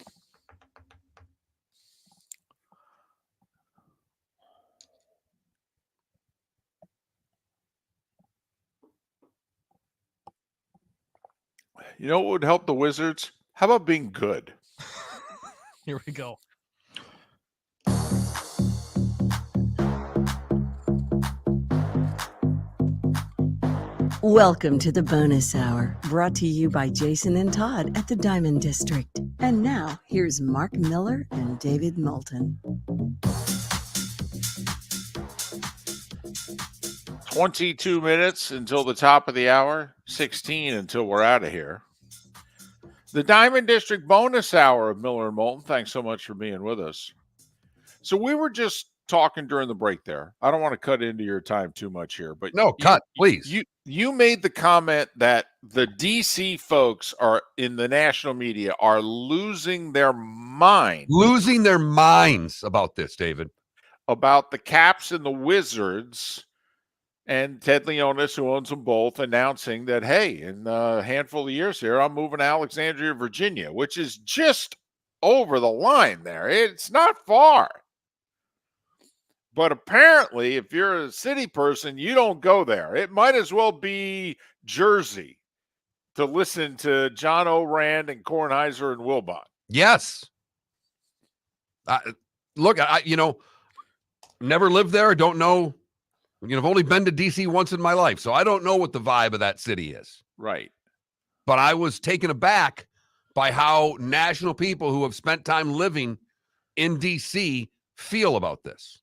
You know what would help the Wizards? How about being good? Here we go. Welcome to the bonus hour, brought to you by Jason and Todd at the Diamond District. And now, here's Mark Miller and David Moulton. 22 minutes until the top of the hour, 16 until we're out of here. The Diamond District bonus hour of Miller and Moulton. Thanks so much for being with us. So we were just talking during the break there. I don't want to cut into your time too much here, but please. You made the comment that the DC folks are in the national media are losing their mind. Losing their minds about this, David. About the Caps and the Wizards, and Ted Leonis, who owns them both, announcing that, hey, in a handful of years here, I'm moving to Alexandria, Virginia, which is just over the line there. It's not far. But apparently, if you're a city person, you don't go there. It might as well be Jersey to listen to John O'Rand and Kornheiser and Wilbon. Yes. Look, I never lived there. Don't know. I've only been to DC once in my life, so I don't know what the vibe of that city is. Right. But I was taken aback by how national people who have spent time living in DC feel about this.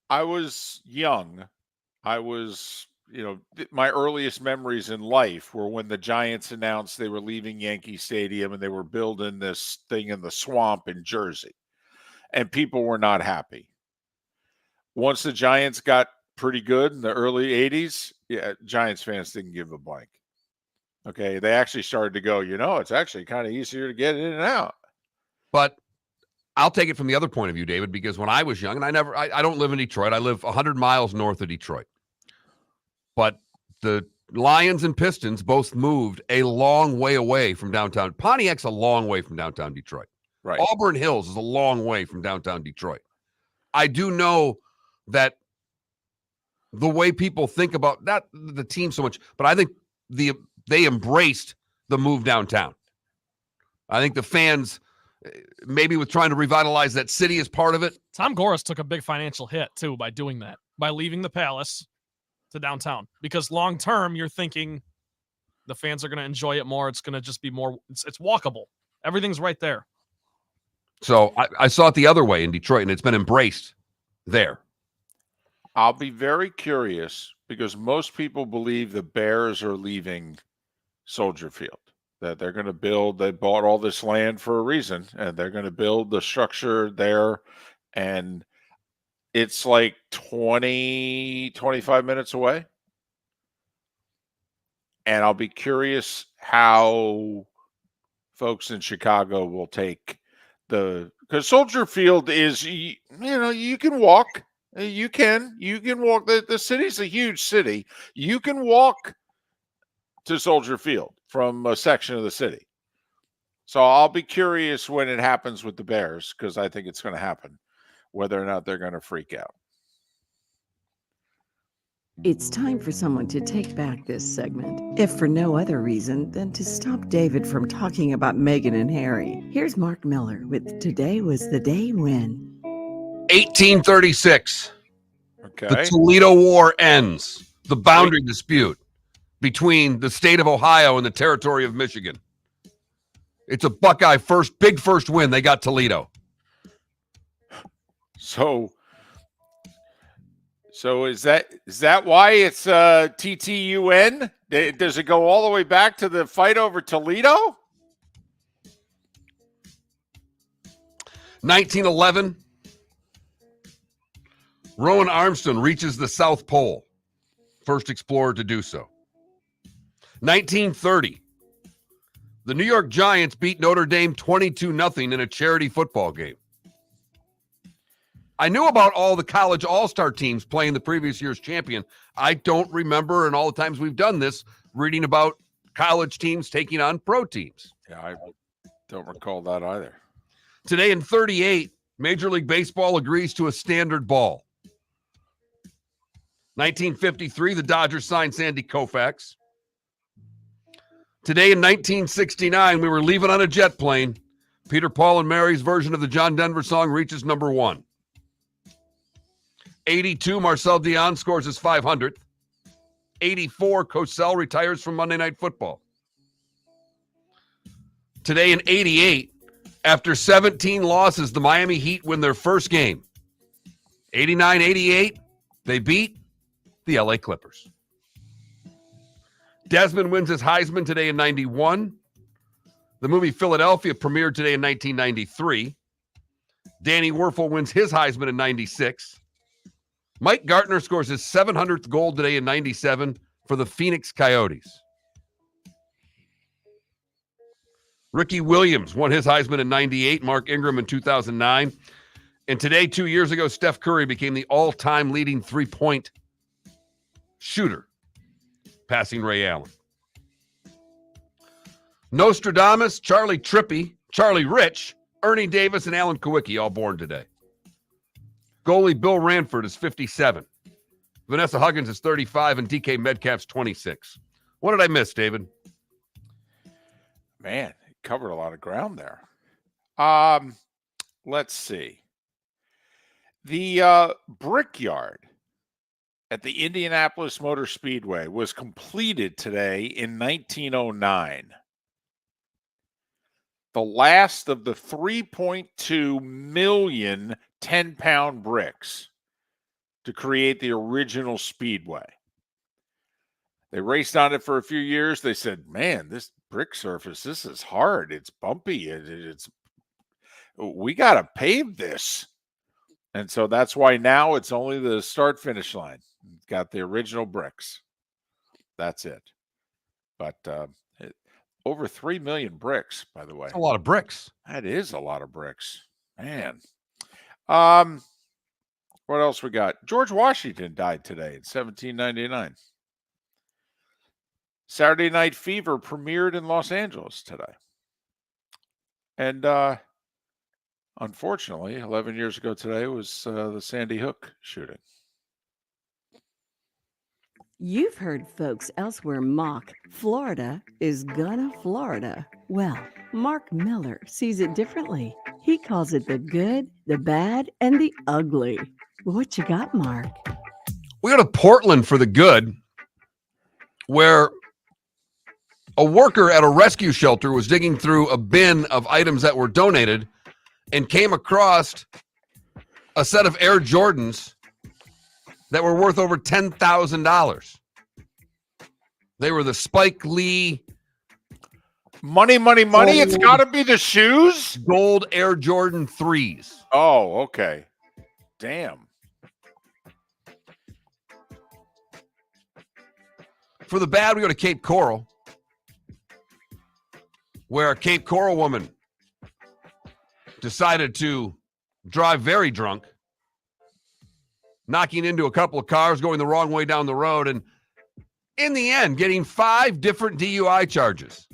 I was young. I was, my earliest memories in life were when the Giants announced they were leaving Yankee Stadium and they were building this thing in the swamp in Jersey. And people were not happy. Once the Giants got pretty good in the early 80s, Giants fans didn't give a blank. Okay, they actually started to go, it's actually kind of easier to get in and out. But I'll take it from the other point of view, David, because when I was young, and I don't live in Detroit. I live 100 miles north of Detroit. But The Lions and Pistons both moved a long way away from downtown. Pontiac's a long way from downtown Detroit. Right. Auburn Hills is a long way from downtown Detroit. I do know that the way people think about not the team so much, but I think they embraced the move downtown. I think the fans, maybe with trying to revitalize that city as part of it. Tom Goris took a big financial hit, too, by doing that, by leaving the Palace to downtown. Because long-term, you're thinking the fans are going to enjoy it more. It's going to just be more, it's walkable. Everything's right there. So I saw it the other way in Detroit, and it's been embraced there. I'll be very curious because most people believe the Bears are leaving Soldier Field, that they're going to build, they bought all this land for a reason, and they're going to build the structure there. And it's like 25 minutes away. And I'll be curious how folks in Chicago will take because Soldier Field is, you can walk. You can walk. The city's a huge city. You can walk to Soldier Field from a section of the city. So I'll be curious when it happens with the Bears, because I think it's going to happen, whether or not they're going to freak out. It's time for someone to take back this segment, if for no other reason than to stop David from talking about Meghan and Harry. Here's Mark Miller with Today Was the Day When. 1836. Okay. The Toledo War ends. The boundary dispute between the state of Ohio and the territory of Michigan. It's a Buckeye big first win. They got Toledo. So is that why it's TTUN? Does it go all the way back to the fight over Toledo? 1911. Rowan Armstrong reaches the South Pole. First explorer to do so. 1930. The New York Giants beat Notre Dame 22-0 in a charity football game. I knew about all the college all-star teams playing the previous year's champion. I don't remember, and all the times we've done this, reading about college teams taking on pro teams. Yeah, I don't recall that either. Today in 38, Major League Baseball agrees to a standard ball. 1953, the Dodgers signed Sandy Koufax. Today in 1969, we were leaving on a jet plane. Peter, Paul, and Mary's version of the John Denver song reaches number 1. 82, Marcel Dion scores his 500th. 84, Cosell retires from Monday Night Football. Today in 88, after 17 losses, the Miami Heat win their first game. 89-88, they beat the LA Clippers. Desmond wins his Heisman today in 91. The movie Philadelphia premiered today in 1993. Danny Werfel wins his Heisman in 96. Mike Gartner scores his 700th goal today in 97 for the Phoenix Coyotes. Ricky Williams won his Heisman in 98, Mark Ingram in 2009. And today, 2 years ago, Steph Curry became the all-time leading three-point shooter, passing Ray Allen. Nostradamus, Charlie Trippy, Charlie Rich, Ernie Davis, and Alan Kowicki all born today. Goalie Bill Ranford is 57. Vanessa Huggins is 35, and DK Metcalf's 26. What did I miss, David? Man, he covered a lot of ground there. Let's see. The Brickyard at the Indianapolis Motor Speedway was completed today in 1909. The last of the 3.2 million 10-pound bricks to create the original speedway. They raced on it for a few years. They said, man, this brick surface, this is hard. It's bumpy. We got to pave this. And so that's why now it's only the start-finish line. It's got the original bricks. That's it. But over 3 million bricks, by the way. That's a lot of bricks. That is a lot of bricks. Man. What else we got? George Washington died today in 1799. Saturday Night Fever premiered in Los Angeles today. And unfortunately, 11 years ago today was the Sandy Hook shooting. You've heard folks elsewhere mock Florida is gonna Florida. Well, Mark Miller sees it differently. He calls it the good, the bad, and the ugly. What you got, Mark? We go to Portland for the good, where a worker at a rescue shelter was digging through a bin of items that were donated and came across a set of Air Jordans that were worth over $10,000. They were the Spike Lee Money. It's got to be the shoes. Gold Air Jordan 3s. Oh, okay. Damn. For the bad, we go to Cape Coral, where a Cape Coral woman decided to drive very drunk, knocking into a couple of cars, going the wrong way down the road, and in the end, getting 5 different DUI charges.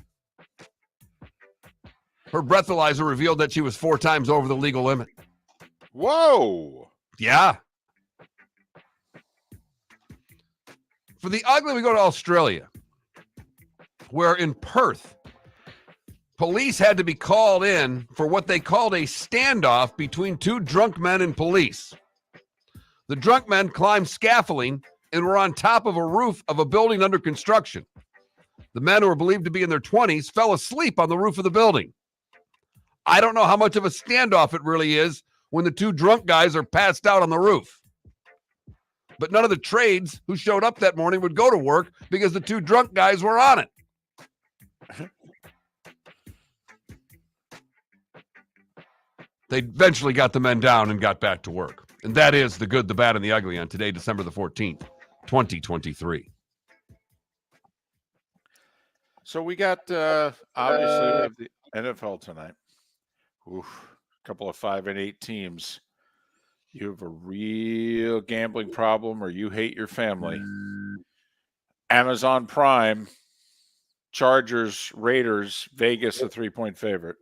Her breathalyzer revealed that she was 4 times over the legal limit. Whoa. Yeah. For the ugly, we go to Australia, where in Perth, police had to be called in for what they called a standoff between 2 drunk men and police. The drunk men climbed scaffolding and were on top of a roof of a building under construction. The men, who were believed to be in their 20s, fell asleep on the roof of the building. I don't know how much of a standoff it really is when the 2 drunk guys are passed out on the roof. But none of the trades who showed up that morning would go to work because the 2 drunk guys were on it. They eventually got the men down and got back to work. And that is the good, the bad, and the ugly on today, December the 14th, 2023. So we got, obviously, we have the NFL tonight. Oof, a couple of 5 and 8 teams. You have a real gambling problem or you hate your family. Amazon Prime, Chargers, Raiders, Vegas, a 3-point favorite.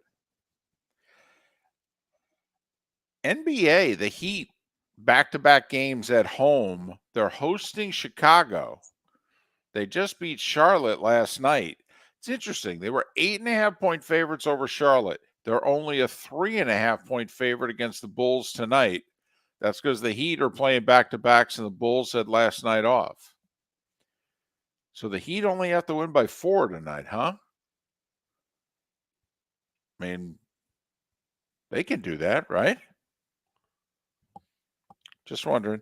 NBA, the Heat, back-to-back games at home. They're hosting Chicago. They just beat Charlotte last night. It's interesting. They were 8.5-point favorites over Charlotte. They're only a 3.5-point favorite against the Bulls tonight. That's because the Heat are playing back-to-backs and the Bulls had last night off. So the Heat only have to win by 4 tonight, huh? I mean, they can do that, right? Just wondering.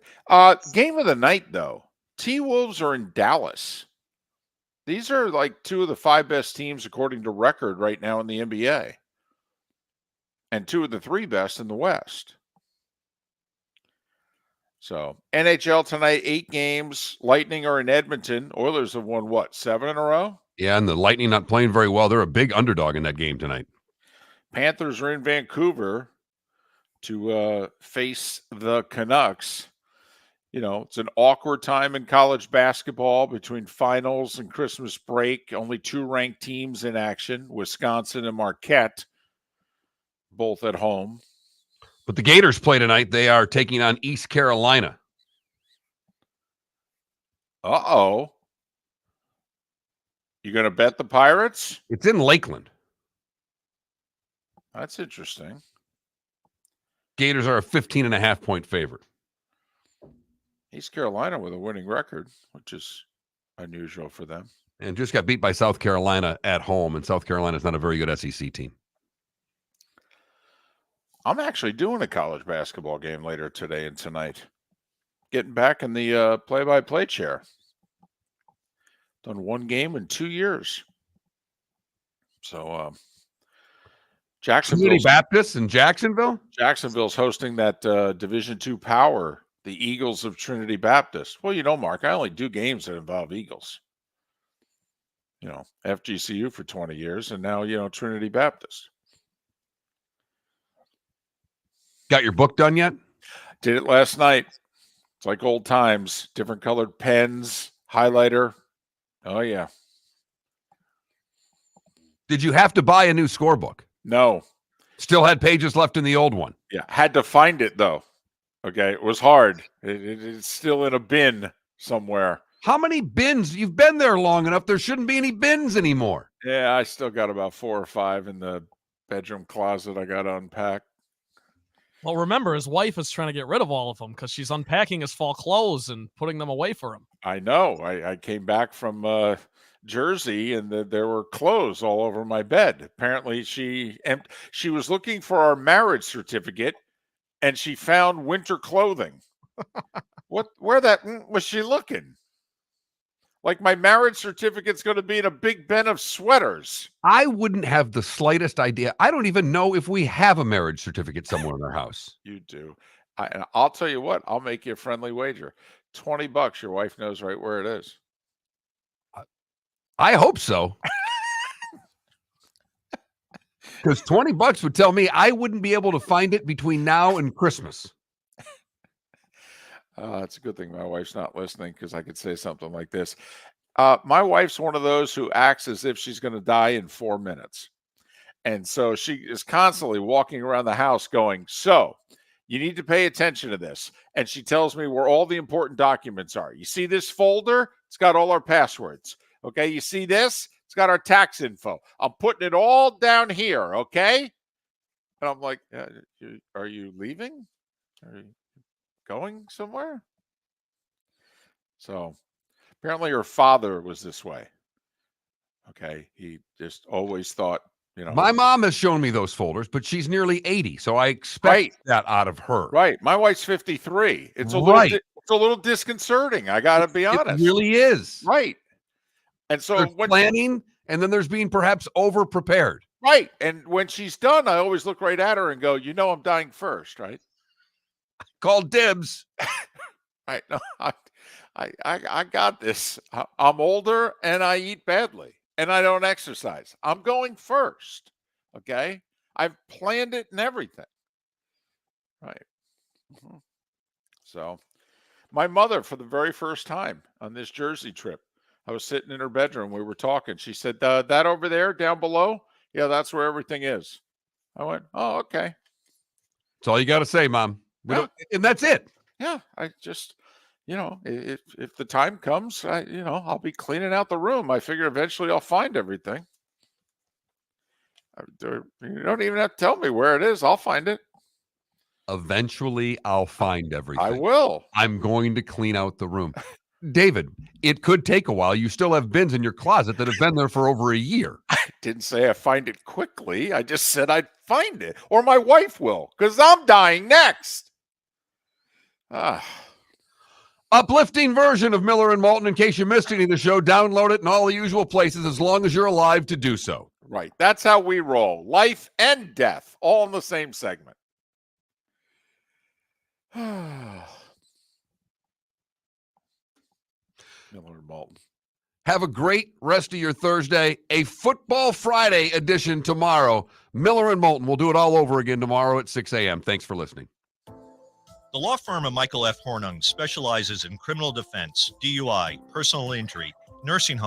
Game of the night, though. T-Wolves are in Dallas. These are like 2 of the 5 best teams according to record right now in the NBA. And 2 of the 3 best in the West. So, NHL tonight, 8 games. Lightning are in Edmonton. Oilers have won, what, 7 in a row? Yeah, and the Lightning not playing very well. They're a big underdog in that game tonight. Panthers are in Vancouver to face the Canucks. You know, it's an awkward time in college basketball between finals and Christmas break. Only 2 ranked teams in action, Wisconsin and Marquette, both at home. But the Gators play tonight. They are taking on East Carolina. Uh-oh. You going to bet the Pirates? It's in Lakeland. That's interesting. Gators are a 15.5-point favorite. East Carolina with a winning record, which is unusual for them. And just got beat by South Carolina at home, and South Carolina is not a very good SEC team. I'm actually doing a college basketball game later today and tonight. Getting back in the play-by-play chair. Done 1 game in 2 years. So, Trinity Baptist in Jacksonville? Jacksonville's hosting that Division II power, the Eagles of Trinity Baptist. Well, you know, Mark, I only do games that involve Eagles. You know, FGCU for 20 years, and now, you know, Trinity Baptist. Got your book done yet? Did it last night. It's like old times. Different colored pens, highlighter. Oh, yeah. Did you have to buy a new scorebook? No. Still had pages left in the old one. Yeah, had to find it though. Okay, it was hard. It's still in a bin somewhere. How many bins? You've been there long enough. There shouldn't be any bins anymore. Yeah, I still got about 4 or 5 in the bedroom closet I got to unpack. Well, remember, his wife is trying to get rid of all of them because she's unpacking his fall clothes and putting them away for him. I know. I came back from Jersey and there were clothes all over my bed. Apparently, she was looking for our marriage certificate and she found winter clothing. Where was she looking? Like my marriage certificate's going to be in a big bin of sweaters. I wouldn't have the slightest idea. I don't even know if we have a marriage certificate somewhere in our house. You do. I'll tell you what. I'll make you a friendly wager. $20. Your wife knows right where it is. I hope so. Because $20 would tell me I wouldn't be able to find it between now and Christmas. It's a good thing my wife's not listening because I could say something like this. My wife's one of those who acts as if she's going to die in 4 minutes. And so she is constantly walking around the house going, so you need to pay attention to this. And she tells me where all the important documents are. You see this folder? It's got all our passwords. Okay, you see this? It's got our tax info. I'm putting it all down here, okay? And I'm like, are you leaving? Are you going somewhere? So apparently her father was this way. Okay, he just always thought, My mom has shown me those folders, but she's nearly 80, so I expect that out of her. Right. My wife's 53. It's a little disconcerting. I got to be honest. It really is. Right. And so there's planning, and then there's being perhaps over-prepared. Right. And when she's done, I always look right at her and go, I'm dying first, right? Call dibs. Right. No, I got this. I'm older and I eat badly and I don't exercise. I'm going first. Okay. I've planned it and everything. Right. Mm-hmm. So my mother, for the very first time on this Jersey trip, I was sitting in her bedroom. We were talking. She said, that over there down below. Yeah, that's where everything is. I went, oh, okay. That's all you got to say, Mom. And that's it. Yeah. I just, if the time comes, I'll be cleaning out the room. I figure eventually I'll find everything. You don't even have to tell me where it is. I'll find it. Eventually, I'll find everything. I will. I'm going to clean out the room. David, it could take a while. You still have bins in your closet that have been there for over a year. I didn't say I find it quickly. I just said I'd find it. Or my wife will, because I'm dying next. Uplifting version of Miller and Moulton. In case you missed any of the show, download it in all the usual places as long as you're alive to do so. Right. That's how we roll. Life and death, all in the same segment. Miller and Moulton. Have a great rest of your Thursday. A Football Friday edition tomorrow. Miller and Moulton. We'll do it all over again tomorrow at 6 a.m. Thanks for listening. The law firm of Michael F. Hornung specializes in criminal defense, DUI, personal injury, nursing home